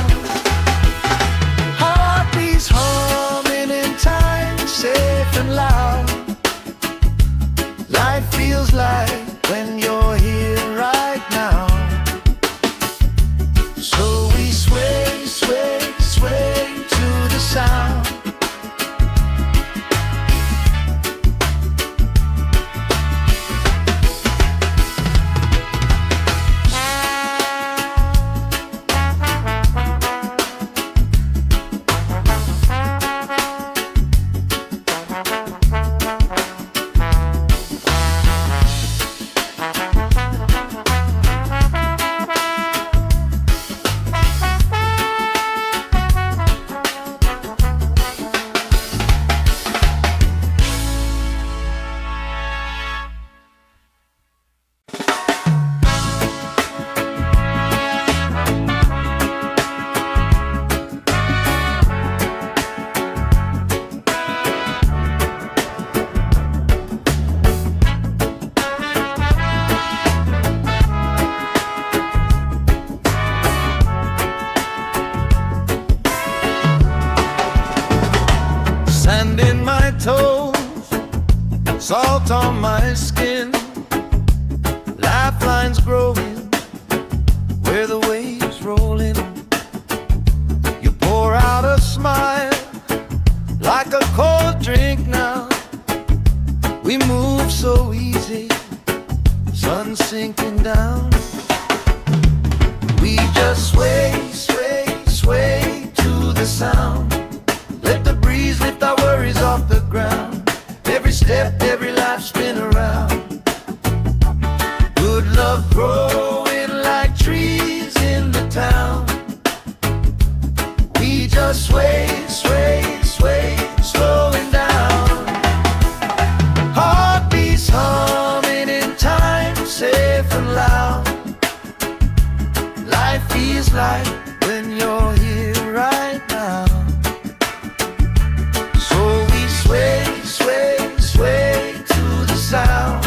Heartbeats humming in time, safe and loud. Life feels like when you're here right now. So we sway, sway, sway to the sound. Sand in my toes, salt on my skin, lifelines growing where the waves roll in. You pour out a smile like a cold drink now. We move so easy, sun sinking down. We just sway, sway, sway to the sound. Let the breeze lift our worries off the ground. Every step, every life spin around. Good love growing like trees in the town. We just sway, sway, sway, slowing down. Heartbeats humming in time, safe and loud. Life feels like when you're here right now. So we sway, sway, sway to the sound.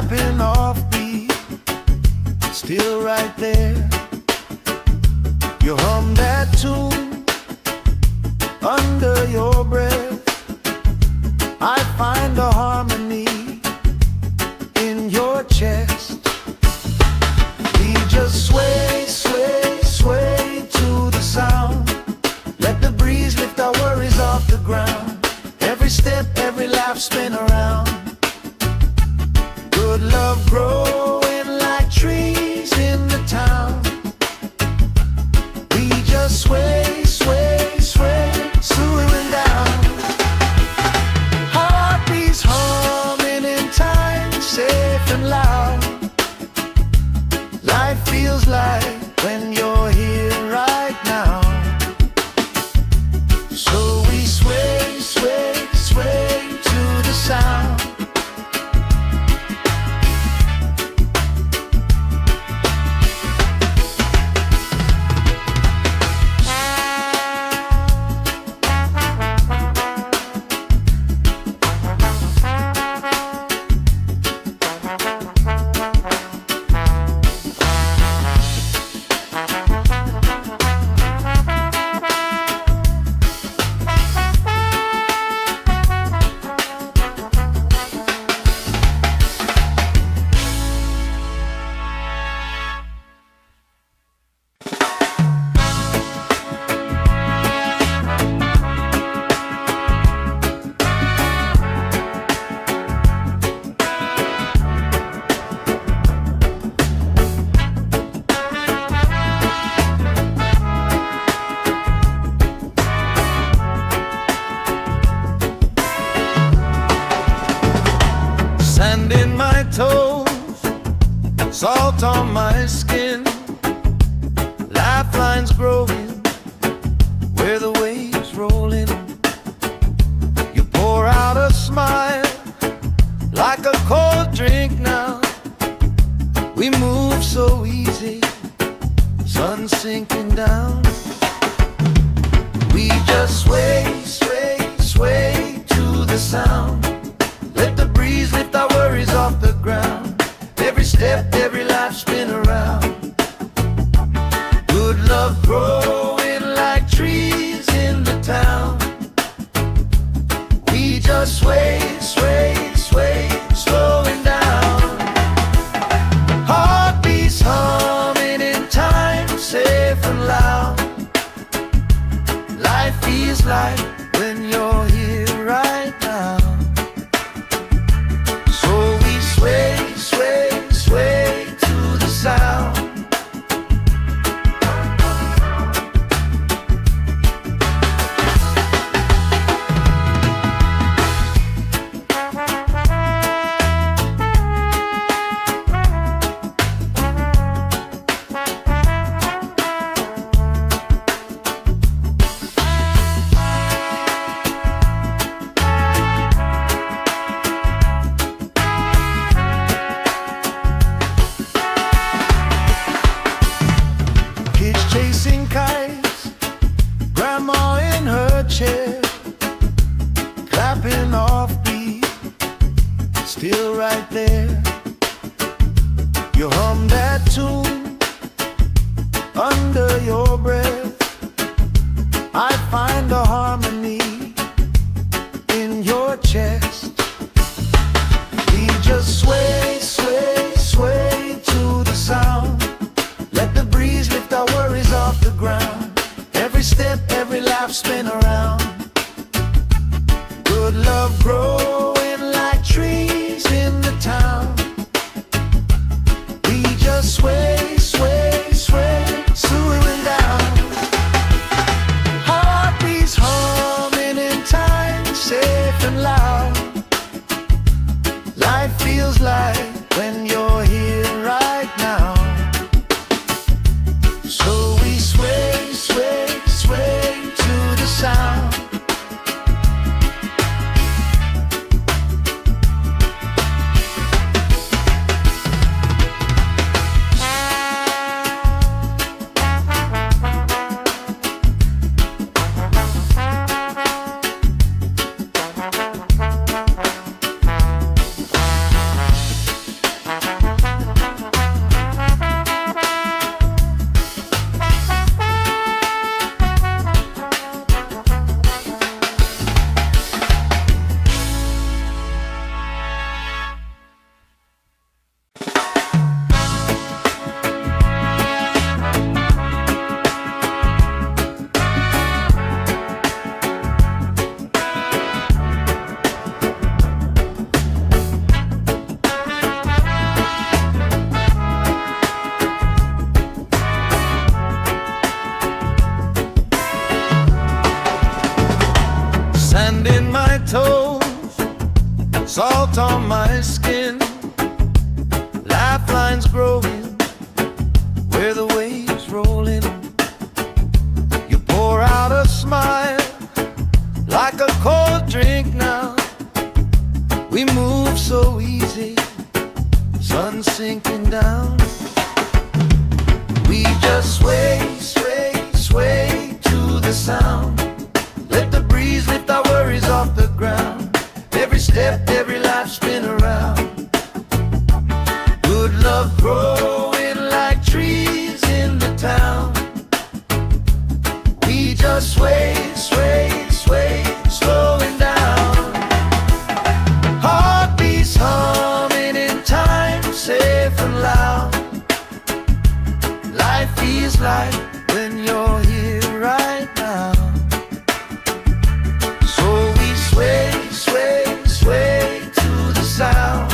snapping off beat, still right there. You hum that tune under your breath. I find a harmony in your chest. We just sway, sway, sway to the sound. Let the breeze lift our worries off the ground. Every step, every laugh, spin around. Good love growing like trees in the town. We just sway, sway, sway, slowing down. Heartbeats humming in time, safe and loud. Life feels like when you're here right now. So we sway, sway, sway to the sound. Sand in my toes, salt on my skin, lifelines growing where the waves rolling. You pour out a smile like a cold drink now. We move so easy, sun sinking down. We just sway, sway, sway to the sound. Let the breeze lift our worries off the ground. Every step, every life, spin around. Good love growing like trees in the town. We just sway, sway, sway, slowing down. Heartbeats humming in time, safe and loud. Life feels like when you're here right now. So salt on my skin, lifelines growing where the waves roll in. You pour out a smile like a cold drink now. We move so easy, sun sinking down. We just sway, sway, sway to the sound. Let the breeze lift our worries off the ground. Every step, every life spin around. Good love growing like trees in the town. We just sway, sway, sway, slowing down. Heartbeats humming in time, safe and loud. Life feels like when you're here right now. So we sway, sway, sway to the sound.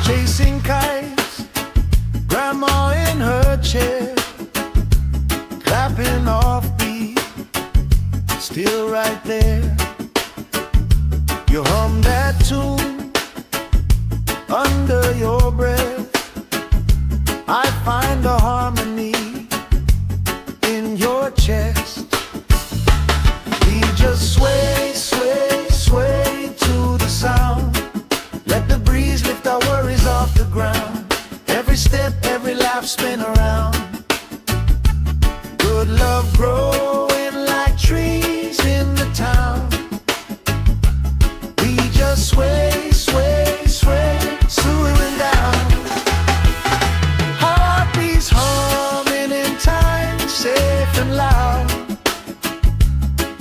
Chasing kites, grandma in her chair, clapping off beat, still right there. You hum that tune under your breath. I find a harmony in your chest. We just sway, sway, sway to the sound. Let the breeze lift our worries off the ground. Every step, every laugh spin around. Good love growing like trees in the town. We just sway, sway, sway, slowing down. Heartbeats humming in time, safe and loud.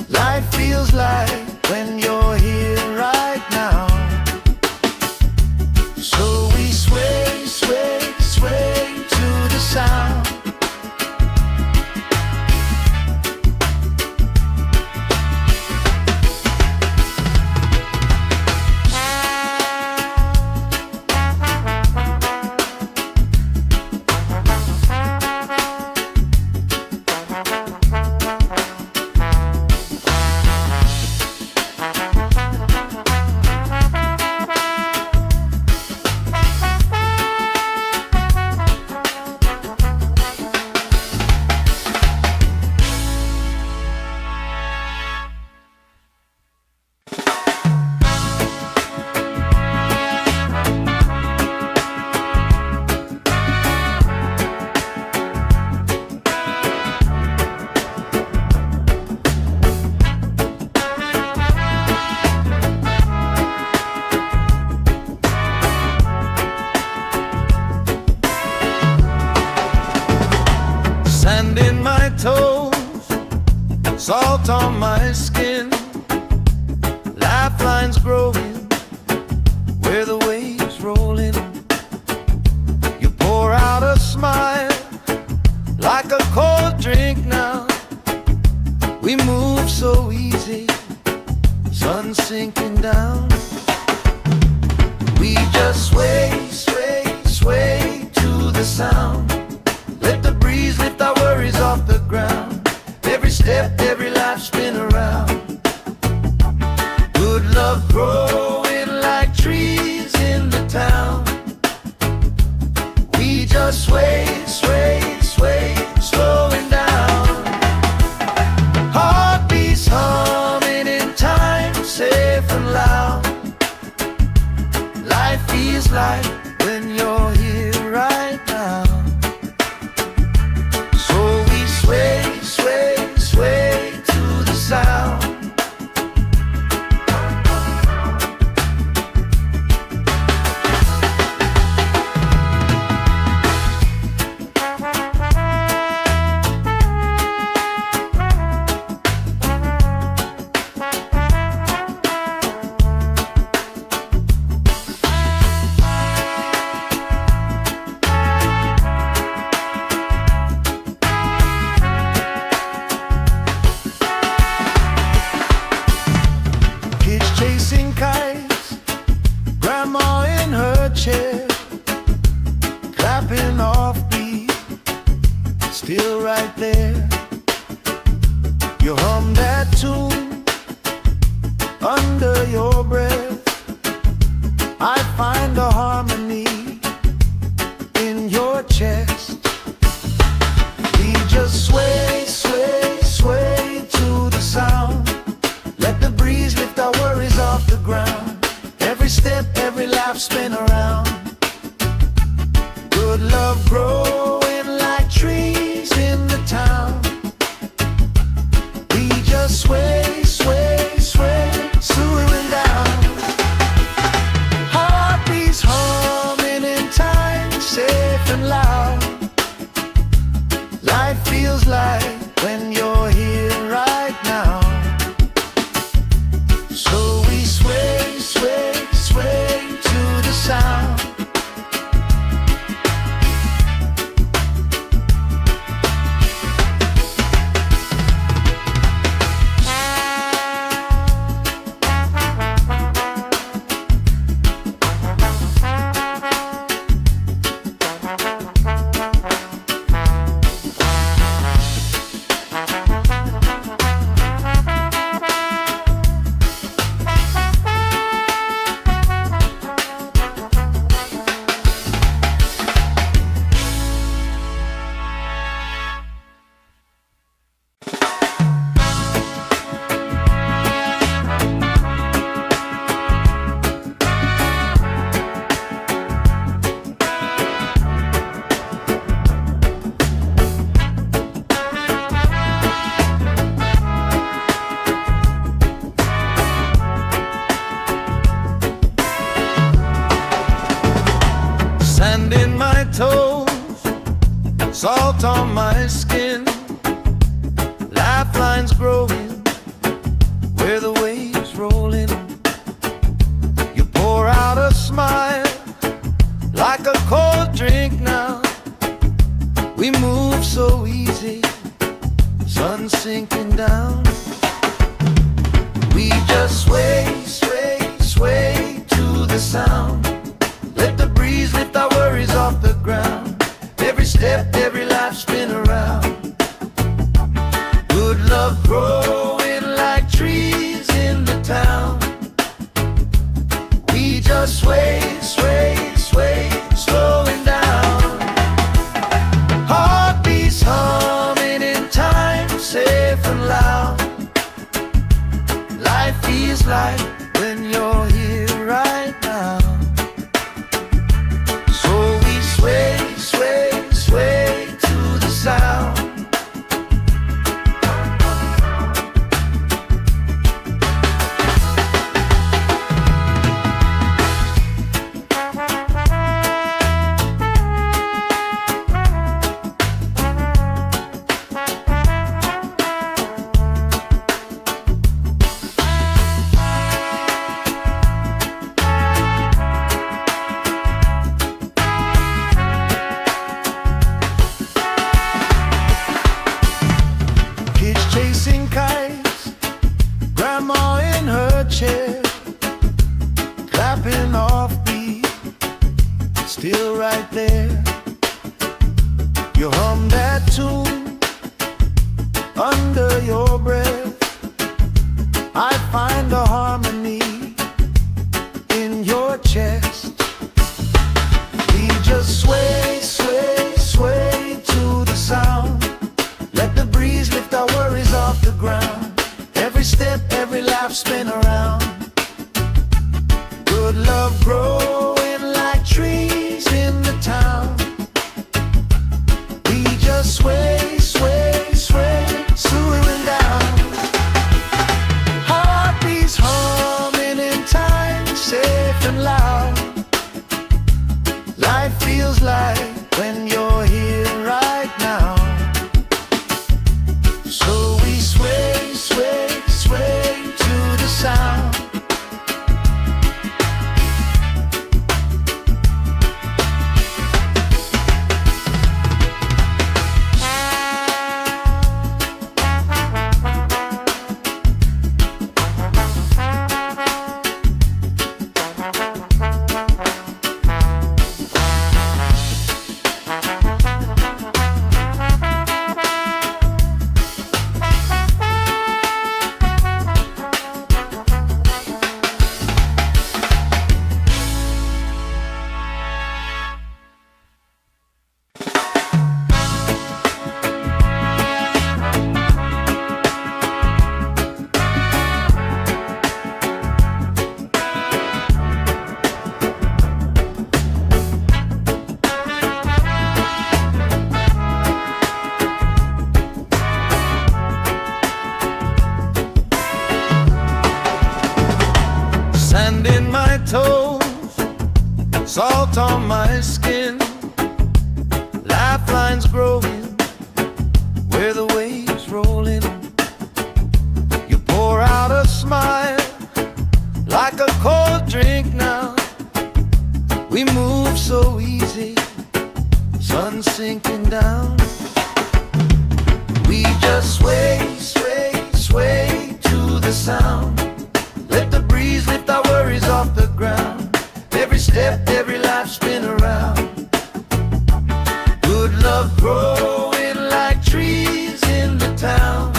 Life feels like when you're here right now. So we sway, sway, sway to the sound. Sand in my toes, salt on my skin, lifelines growing where the waves roll in. You pour out a smile like a cold drink now. We move so easy, sun sinking down. We just sway, sway, sway to the sound. Let the breeze lift our worries off the ground. Every step, every life spin around. Good love growing like trees in the town. We just sway, sway, sway, slowing down. Heartbeats humming in time, safe and loud. Life feels like when you're here right now. So we sway, sway, sway to the sound. chair, clapping off beat, still right there. You hum that tune under your breath. I find a harmony in your chest. We just sway, sway, sway to the sound. Let the breeze lift our worries off the ground. Every step, every lap, spin around. Good love growing like trees in the town. We just sway, sway, sway, swooing down. Heartbeats humming in time, safe and loud. Life feels like when you're here right now. So we sway, sway, sway to the sound. Sand in my toes, salt on my skin, lifelines growing where the waves roll in. You pour out a smile like a cold drink now. We move so easy, sun sinking down. We just sway, sway, sway to the sound. Let the breeze lift our worries off the ground. Every step, every life, spin around. Good love growing like trees in the town. We just sway, sway, sway, slowing down. Heartbeats humming in time, safe and loud. Life feels like when you're here right now. Sway, sway, sway to the sound. Chasing kites, grandma in her chair, clapping off beat, still right there. You hum that tune under your breath. I find a harmony in your chest. We just sway, sway, sway to the sound. Let the breeze lift our worries off the ground. Every step, every lap, spin around. Good love growing like trees in the town. We just sway, sway, sway, swooing down. Heartbeats humming in time, safe and loud. salt on my skin, lifelines growing where the waves rolling. You pour out a smile like a cold drink now. We move so easy, sun sinking down. We just sway, sway, sway to the sound. Let the breeze lift our worries off the ground. Every step, every life spin around. Good love growing like trees in the town.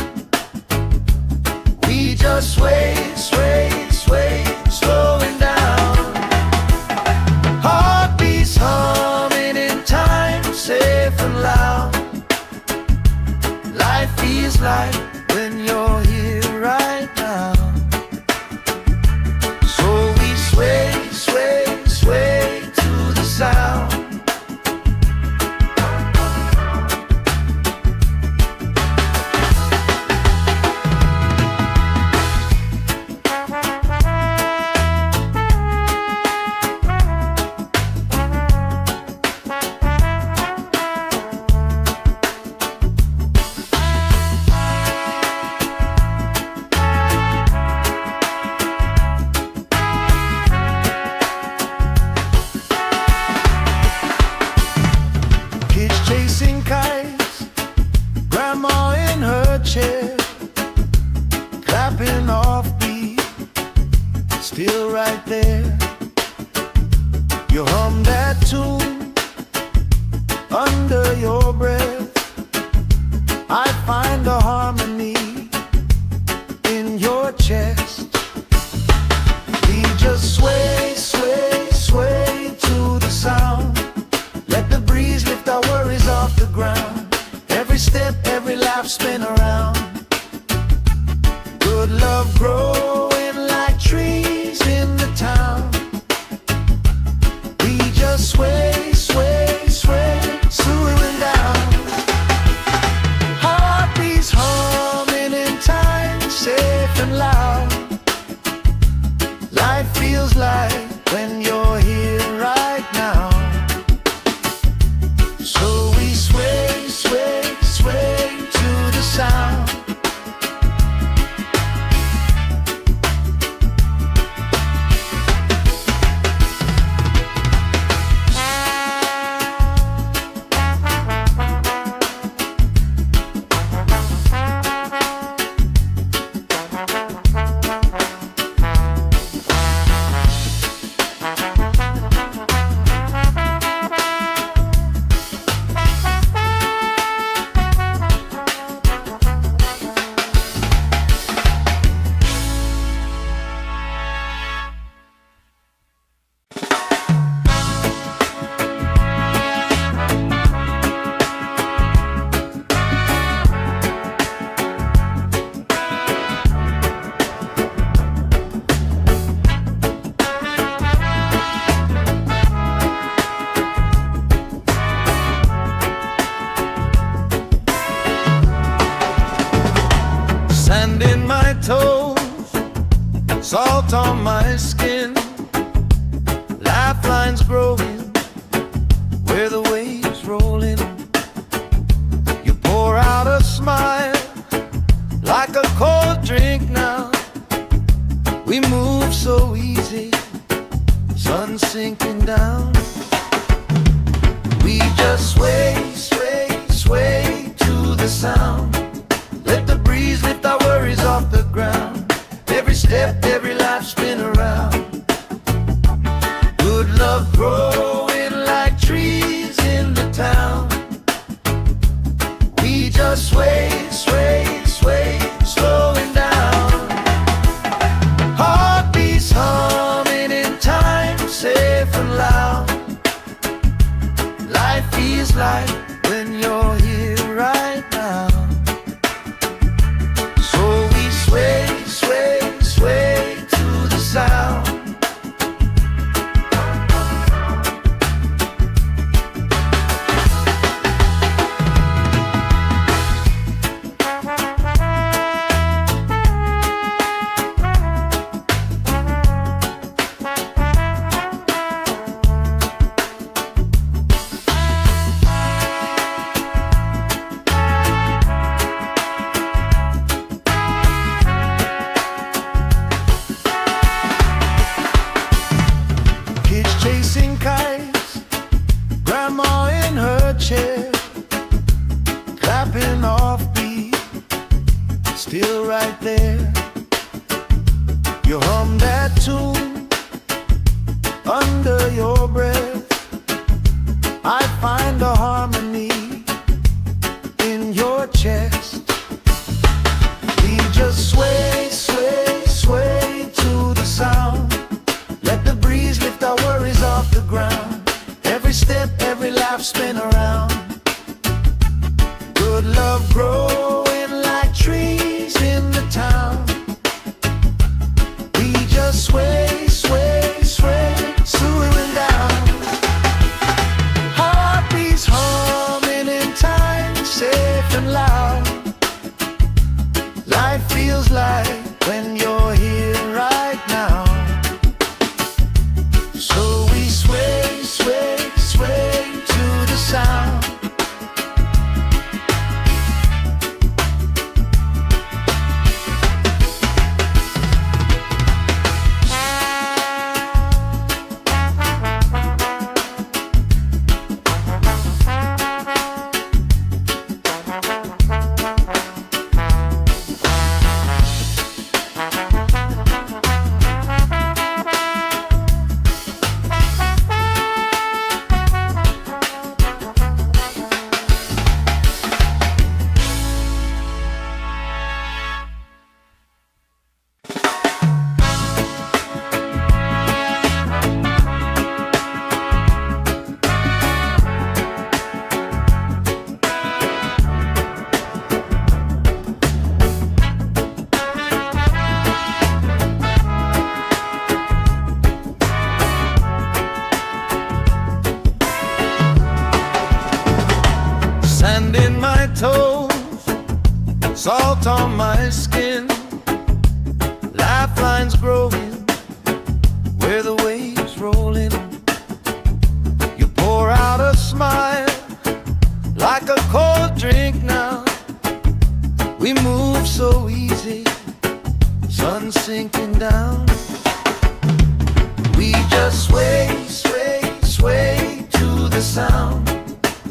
We just sway, sway, sway, slowing down. Heartbeats humming in time, safe and loud. Life feels like when you're here right now. So we sway, sway, sway to the sound. Chasing kites, grandma in her chair, clapping off beat, still right there. You hum that tune under your breath. I find a harmony in your chest. We just sway, sway, sway to the sound. Let the breeze lift our worries off the ground. Every step, every life spin around. Good love growing like trees in the town. We just sway, sway, sway, slowing down. Heartbeats humming in time, safe and loud. Life feels like when you're here right now. So we sway, sway, sway to the sound. Sand in my toes, salt on my skin, lifelines growing where the waves rolling. You pour out a smile like a cold drink now. We move so easy, sun sinking down. We just sway, sway, sway to the sound. Let the breeze lift our worries off the ground. Every step, every life spin around. Good love growing like trees in the town. We just sway, sway, sway, slowing down. Heartbeats humming in time, safe and loud. Life feels like when you're here right now. So we sway, sway, sway to the sound. still right there. You hum that tune under your breath. I find a harmony in your chest. We just sway, sway, sway to the sound. Let the breeze lift our worries off the ground. Every step, every laugh, spin around. Good love growing like trees in the town. We just sway, sway, sway, swaying down. Heartbeats humming in time, safe and loud. Life feels like when you're here right now. So we sway, sway, sway to the sound. Sand in my toes, salt on my skin, lifelines growing where the waves roll in. You pour out a smile like a cold drink now. We move so easy, sun sinking down. We just sway, sway, sway to the sound.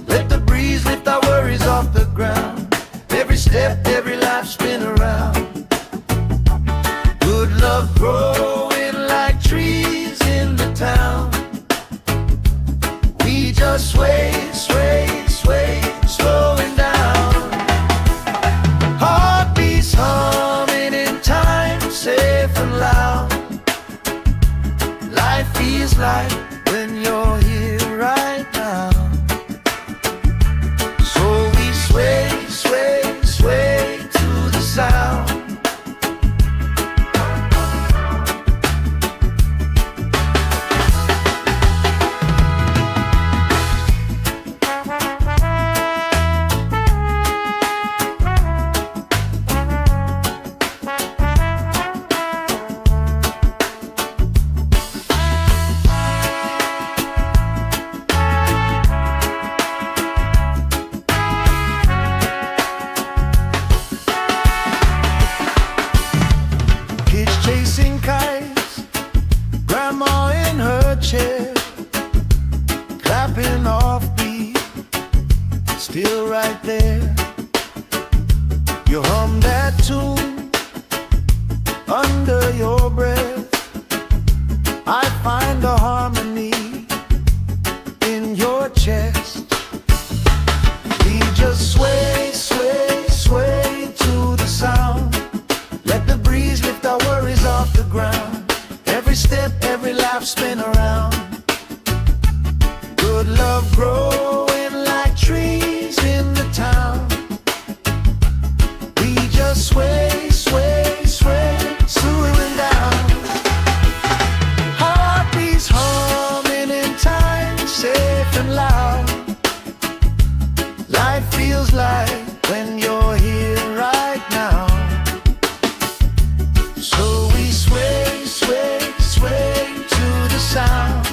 Let the breeze lift our worries off the ground. Every step, every life, spin around. Good love growing like trees in the town. We just sway, sway, sway, slowing down. Heartbeats humming in time, safe and loud. Life feels like when you're here right now. Sway, sway, sway to the sound. Chasing kites, grandma in her chair, clapping off beat, still right there. You hum that tune under your breath. I find a harmony in your chest. We just sway, sway, sway to the sound. Let the breeze lift our worries off the ground. Every step, every laugh, spin around. Good love growing like trees in the town. We just sway, sway, sway, swaying down. Heartbeats humming in time, safe and loud. Life feels like when you're here right now. So we sway, sway, sway to the sound.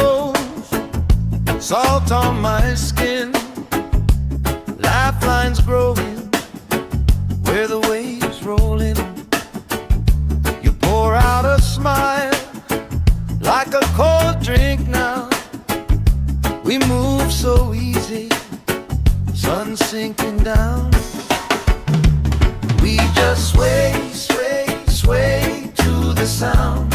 toes, salt on my skin, lifelines growing where the waves roll in. You pour out a smile like a cold drink now. We move so easy, sun sinking down. We just sway, sway, sway to the sound.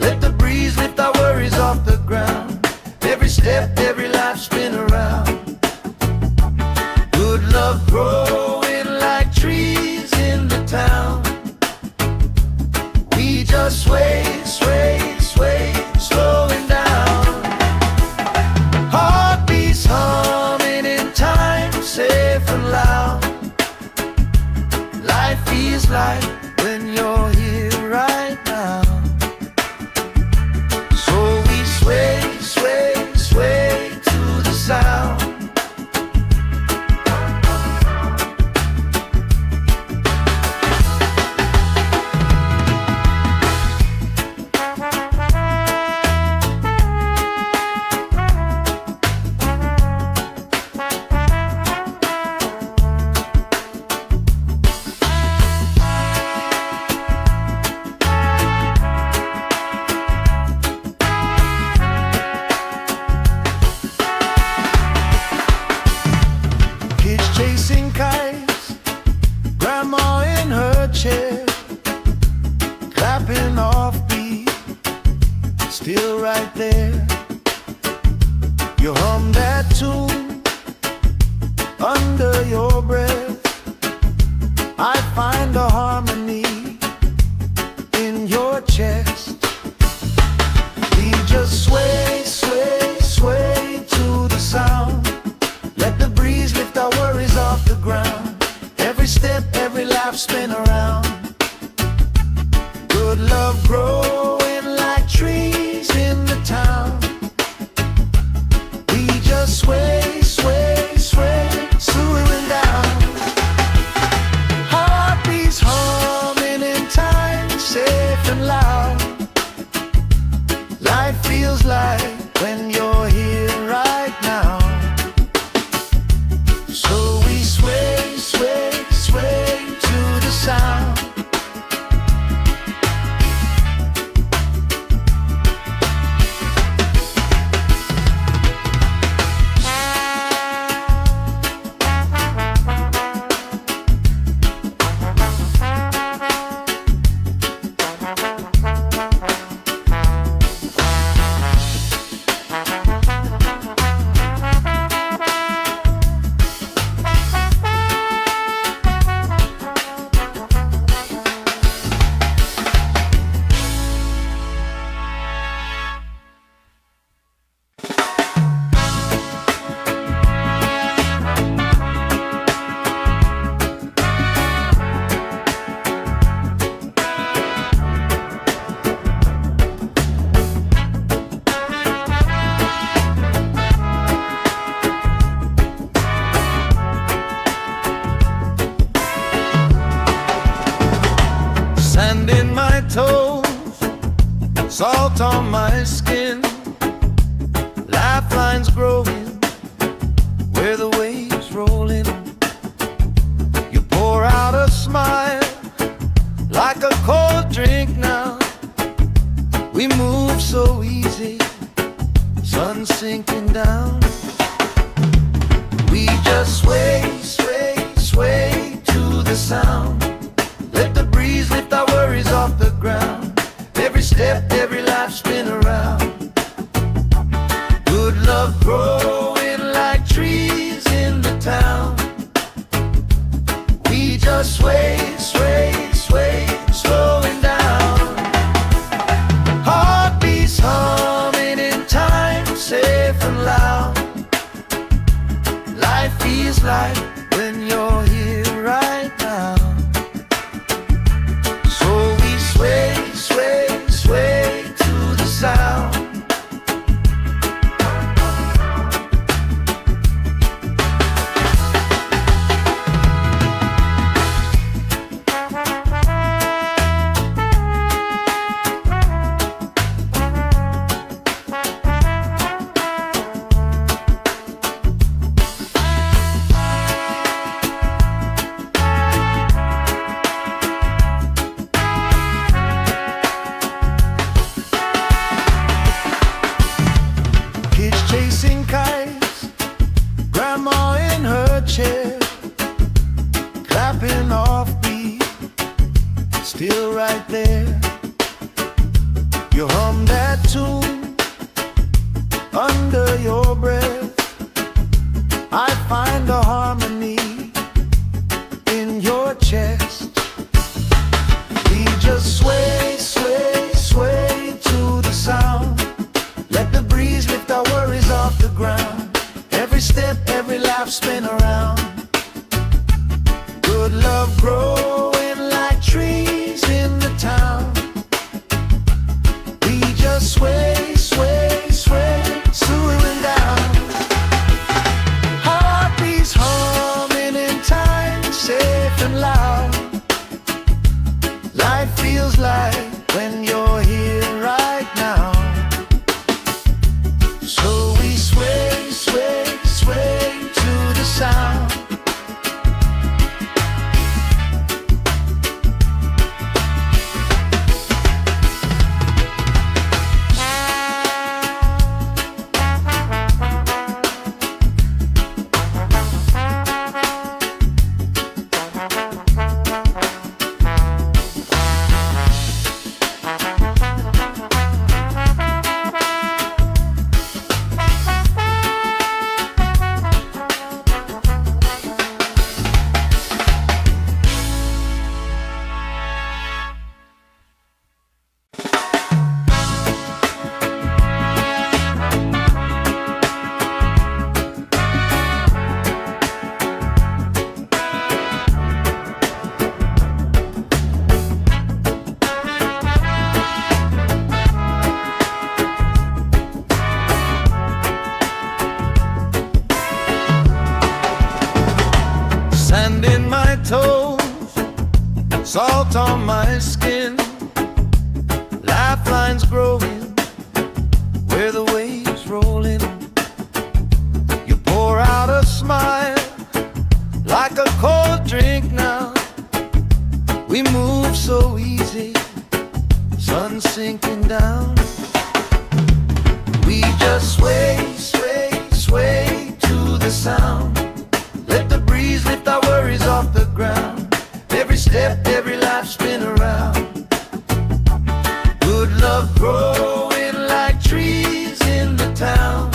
Let the breeze lift our worries off the ground. Every step, every life spin around. Good love growing like trees in the town. We just sway, sway, sway, slowing down. Heartbeats humming in time, safe and loud. Life feels like when you're here right now. So we sway, sway, sway to the sound. Chasing kites, grandma in her chair, clapping off beat, still right there. You hum that tune under your breath. I find a harmony in your chest. We just sway, sway, sway to the sound. Let the breeze lift our worries off the ground. Every step, every life spin around. Good love growing like trees in the town. We just sway, sway, sway, slowing down. Heartbeats humming in time, safe and loud. Life feels like when you're here right now. So we sway, sway, sway to the sound. Sand in my toes, salt on my skin, lifelines growing where the waves roll in. You pour out a smile like a cold drink now. We move so easy, sun sinking down. We just sway, sway, sway to the sound. Let the breeze lift our worries off the ground. Every step, every life spin around. Good love growing like trees in the town. We just sway, sway, sway, slowing down. Heartbeats humming in time, safe and loud. Life feels like when you're here right now. So we sway, sway, sway to the sound. under your breath. I find a harmony in your chest. We just sway, sway, sway to the sound. Let the breeze lift our worries off the ground. Every step, every laugh, spin around. Good love growing like trees in the town. We just sway, sway, sway, swooing down. Heartbeats humming in time, safe and loud. Life feels like when you're here right now. So we sway, sway, sway to the sound. Sand in my toes, salt on my skin, lifelines growing where the waves rolling. You pour out a smile like a cold drink now. We move so easy, sun sinking down. We just sway, sway, sway to the sound. Let the breeze lift our worries off the ground. Every step, every life, spin around. Good love growing like trees in the town.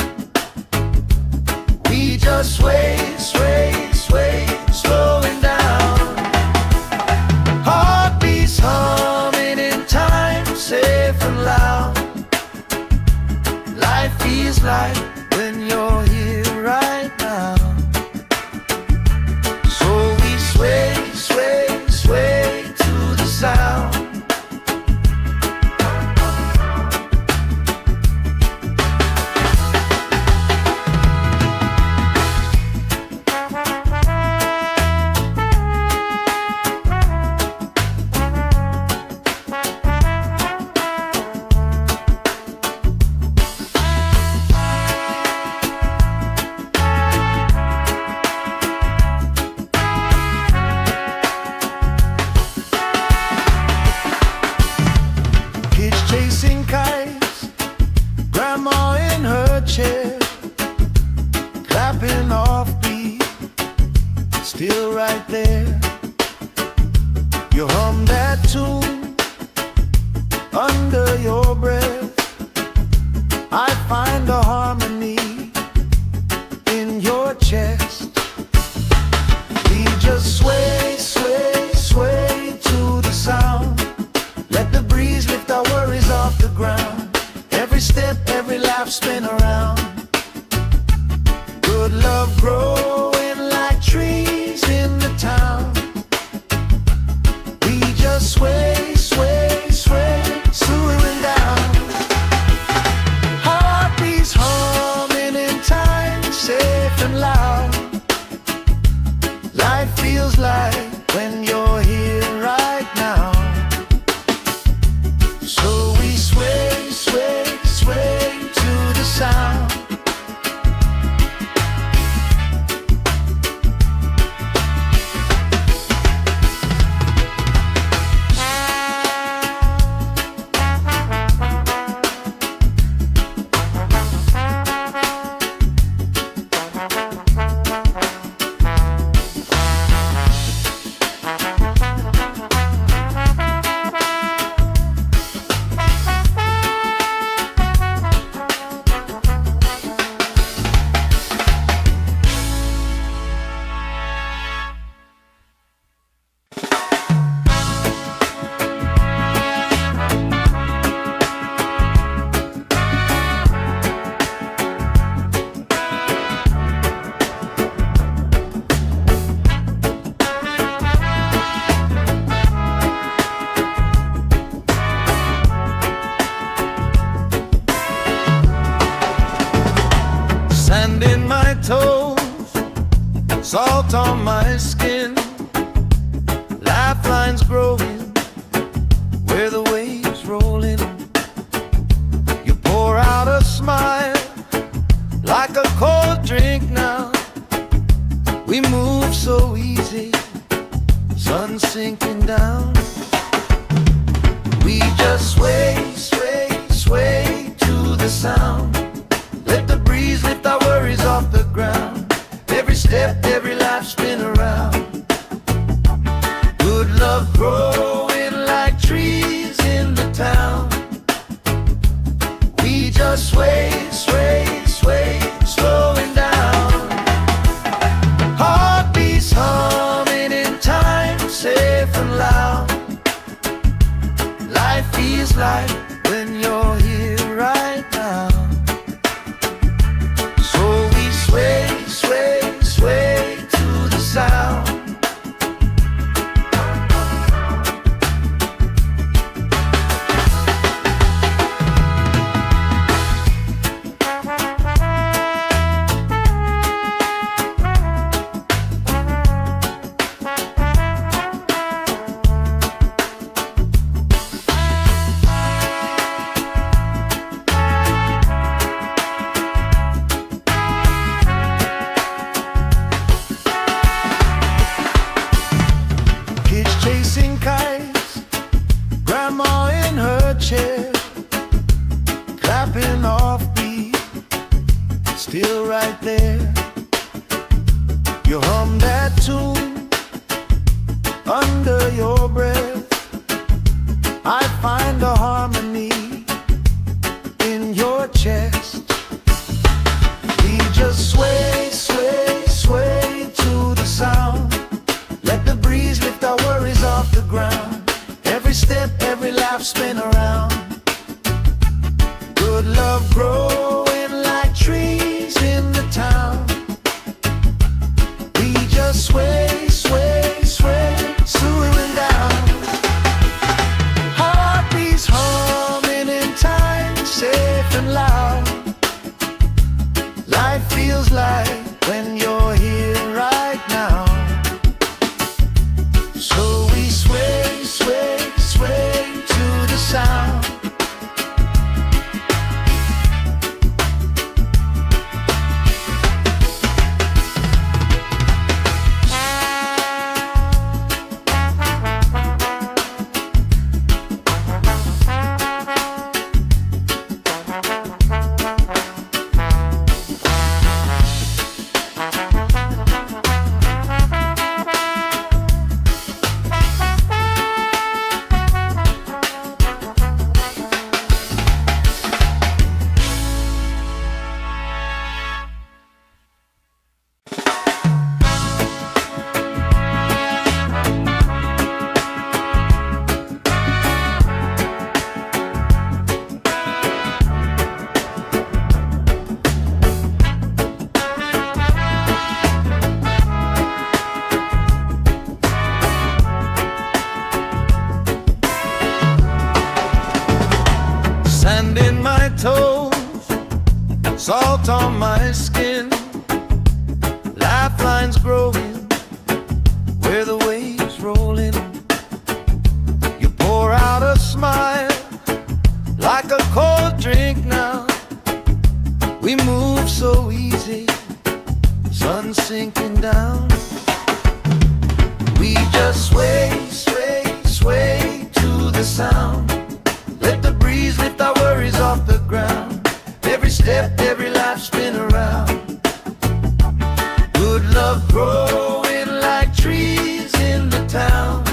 We just sway, sway, sway, slowing down. Heartbeats humming in time, safe and loud. Life feels like when you're here right now. Sway, sway, sway to the sound. Chasing kites, grandma in her chair, clapping off beat, still right there. You hum that tune under your breath. I find a harmony in your chest. We just sway, sway, sway to the sound. Let the breeze lift our worries off the ground. Every step, every laugh, spin around. Good love growing like trees in the town. We just sway, sway, sway, swooing down. Heartbeats humming in time, safe and loud. Life feels like when you're here right now. So we sway, sway, sway to the sound. Sand in my toes, salt on my skin, lifelines growing where the waves roll in. You pour out a smile like a cold drink now. We move so easy, sun sinking down. We just sway, sway, sway to the sound. Let the breeze lift our worries off the ground. Every step, every life spin around. Good love growing like trees in the town. We just sway, sway, sway, slowing down. Heartbeats humming in time, safe and loud. Life feels like when you're here right now. So we sway, sway, sway to the sound. Chasing kites, grandma in her chair, clapping off beat, still right there. You hum that tune under your breath. I find a harmony in your chest. We just sway, sway, sway to the sound. Let the breeze lift our worries off the ground. Every step, every laugh spin around. Good love growing like trees in the town. We just sway, sway, sway, swaying down. Heartbeats humming in time, safe and loud. Life feels like when you're here right now. So we sway, sway, sway to the sound. Sand in my toes, salt on my skin, lifelines growing where the waves roll in. You pour out a smile like a cold drink now. We move so easy, sun sinking down. We just sway, sway, sway to the sound. Let the breeze lift our worries off the ground. Every step, every life spin around. Good love growing like trees in the town.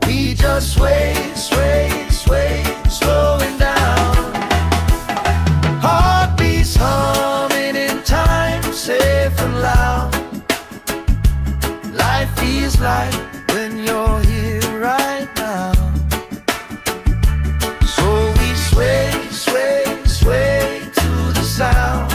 We just sway, sway, sway, slowing down. Heartbeats humming in time, safe and loud. Life feels like when you're here right now. Sway, sway, sway to the sound.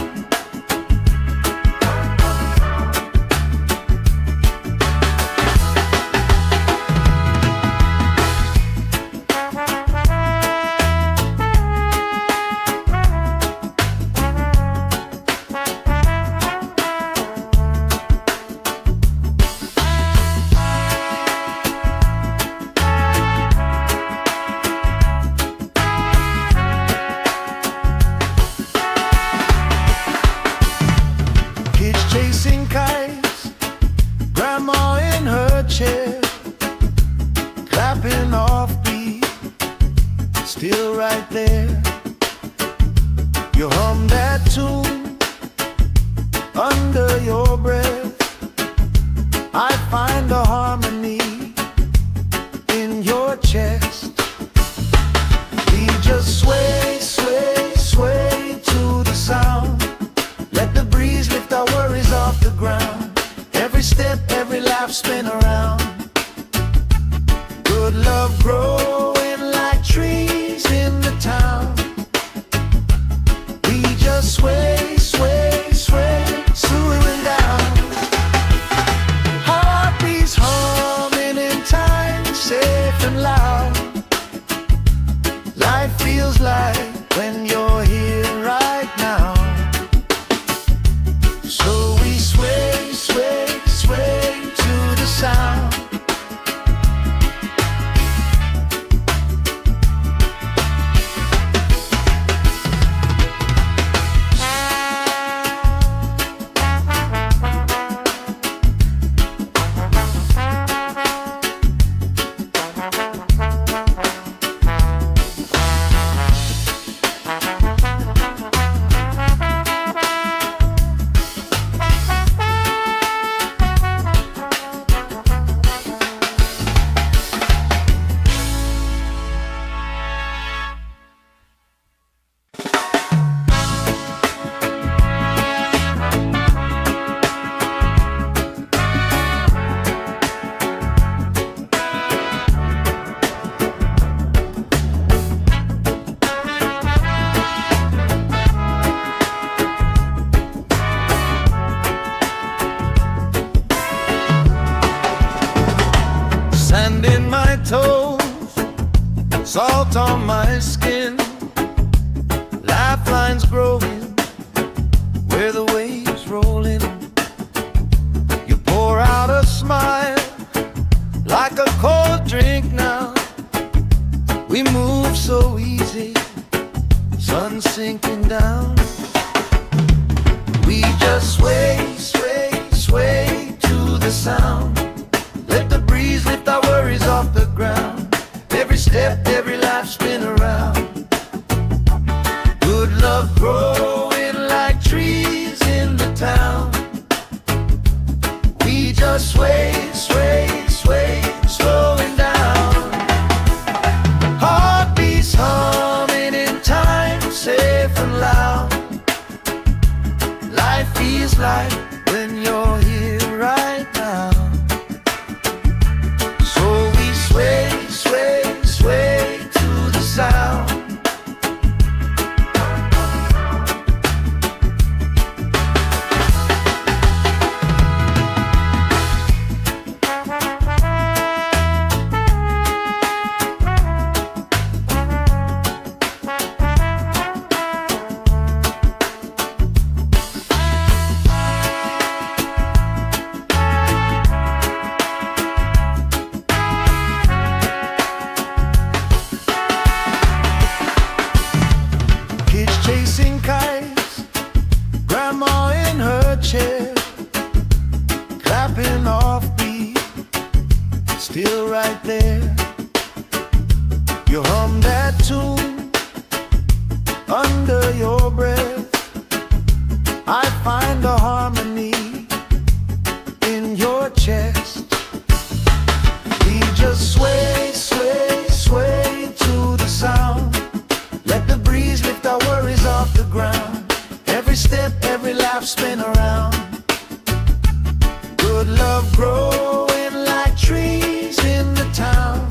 You hum that tune under your breath. I find a harmony in your chest. We just sway, sway, sway to the sound. Let the breeze lift our worries off the ground. Every step, every laugh, spin around. Good love growing like trees in the town. We just sway, sway, sway, swooing down. Heartbeats humming in time, safe and loud. Life feels like when you're here right now. So we sway, sway, sway to the sound. Sand in my toes, salt on my skin, lifelines growing where the waves rolling. You pour out a smile like a cold drink now. We move so easy, sun sinking down. We just sway, sway, sway to the sound. Let the breeze lift our worries off the ground. Every step, every laugh, spin around. Good love growing like trees in the town. We just sway, sway, sway, slowing down. Heartbeats humming in time, safe and loud. Life feels like when you're here right now. Sway, sway, sway to the sound. Chasing kites, grandma in her chair, clapping off beat, still right there. You hum that tune under your breath. I find a harmony in your chest. We just sway, sway, sway to the sound. Let the breeze lift our worries off the ground. Every step, every laugh, spin around. Good love growing like trees in the town.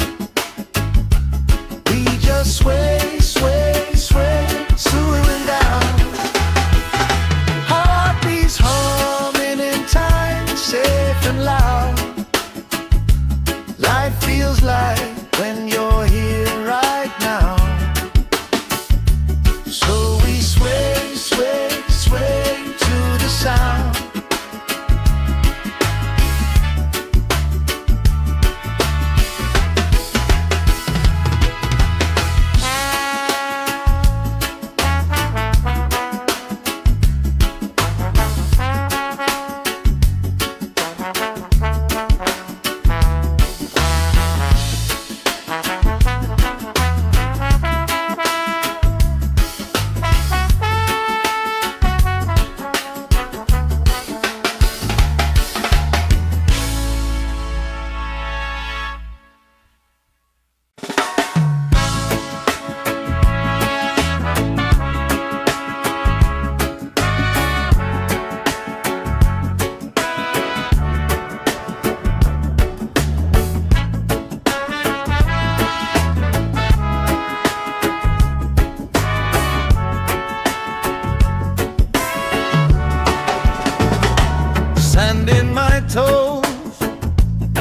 Sand in my toes,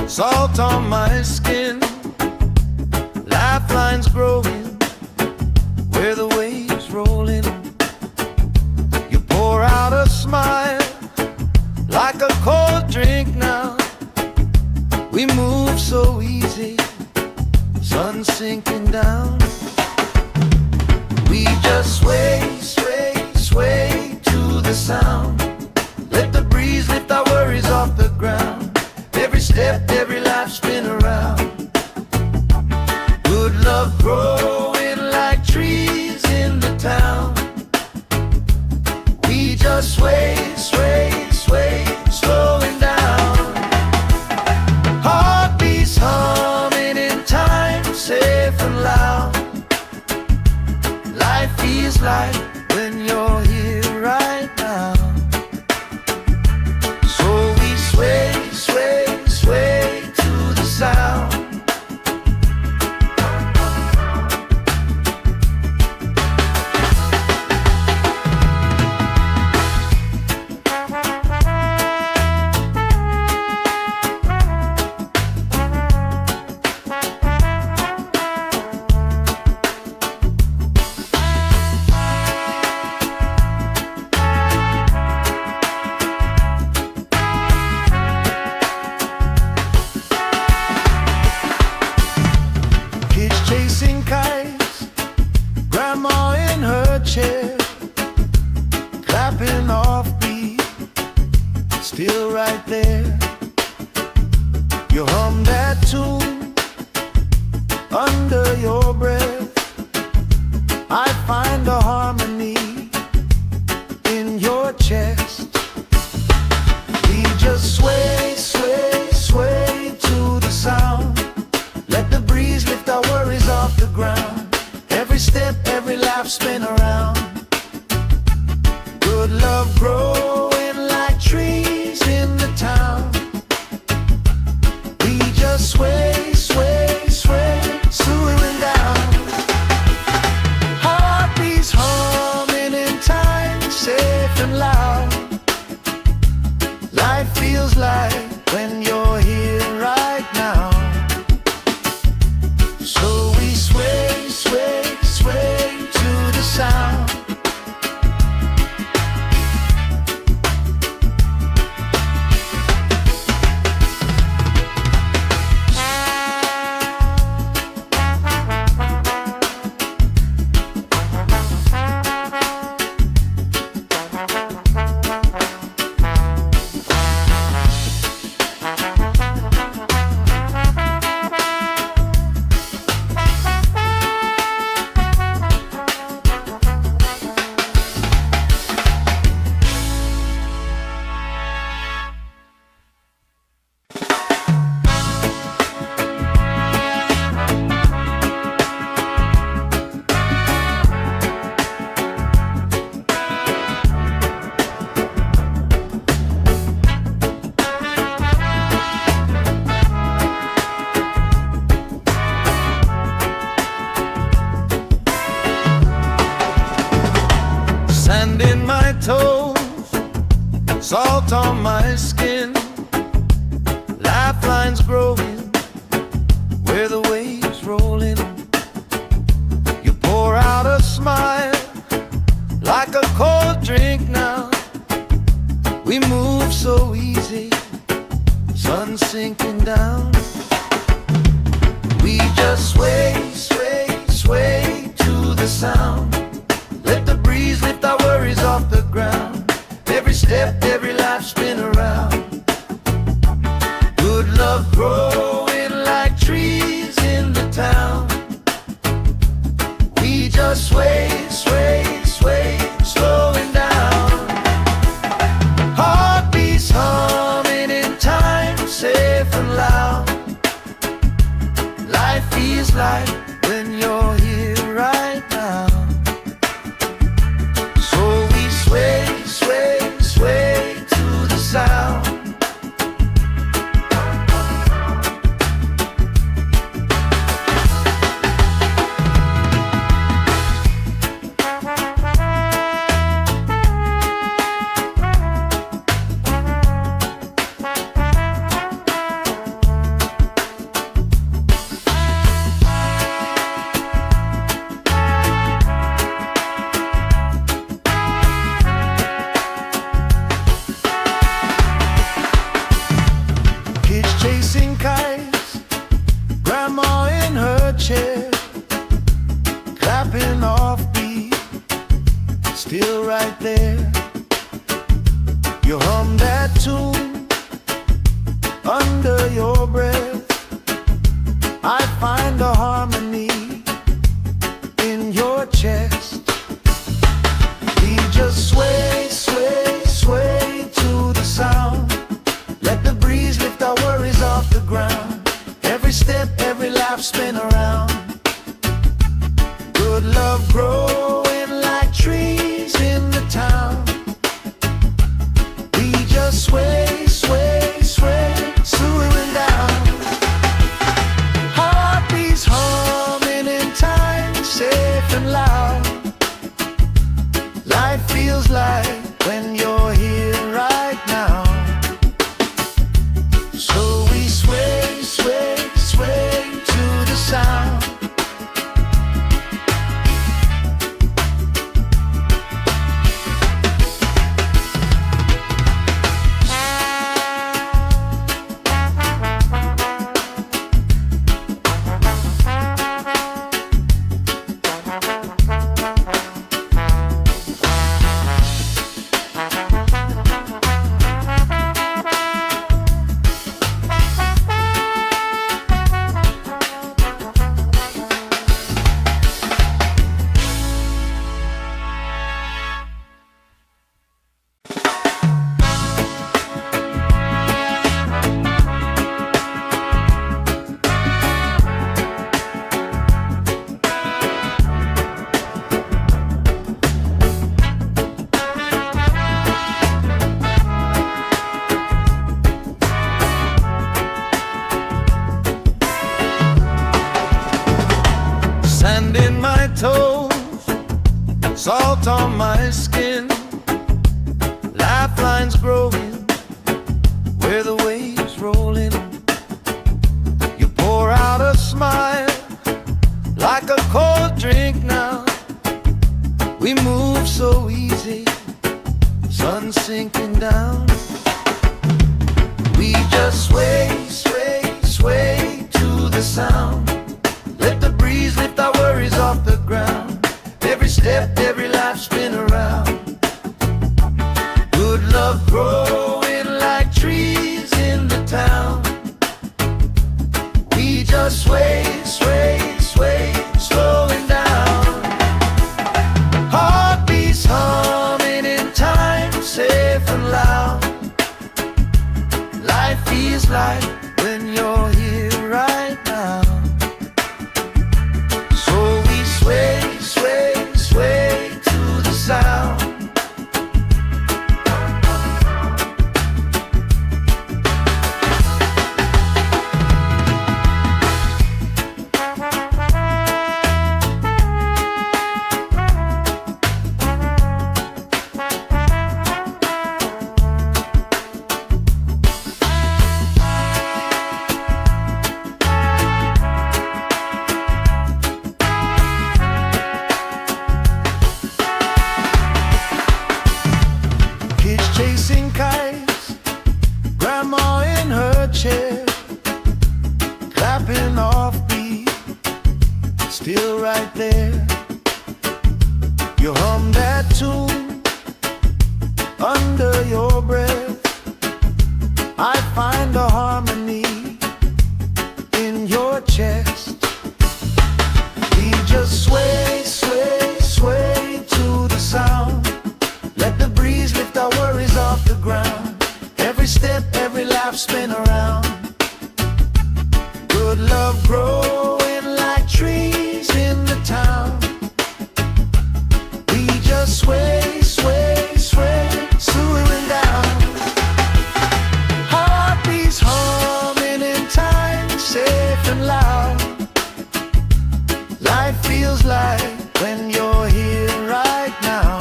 salt on my skin, lifelines growing where the waves roll in. You pour out a smile like a cold drink now. We move so easy, sun sinking down. We just sway, sway, sway to the sound. Let the breeze lift our worries off the ground. Every step, every life spin around. Good love growing like trees in the town. We just sway, sway, sway, slowing down. Heartbeats humming in time, safe and loud. Life feels like when you're here right now. So we sway, sway, sway to the sound. Chasing kites, grandma in her chair, clapping off beat, still right there. You hum that tune under your breath. I find a harmony in your chest. We just sway, sway, sway to the sound. Let the breeze lift our worries off the ground. Every step, every laugh spin around. Good love growing like trees in the town. We just sway, sway, sway, slowing down. Heartbeats humming in time, safe and loud. Life feels like when you're here right now. So we sway, sway, sway to the sound. Sand in my toes, salt on my skin, lifelines growing where the waves roll in. You pour out a smile like a cold drink now. We move so easy, sun sinking down. We just sway, sway, sway to the sound. Let the breeze lift our worries off the ground. Every step, every life spin around. Good love growing like trees in the town. We just sway, sway, sway, slowing down. Heartbeats humming in time, safe and loud. Life feels like when you're here right now. there. You hum that tune under your breath. I find a harmony in your chest. We just sway, sway, sway to the sound. Let the breeze lift our worries off the ground. Every step, every laugh, spin around. Good love growing like trees in the town. We just sway, sway, sway, swooing down. Heartbeats humming in time, safe and loud. Life feels like when you're here right now. So we sway, sway, sway to the sound. Sand in my toes, salt on my skin, lifelines growing where the waves roll in. You pour out a smile like a cold drink now. We move so easy, sun sinking down. We just sway, sway, sway to the sound. Let the breeze lift our worries off the ground. Every step, every life, spin around. Good love growing like trees in the town. We just sway, sway, sway, slowing down. Heartbeats humming in time, safe and loud. Life feels like when you're here right now. Sway, sway, sway to the sound. Chasing kites, grandma in her chair, clapping off beat, still right there. You hum that tune under your breath. I find a harmony in your chest. We just sway, sway, sway to the sound. Let the breeze lift our worries off the ground. Every step, every laugh, spin around. Good love growing like trees in the town. We just sway, sway, sway, swooing down. Heartbeats humming in time, safe and loud. Life feels like when you're here right now.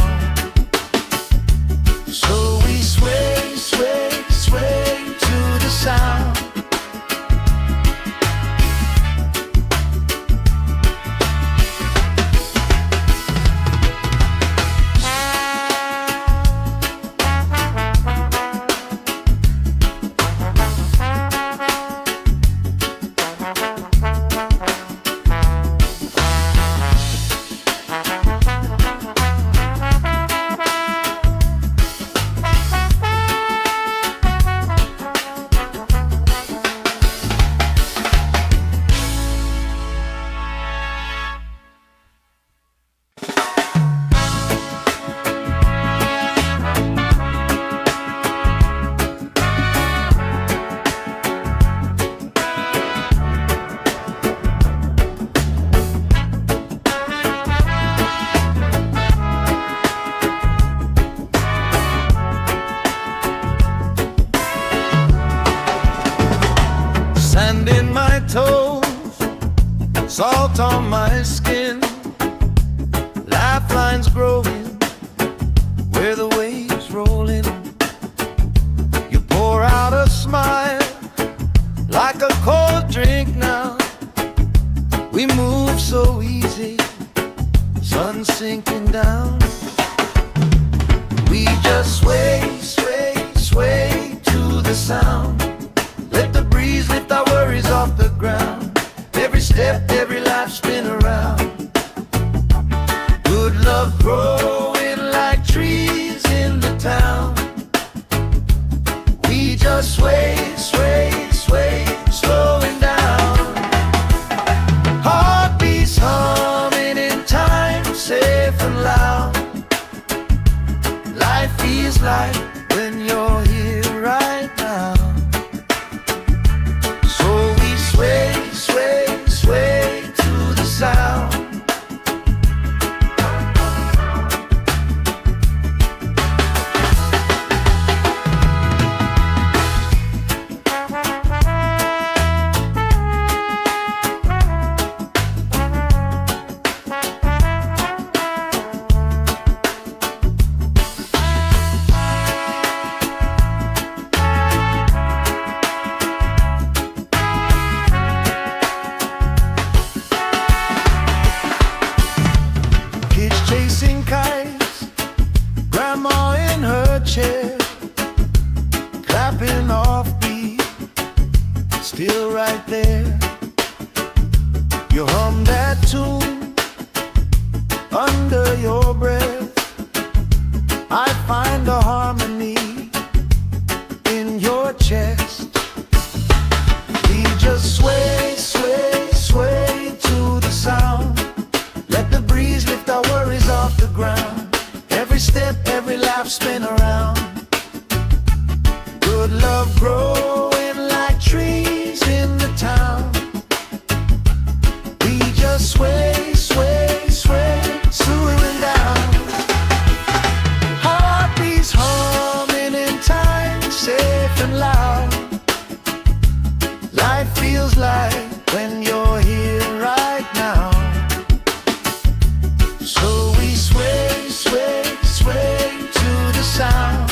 So we sway, sway, sway to the sound. salt on my skin, lifelines growing where the waves rolling. You pour out a smile like a cold drink now. We move so easy, sun sinking down. We just sway, sway, sway to the sound. Let the breeze lift our worries off the ground. Every step, every life spin around. Good love growing like trees in the town. We just sway, sway, sway, slowing down. Heartbeats humming in time, safe and loud. Life feels like when you're here right now. So we sway, sway, sway to the sound. Chasing kites, grandma in her chair, clapping off beat, still right there. You hum that tune under your breath. I find a harmony in your chest. We just sway, sway, sway to the sound. Let the breeze lift our worries off the ground. Every step, every lap spin around. Good love growing like trees in the town. We just sway, sway, sway, slowing down. Heartbeats humming in time, safe and loud. Life feels like when you're here right now. So we sway, sway, sway to the sound.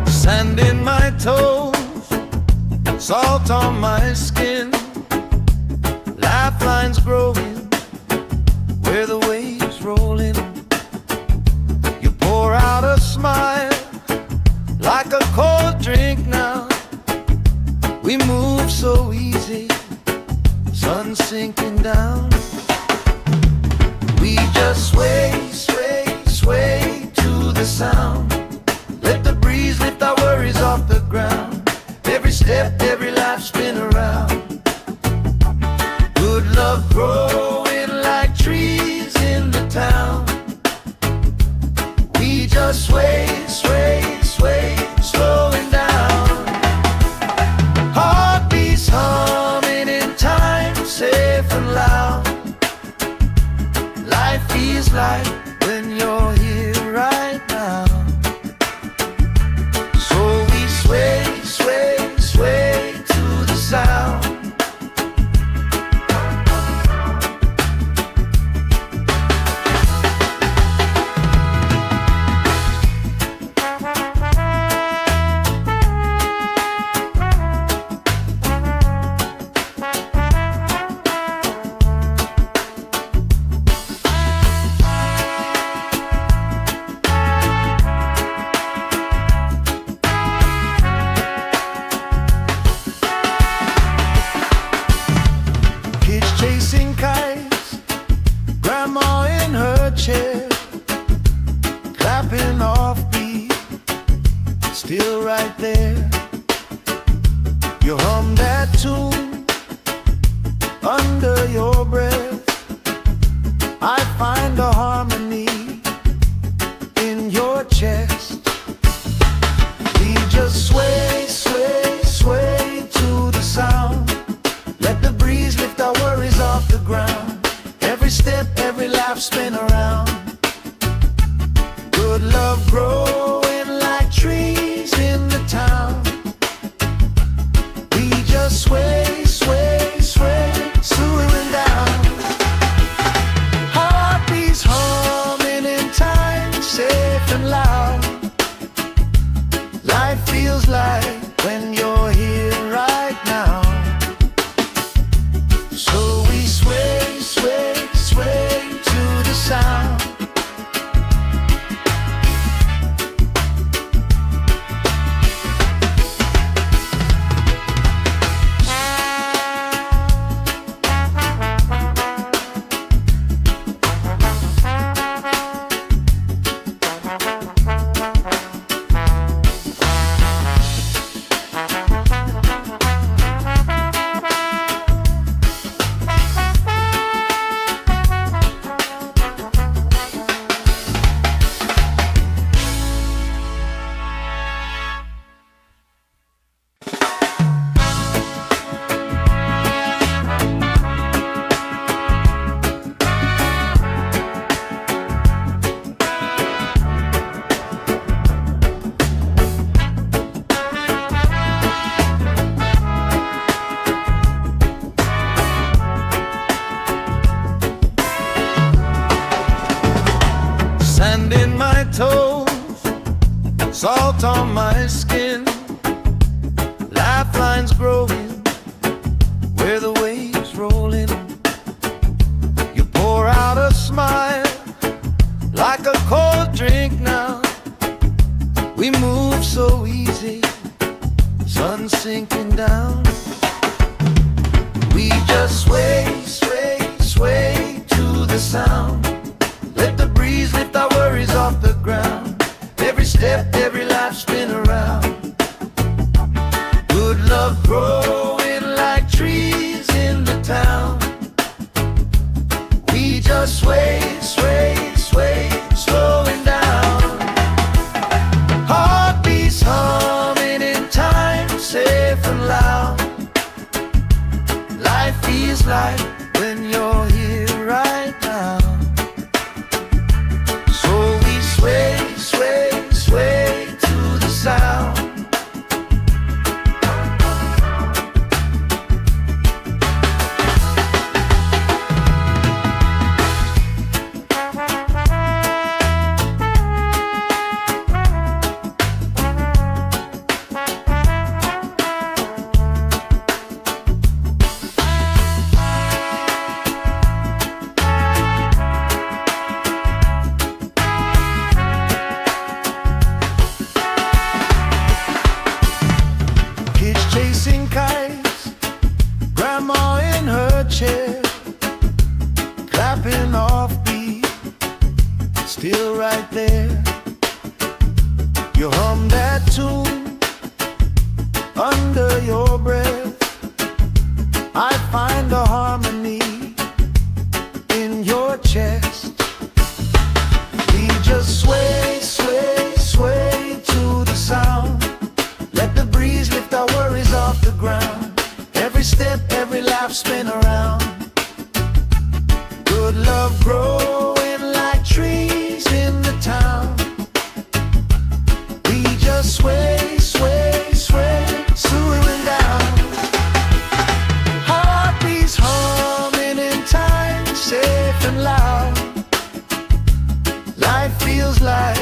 Sand in my toes, salt on my skin, lifelines growing where the waves rolling. You pour out a smile like a cold drink now. We move so easy, sun sinking down. We just sway, sway, sway to the sound. Let the breeze lift our worries off the ground. Every step, every life spin around. Good love growing like trees in the town. We just sway, sway, sway, slowing down. Heartbeats humming in time, safe and loud. Life feels like when you're here right now. still right there. You hum that tune under your breath. I find a harmony in your chest. We just sway, sway, sway to the sound. Let the breeze lift our worries off the ground. Every step, every laugh, spin around. Good love growing like trees in the town. We just sway, sway, sway, swooing down. Heartbeats humming in time, safe and loud. Life feels like when you're here right now. So we sway, sway, sway to the sound. Sand in my toes, salt on my skin, lifelines growing where the waves roll in. You pour out a smile like a cold drink now. We move so easy, sun sinking down. We just sway, sway, sway to the sound. Let the breeze lift our worries off the ground. Every step, every life, spin around. Good love growing like trees in the town. We just sway, sway, sway, slowing down. Heartbeats humming in time, safe and loud. Life feels like when you're here right now. Sway, sway, sway to the sound. Chasing kites, grandma in her chair, clapping off beat, still right there. You hum that tune under your breath. I find a harmony in your chest. We just sway, sway, sway to the sound. Let the breeze lift our worries off the ground. Every step, every laugh, spin around. Good love growing like trees in the town. We just sway, sway, sway, swooing down. Heartbeats humming in time, safe and loud. Life feels like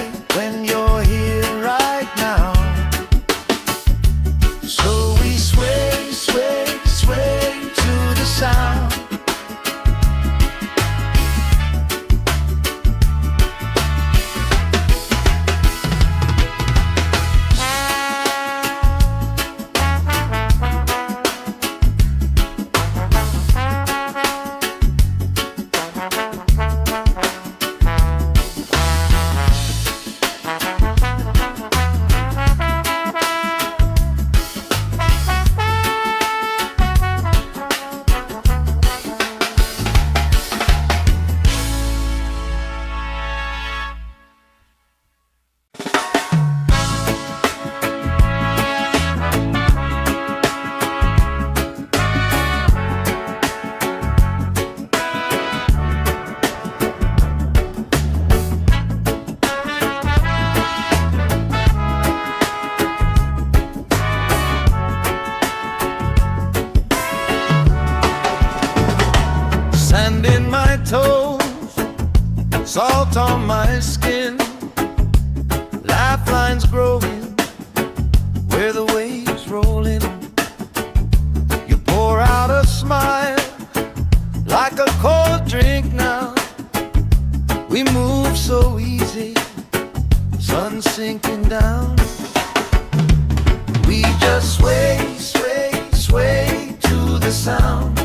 salt on my skin, lifelines growing where the waves rolling. You pour out a smile like a cold drink now. We move so easy, sun sinking down. We just sway, sway, sway to the sound.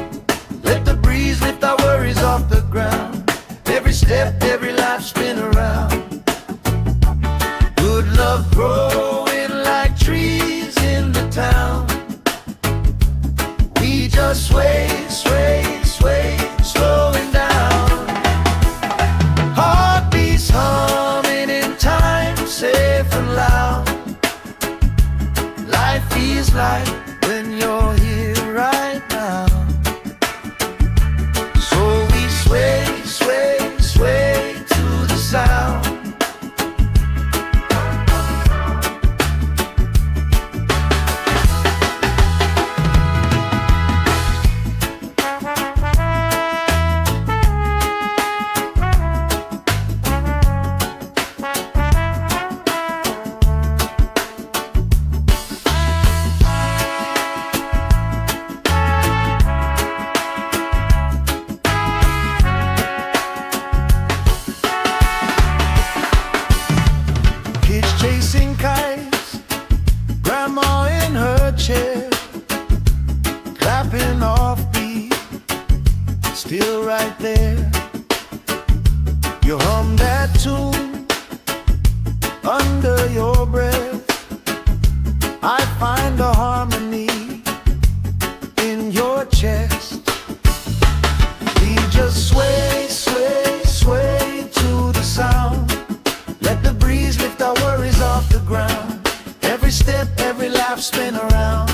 Let the breeze lift our worries off the ground. Every step, every life spin around. Good love growing like trees in the town. We just sway, sway, sway, slowing down. Heartbeats humming in time, safe and loud. Life feels like when you're here right now. So we sway, sway, sway to the sound. Chasing kites, grandma in her chair, clapping off beat, still right there. You hum that tune under your breath. I find a harmony in your chest. We just sway, sway, sway to the sound. Let the breeze lift our worries off the ground. Every step, every life spin around.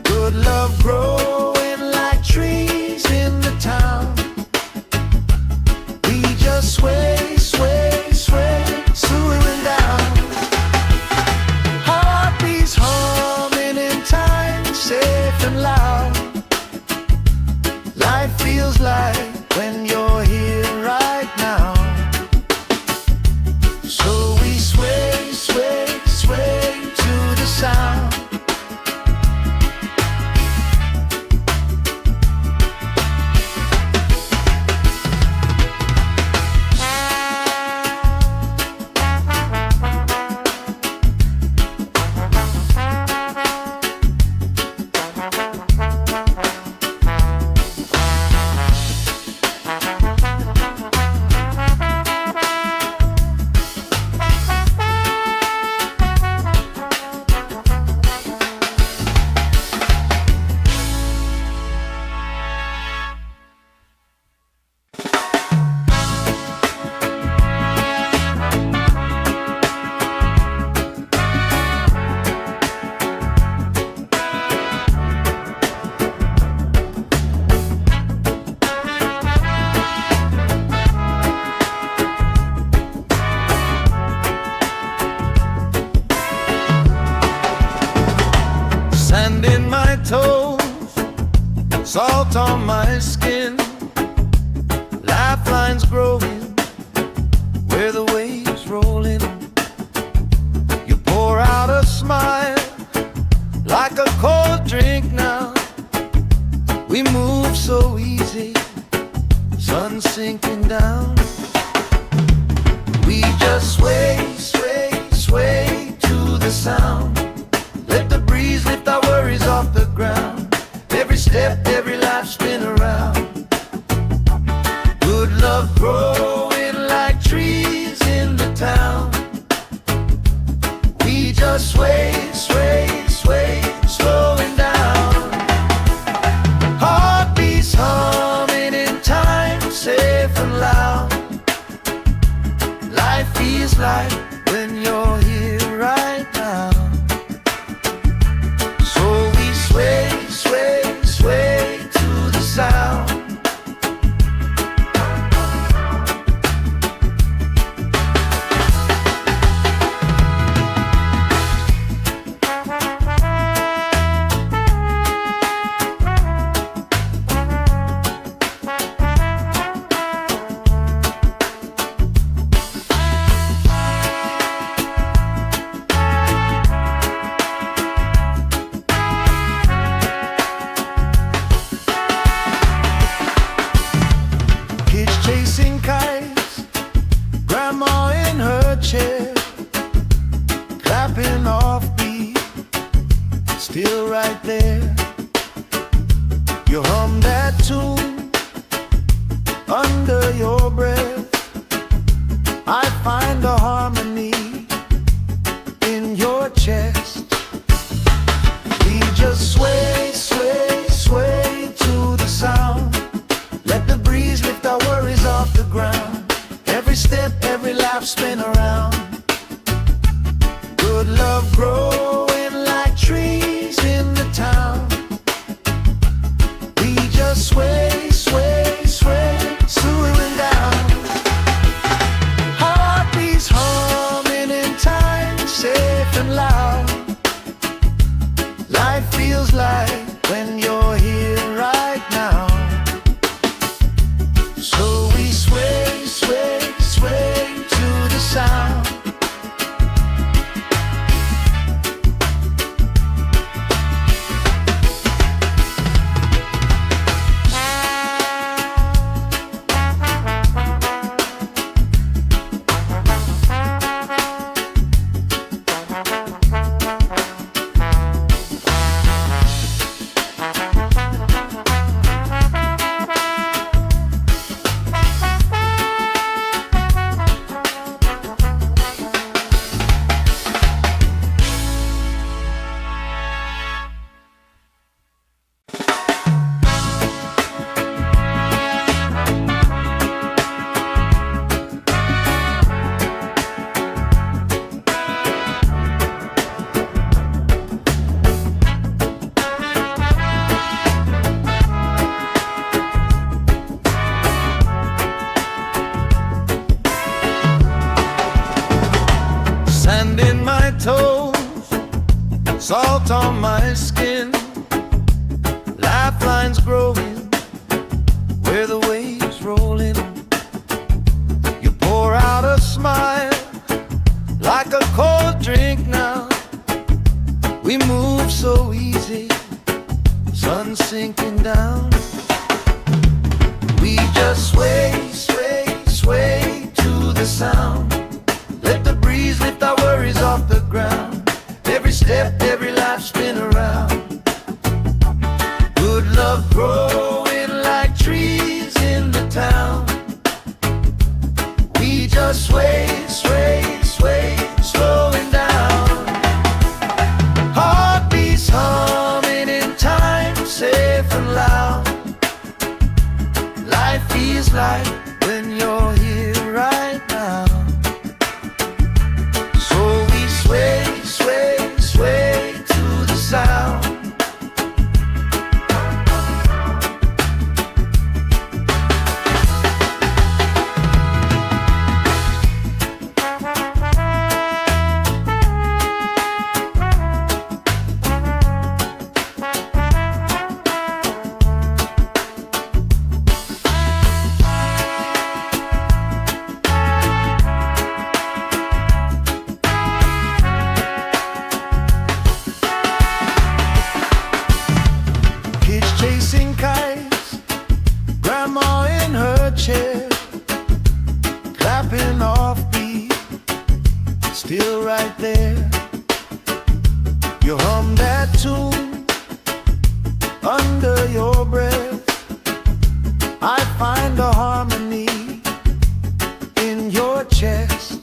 Good love growing like trees in the town. We just sway, sway, sway, slowing down. Heartbeats humming in time, safe and loud. Life feels like when you're here right now. So we sway, sway, sway to the sound. Sand in my toes, salt on my skin, lifelines growing where the waves rolling. You pour out a smile like a cold drink now. We move so easy, sun sinking down. We just sway, sway, sway to the sound. Let the breeze lift our worries off the ground. Every step, every life spin around. Good love growing like trees in the town. We just sway, sway, sway, slowing down. Heartbeats humming in time, safe and loud. Life feels like when you're here right now. So we sway, sway, sway to the sound. still right there. You hum that tune under your breath. I find a harmony in your chest. We just sway, sway, sway to the sound. Let the breeze lift our worries off the ground. Every step, every lap, spin around. Good love growing like trees in the town. We just sway, sway, sway, swaying down. Heartbeats humming in time, safe and loud. Life feels like when you're here right now. So we sway, sway, sway to the sound. Sand in my toes, salt on my skin, lifelines growing where the waves rolling. You pour out a smile like a cold drink now. We move so easy, sun sinking down. We just sway, sway, sway to the sound. Let the breeze lift our worries off the ground. Every step, every life, spin around. Good love growing like trees in the town. We just sway, sway, sway, slowing down. Heartbeats humming in time, safe and loud. Life feels like when you're here right now. Sway, sway, sway to the sound. Chasing kites, grandma in her chair, clapping off beat, still right there. You hum that tune under your breath. I find a harmony in your chest.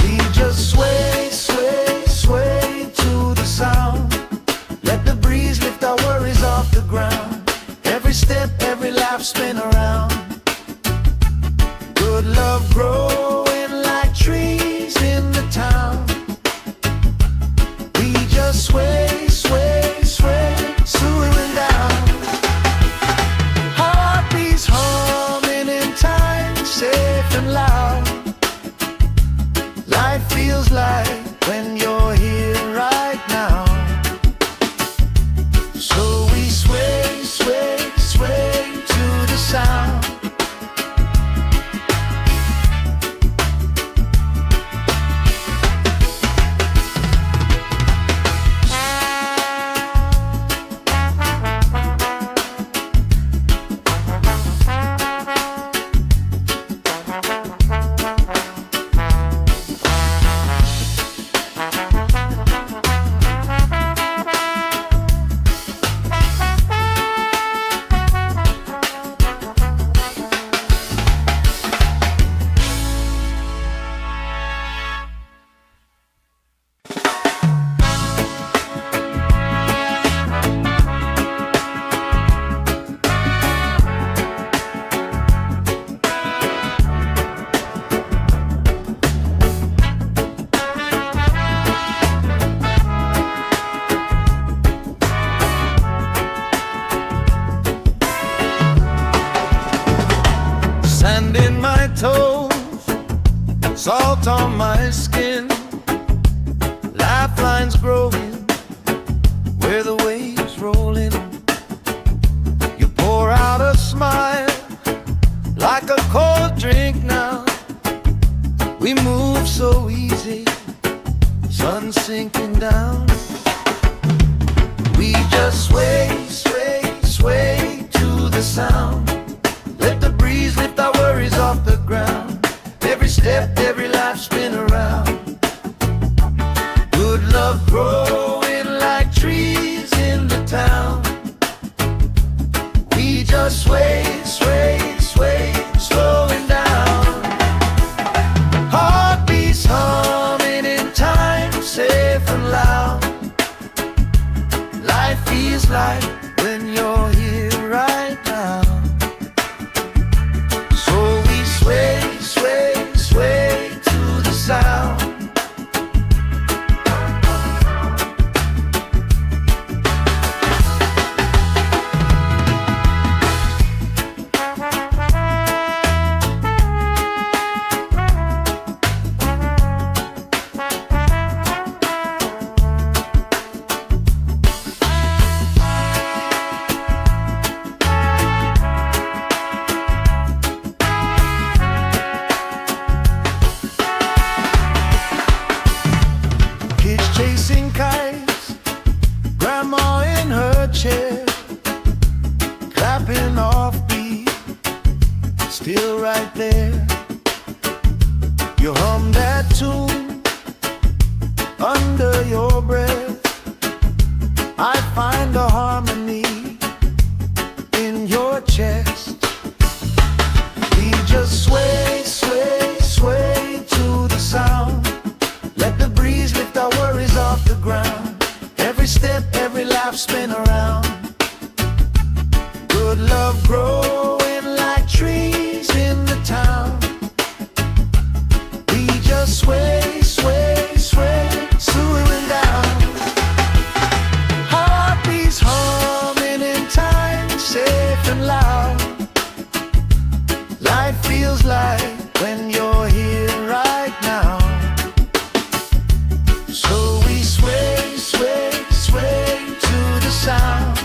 We just sway, sway, sway to the sound. Let the breeze lift our worries off the ground. Every step, every lap, spin around. Good love growing like trees in the town. We just sway, sway, sway, swaying down. Heartbeats humming in time, safe and loud. salt on my skin, lifelines growing where the waves rolling. You pour out a smile like a cold drink now. We move so easy, sun sinking down. We just sway, sway, sway to the sound. Let the breeze lift our worries off the ground. Every step, every life spin around. Good love growing like trees in the town. We just sway, sway, sway, slowing down. Heartbeats humming in time, safe and loud. Life feels like when you're here right now. So we sway, sway, sway to the sound. Chasing kites, grandma in her chair, clapping off beat, still right there. You hum that tune under your breath. I find a harmony in your chest. We just sway, sway, sway to the sound. Let the breeze lift our worries off the ground. Every step, every laugh spin around. Good love growing like trees in the town. We just sway, sway, sway, slowing down. Heartbeats humming in time, safe and loud. Life feels like when you're here right now. So we sway, sway, sway to the sound.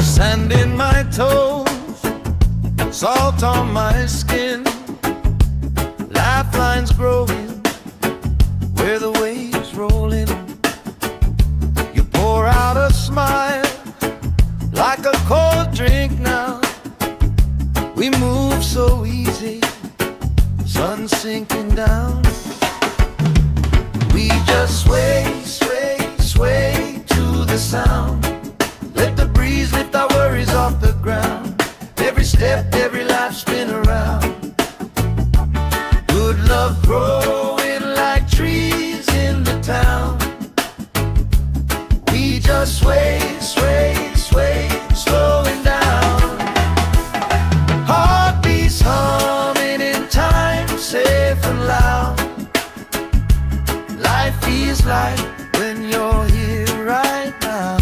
Sand in my toes, salt on my skin, lifelines growing where the waves rolling. You pour out a smile like a cold drink now. We move so easy, sun sinking down. We just sway, sway, sway to the sound. Let the breeze lift our worries off the ground. Every step, every life spin around. Good love growing like trees in the town. We just sway, sway, sway, slowing down. Heartbeats humming in time, safe and loud. Life feels like when you're here right now.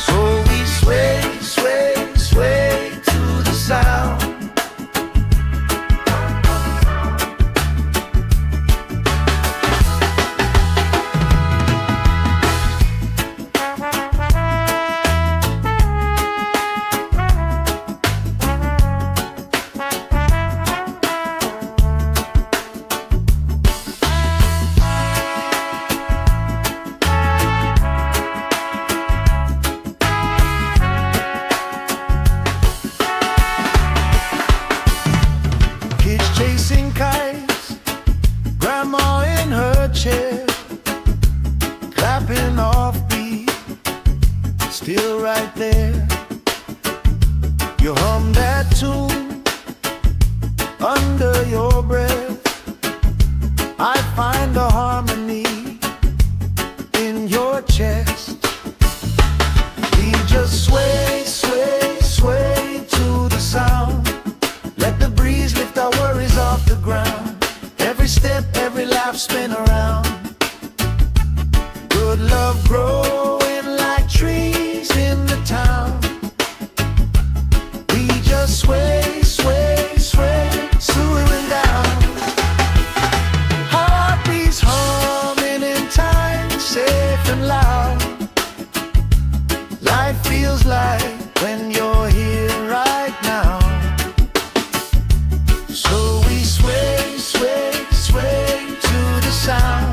So we sway, sway, sway to the sound. chair, clapping off beat, still right there. You hum that tune under your breath. I find a harmony in your chest. We just sway, sway, sway to the sound. Let the breeze lift our worries off the ground. Every step, every laugh, spin around. Good love growing like trees in the town. We just sway, sway, sway, swooing down. Heartbeats humming in time, safe and loud. Life feels like when you're here right now. So we sway, sway, sway to the sound.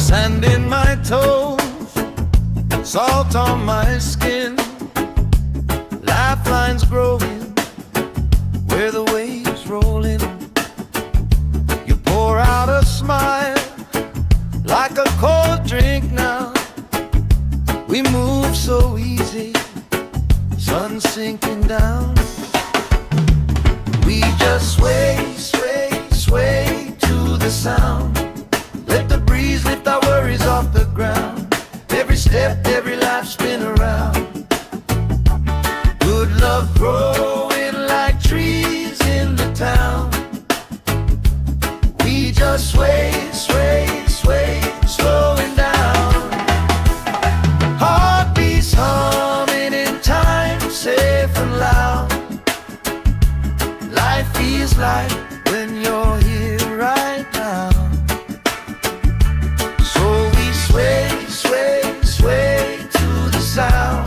Sand in my toes, salt on my skin, lifelines growing where the waves rolling. You pour out a smile like a cold drink now. We move so easy, sun sinking down. We just sway, sway, sway to the sound. Let the breeze lift our worries off the ground. Every step, every laugh, spin around. Good love growing like trees in the town. We just sway, sway, sway, slowing down. Heartbeats humming in time, safe and loud. Life feels like when you're here right now. Sway, sway, sway to the sound.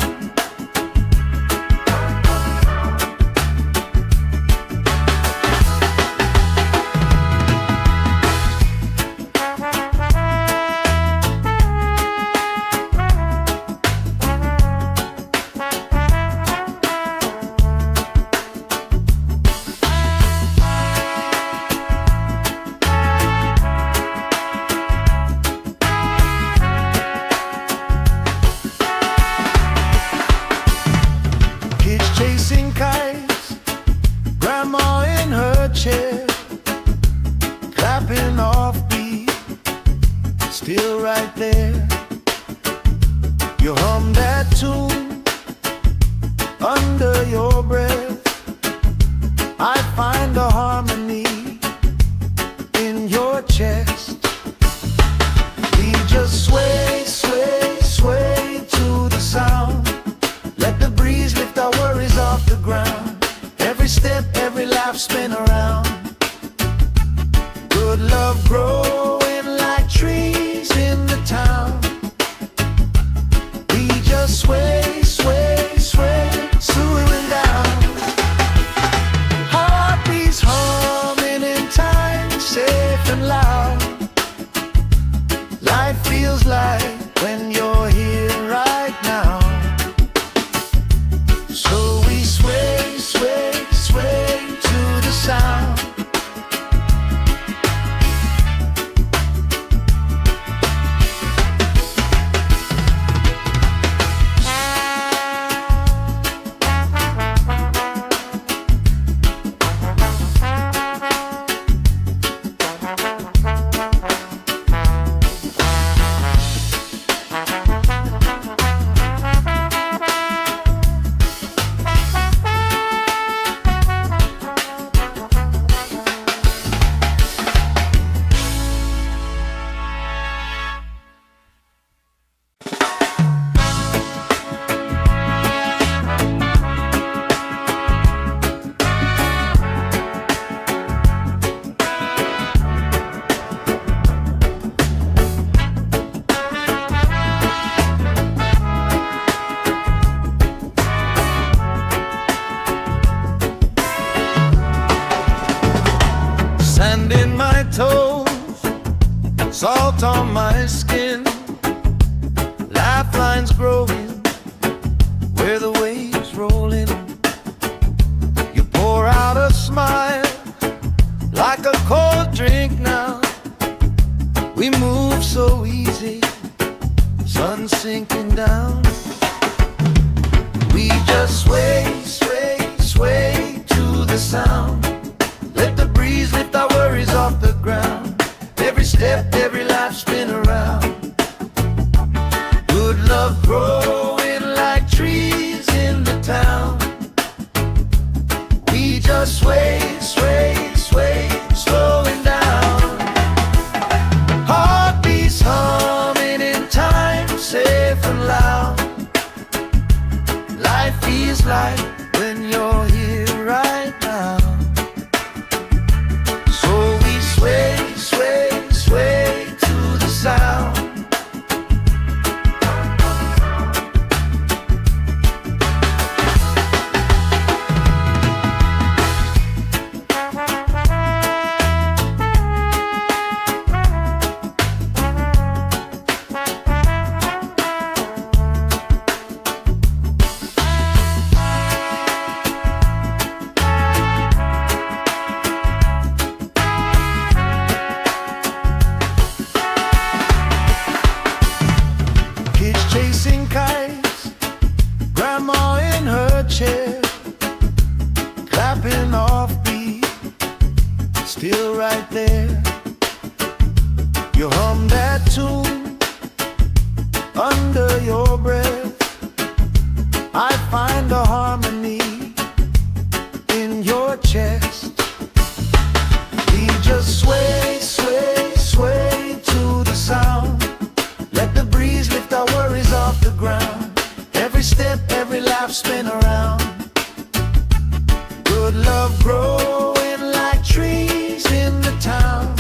Chasing kites, grandma in her chair, clapping off beat, still right there. You hum that tune under your breath. I find a harmony in your chest. We just sway, sway, sway to the sound. Let the breeze lift our worries off the ground. Every step, every laugh, spin around. Good love growing like trees in the town. salt on my skin, lifelines growing where the waves roll in. You pour out a smile like a cold drink now. We move so easy, sun sinking down. We just sway, sway, sway to the sound. Let the breeze lift our worries off the ground. Every step, every life spin around. Good love growing like trees in the town. We just sway, sway, sway, slowing down. Heartbeats humming in time, safe and loud. Life feels like when you're here right now. So we sway, sway, sway to the sound. Chasing kites, grandma in her chair, clapping off beat, still right there. You hum that tune under your breath. I find a harmony in your chest. We just sway, sway, sway to the sound. Let the breeze lift our worries off the ground. Every step, every life spin around. Good love growing like trees in the town.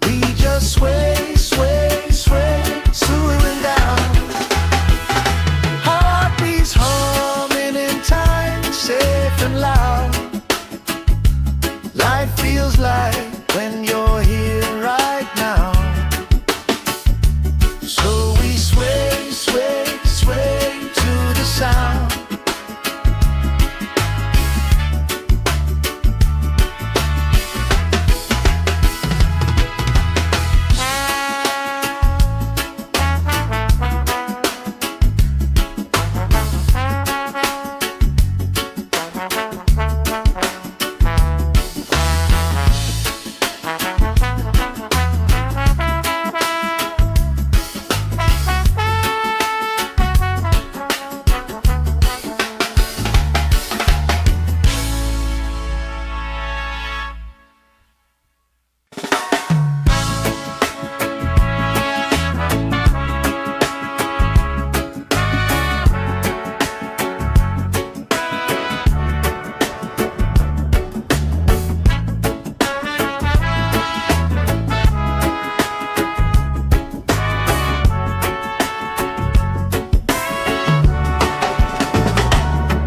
We just sway, sway, sway, slowing down. Heartbeats humming in time, safe and loud. Life feels like when you're here right now. So we sway, sway, sway to the sound.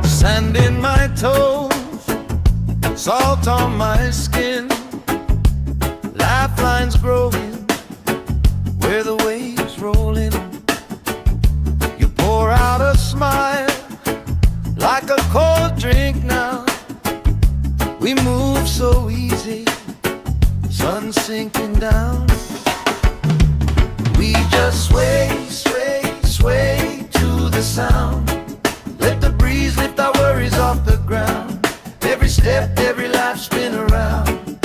Sand in my toes, salt on my skin, lifelines growing where the waves roll in. You pour out a smile like a cold drink now. We move so easy, sun sinking down. We just sway, sway, sway to the sound. Let the breeze lift our worries off the ground. Every step, every life spin around.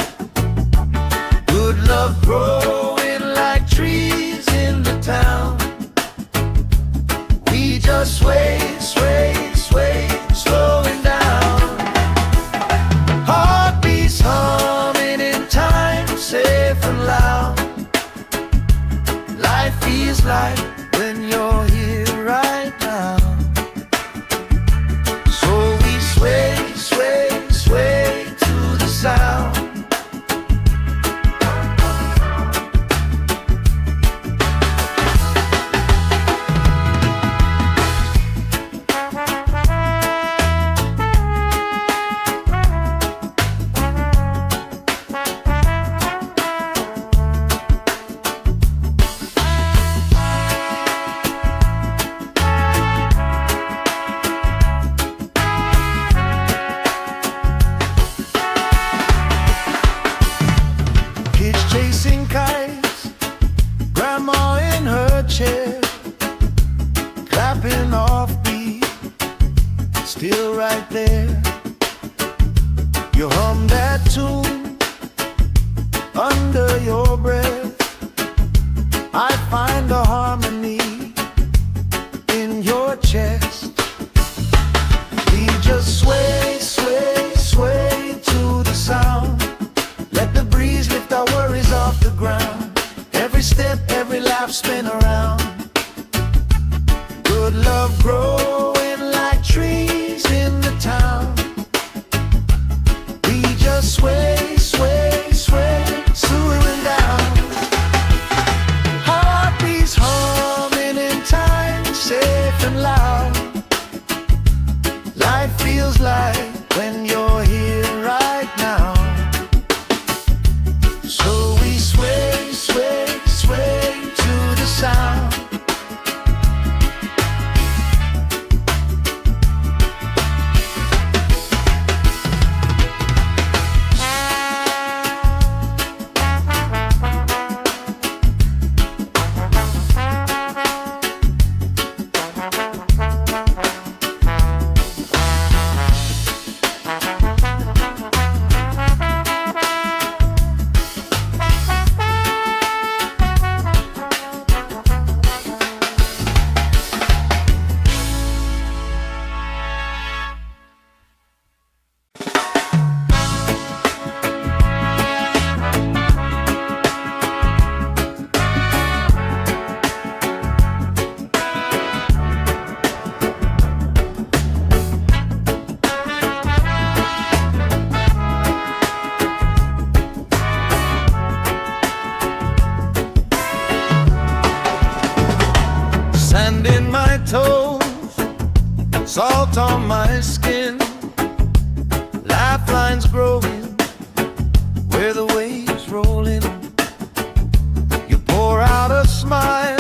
Good love growing like trees in the town. We just sway, sway, sway, slowing down. Heartbeats humming in time, safe and loud. Life feels like when you're here right now. So we sway, sway, sway to the chair, clapping off beat, still right there. You hum that tune under your breath. I find a harmony in your chest. We just sway, sway, sway to the sound. Let the breeze lift our worries off the ground. Every step, every laugh, spin around. Good love growing like trees in the town. We just sway, sway, sway, swooing down. Heartbeats humming in time, safe and loud. Life feels like when you're here right now. So we sway, sway, sway to the sound. Sand in my toes, salt on my skin, lifelines growing where the waves rolling. You pour out a smile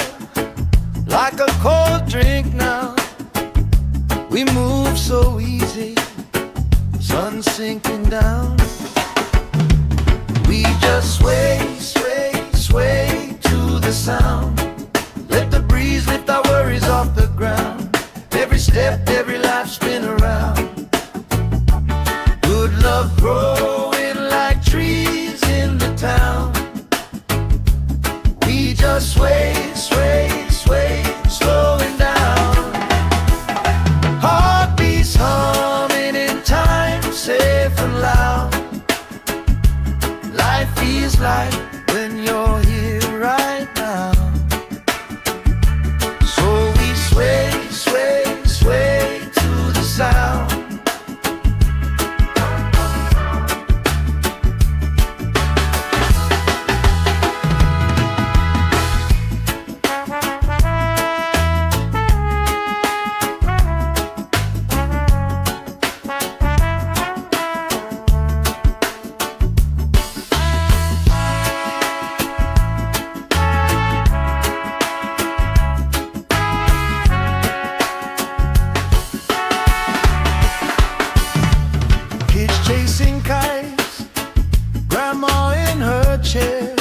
like a cold drink now. We move so easy, sun sinking down. We just sway, sway, sway to the sound. Let the breeze lift our worries off the ground. Every step, every life, spin around. Good love growing like trees in the town. We just sway, sway, sway, slowing down. Heartbeats humming in time, safe and loud. Life feels like when you're here right now. Sway, sway, sway to the sound. Chasing kites, grandma in her chair,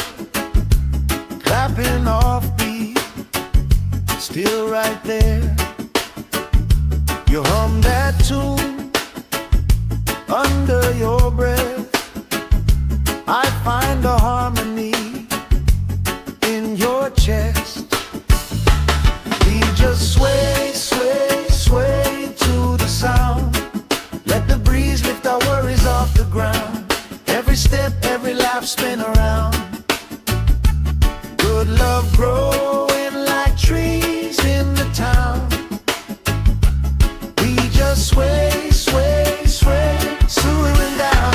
clapping off beat, still right there. You hum that tune under your breath. I find a harmony in your chest. We just sway, sway, sway to the sound. Let the breeze lift our worries off the ground. Every step, every laugh, spin around. Good love growing like trees in the town. We just sway, sway, sway, swooing down.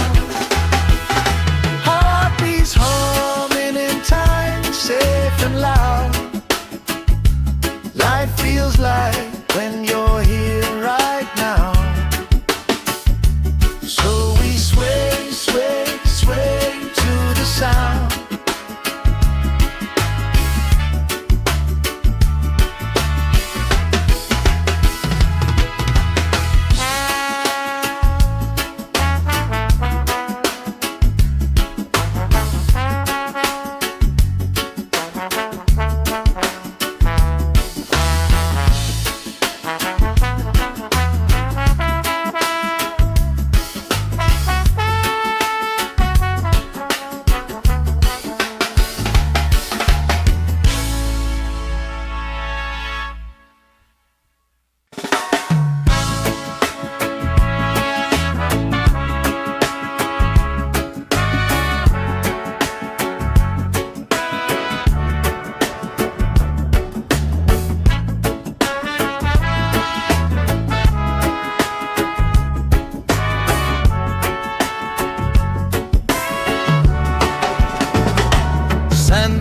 Heartbeats humming in time, safe and loud. Life feels like when you're here right now. So we sway, sway, sway to the sound.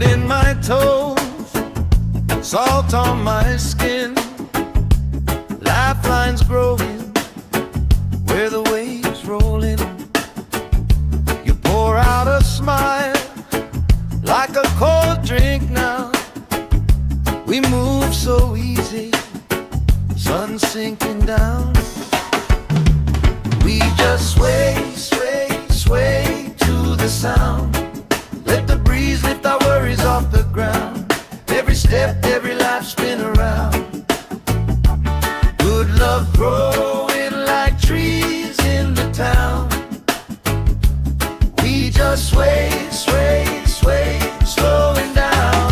Sand in my toes, salt on my skin, lifelines growing where the waves roll in. You pour out a smile like a cold drink now. We move so easy, sun sinking down. We just sway, sway, sway to the sound. Let the breeze lift our worries off the ground. Every step, every life spin around. Good love growing like trees in the town. We just sway, sway, sway, slowing down.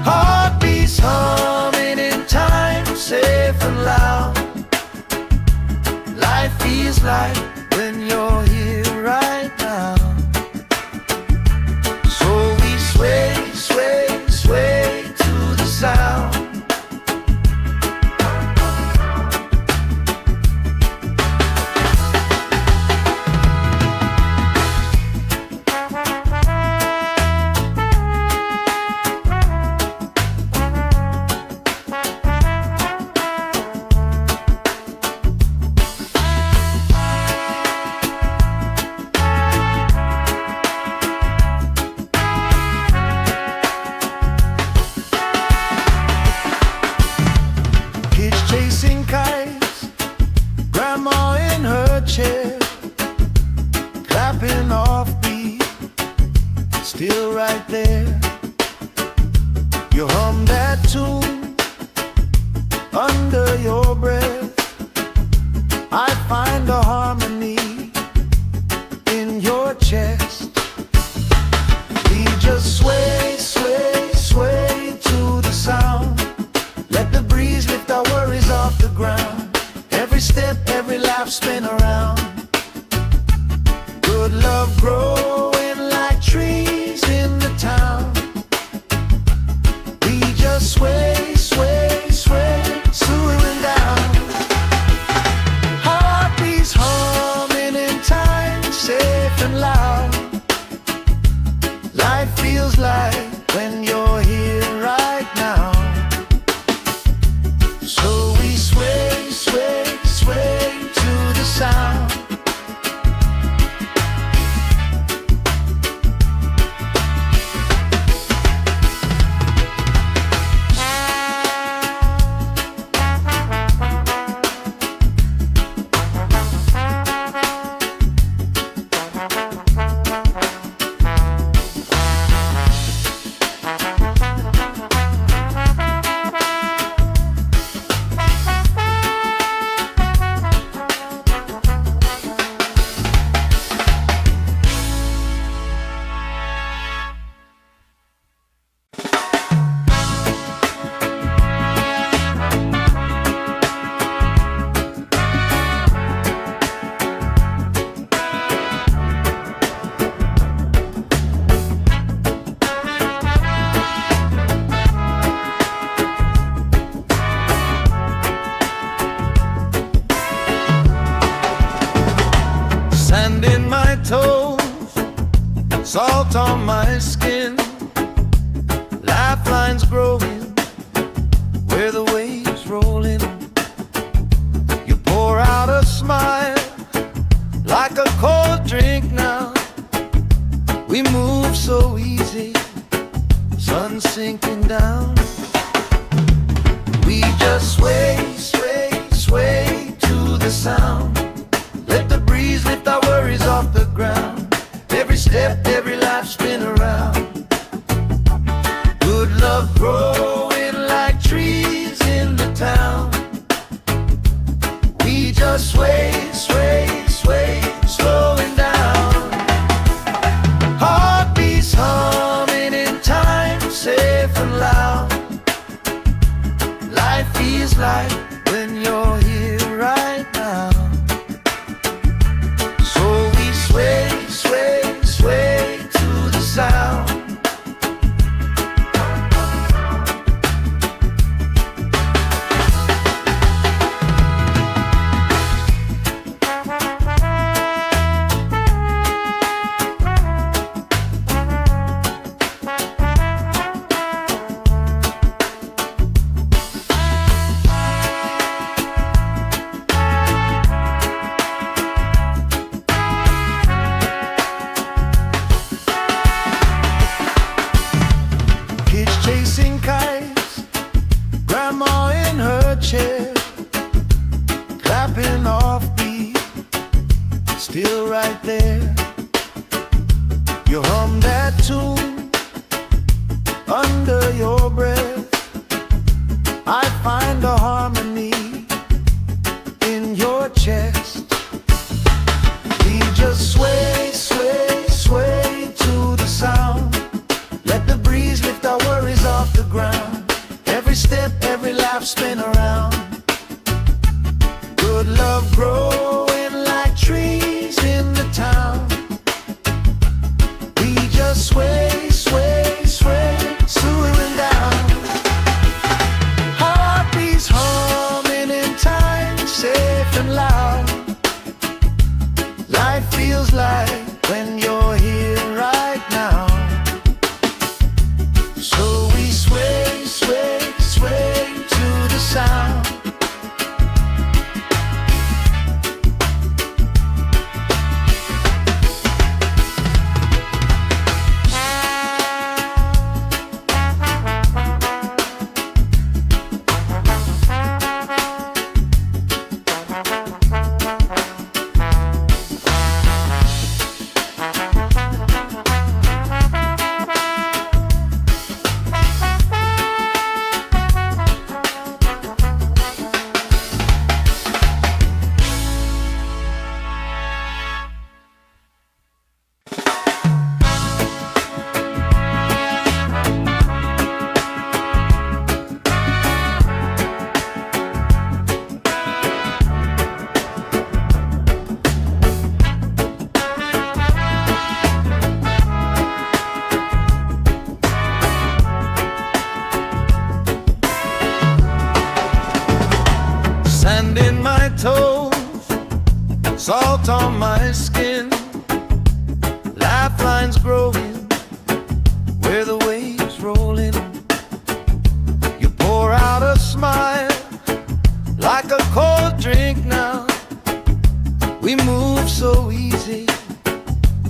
Heartbeats humming in time, safe and loud. Life feels like when you're here right now. So we sway, sway, sway to the sound. Chasing kites, grandma in her chair, clapping off beat, still right there. You hum that tune under your breath. I find a harmony in your chest. We just sway, sway, sway to the sound. Let the breeze lift our worries off the ground. Every step, every life spin around. Good love growing like trees in the town. We just sway, sway, sway, slowing down. Heartbeats humming in time, safe and loud. Life feels like when you're here right now. So we sway, sway, sway to the sound. Sand in my toes, salt on my skin, lifelines growing where the waves roll in. You pour out a smile like a cold drink now. We move so easy, sun sinking down. We just sway, sway, sway to the sound. Let the breeze lift our worries off the ground. Every step, every life spin around. Good love growing like trees in the town. We just sway, sway, sway, slowing down. Heartbeats humming in time, safe and loud. Life feels like when you're here right now. So we sway, sway, sway to the sound. under your breath. I find a harmony in your chest. We just sway, sway, sway to the sound. Let the breeze lift our worries off the ground. Every step, every laugh, spin around. Good love growing like trees in the town. We just sway, sway, sway, slowing down. Heartbeats humming in time, safe and loud. Life feels like when you're here right now. So we sway, sway, sway to the sound. Sand in my toes, salt on my skin, lifelines growing where the waves roll in. You pour out a smile like a cold drink now. We move so easy,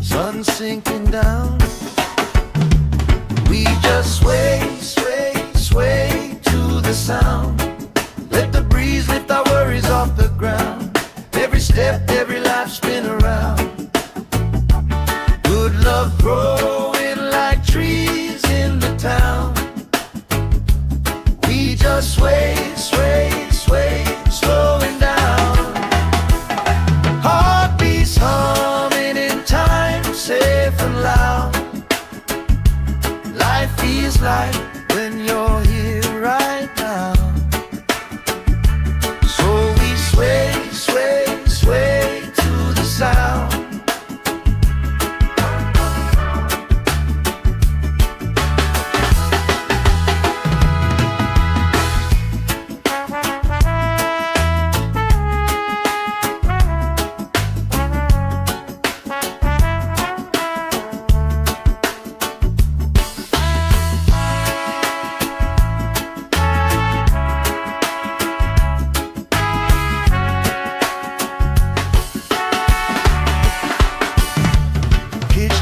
sun sinking down. We just sway, sway, sway to the sound. Let the breeze lift our worries off the ground. Every step, every life, spin around. Good love growing like trees in the town. We just sway, sway, sway, slowing down. Heartbeats humming in time, safe and loud. Life feels like when you're here right now. Sway, sway, sway to the sound.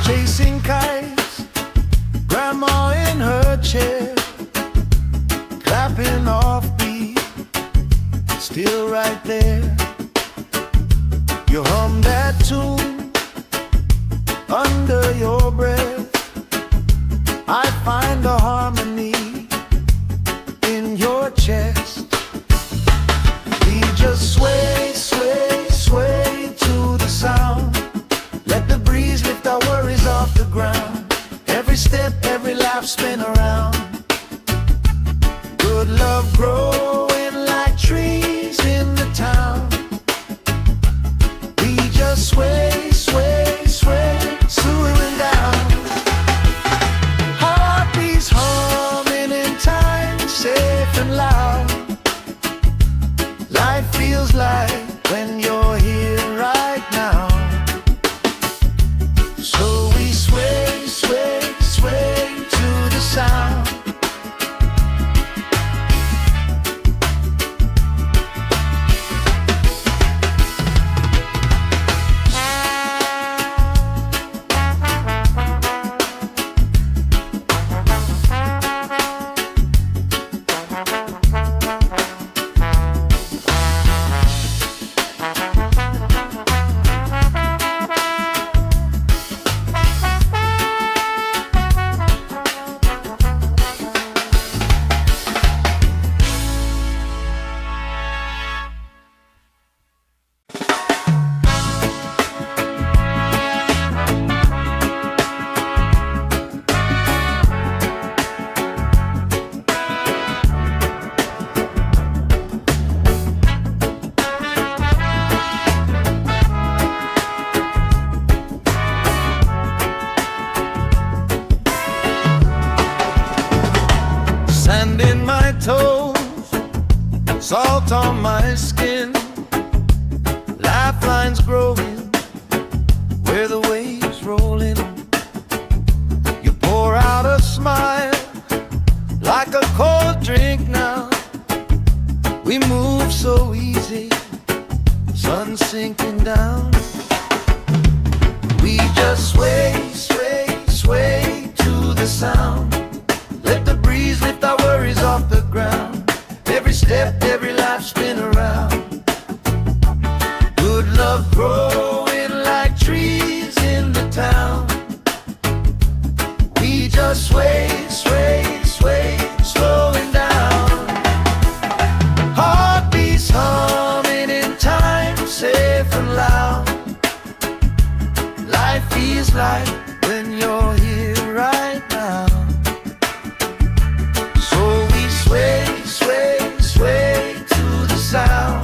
Chasing kites, grandma in her chair, clapping off beat, still right there. You hum that tune under your breath. I find a harmony in your chest. We just sway, sway, sway to the sound. Let the breeze lift our worries off the ground. Every step, every laugh, spin around. Good love growing like trees in the town. We just sway, sway, sway, slowing down. Heartbeats humming in time, safe and loud. Life feels like when you're here right now. So we sway, sway, sway to the salt on my skin, lifelines growing where the waves rolling. You pour out a smile like a cold drink now. We move so easy, sun sinking down. We just sway, sway, sway to the sound. Let the breeze lift our worries off the ground. Every step, every life spin around. Good love growing like trees in the town. We just sway, sway, sway, slowing down. Heartbeats humming in time, safe and loud. Life feels like when you're here right now. So we sway, sway, sway to the sound.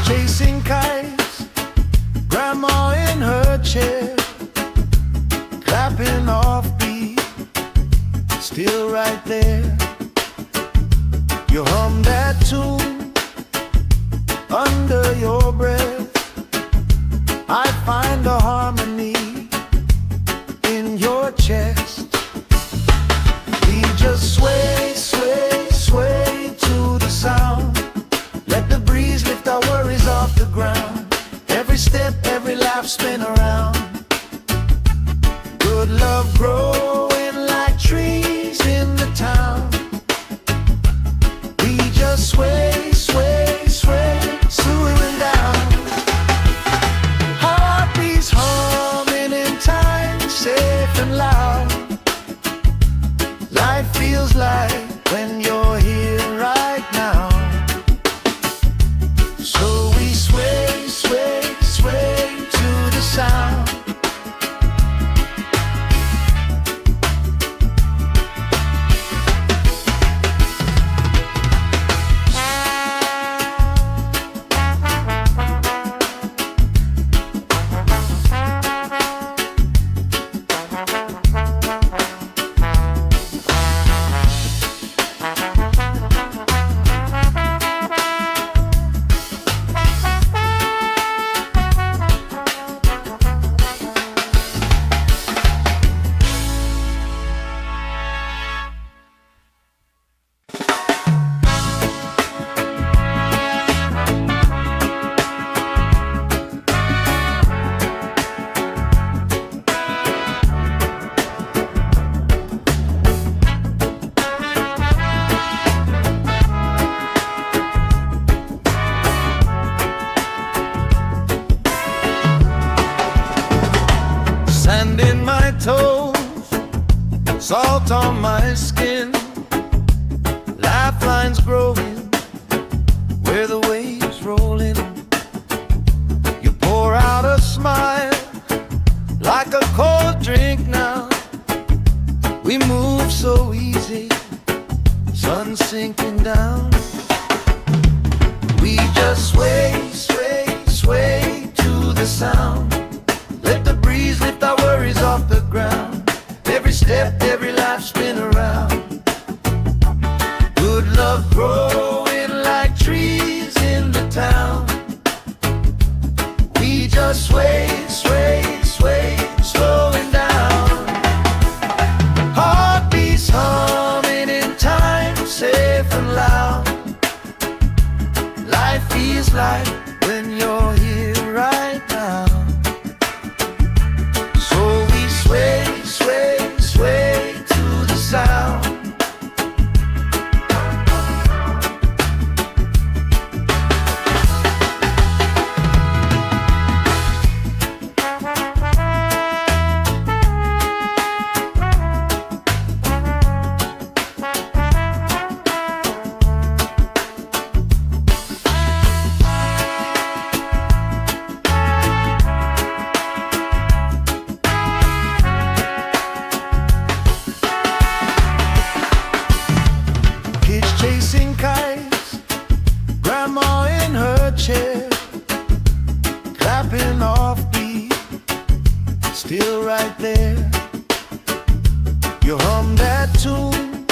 Chasing kites, grandma in her chair, clapping off beat, still right there. You hum that tune under your breath. I find a harmony in your chest. We just sway, sway, sway to the sound. Let the breeze lift our worries off the ground. Every step, every laugh spin around. Good love growing like trees in the town. We just sway, sway, sway, slowing down. Heartbeats humming in time, safe and loud. Life feels like when you're here right now. So we sway, sway, sway to the sound. Sand in my toes, salt on my skin, lifelines growing where the waves rolling. You pour out a smile like a cold drink now. We move so easy, sun sinking down. We just sway, sway, sway to the sound. Let the breeze lift our worries off the ground. Every step, every life spin around. Good love growing like trees in the town. We just sway, sway, sway, slowing down. Heartbeats humming in time, safe and loud. Life feels like when you're here right now. So we sway, sway, sway to the sound. You hum that tune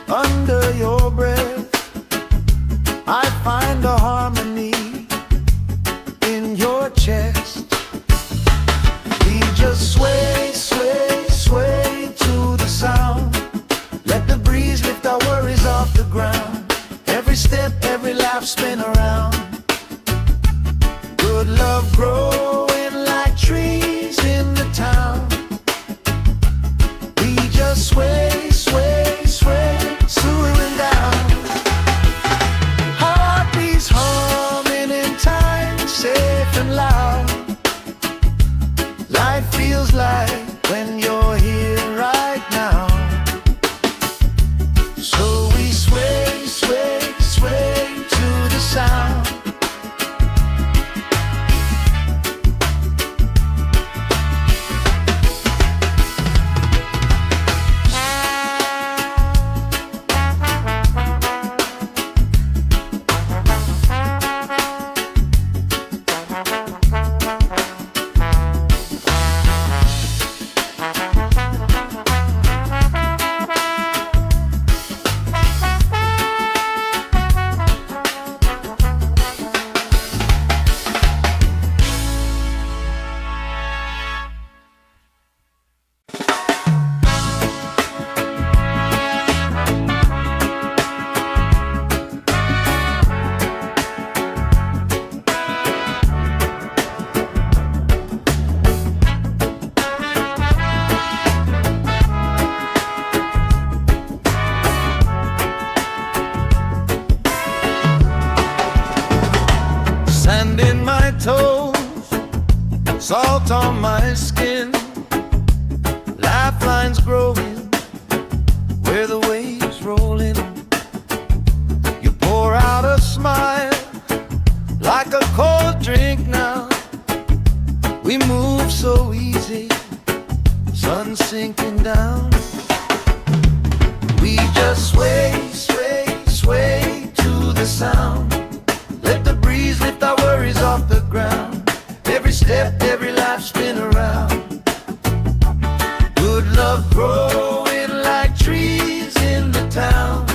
under your breath. I find a harmony in your chest. We just sway, sway, sway to the sound. Let the breeze lift our worries off the ground. Every step, every laugh, spin around. Good love growing like trees in the town. We just sway, sway, sway, swaying down. Heartbeats humming in time, safe and loud. Life feels like when you're here right now. So we sway, sway, sway to the sound. Sand in my toes, salt on my skin, lifelines growing where the waves rolling. You pour out a smile like a cold drink now. We move so easy, sun sinking down. We just sway, sway, sway to the sound. Let the breeze lift our worries off the ground. Every step, every life, spin around. Good love growing like trees in the town.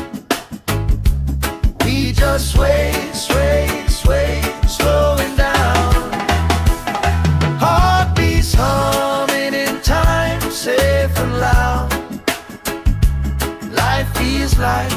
We just sway, sway, sway, slowing down. Heartbeats humming in time, safe and loud. Life feels like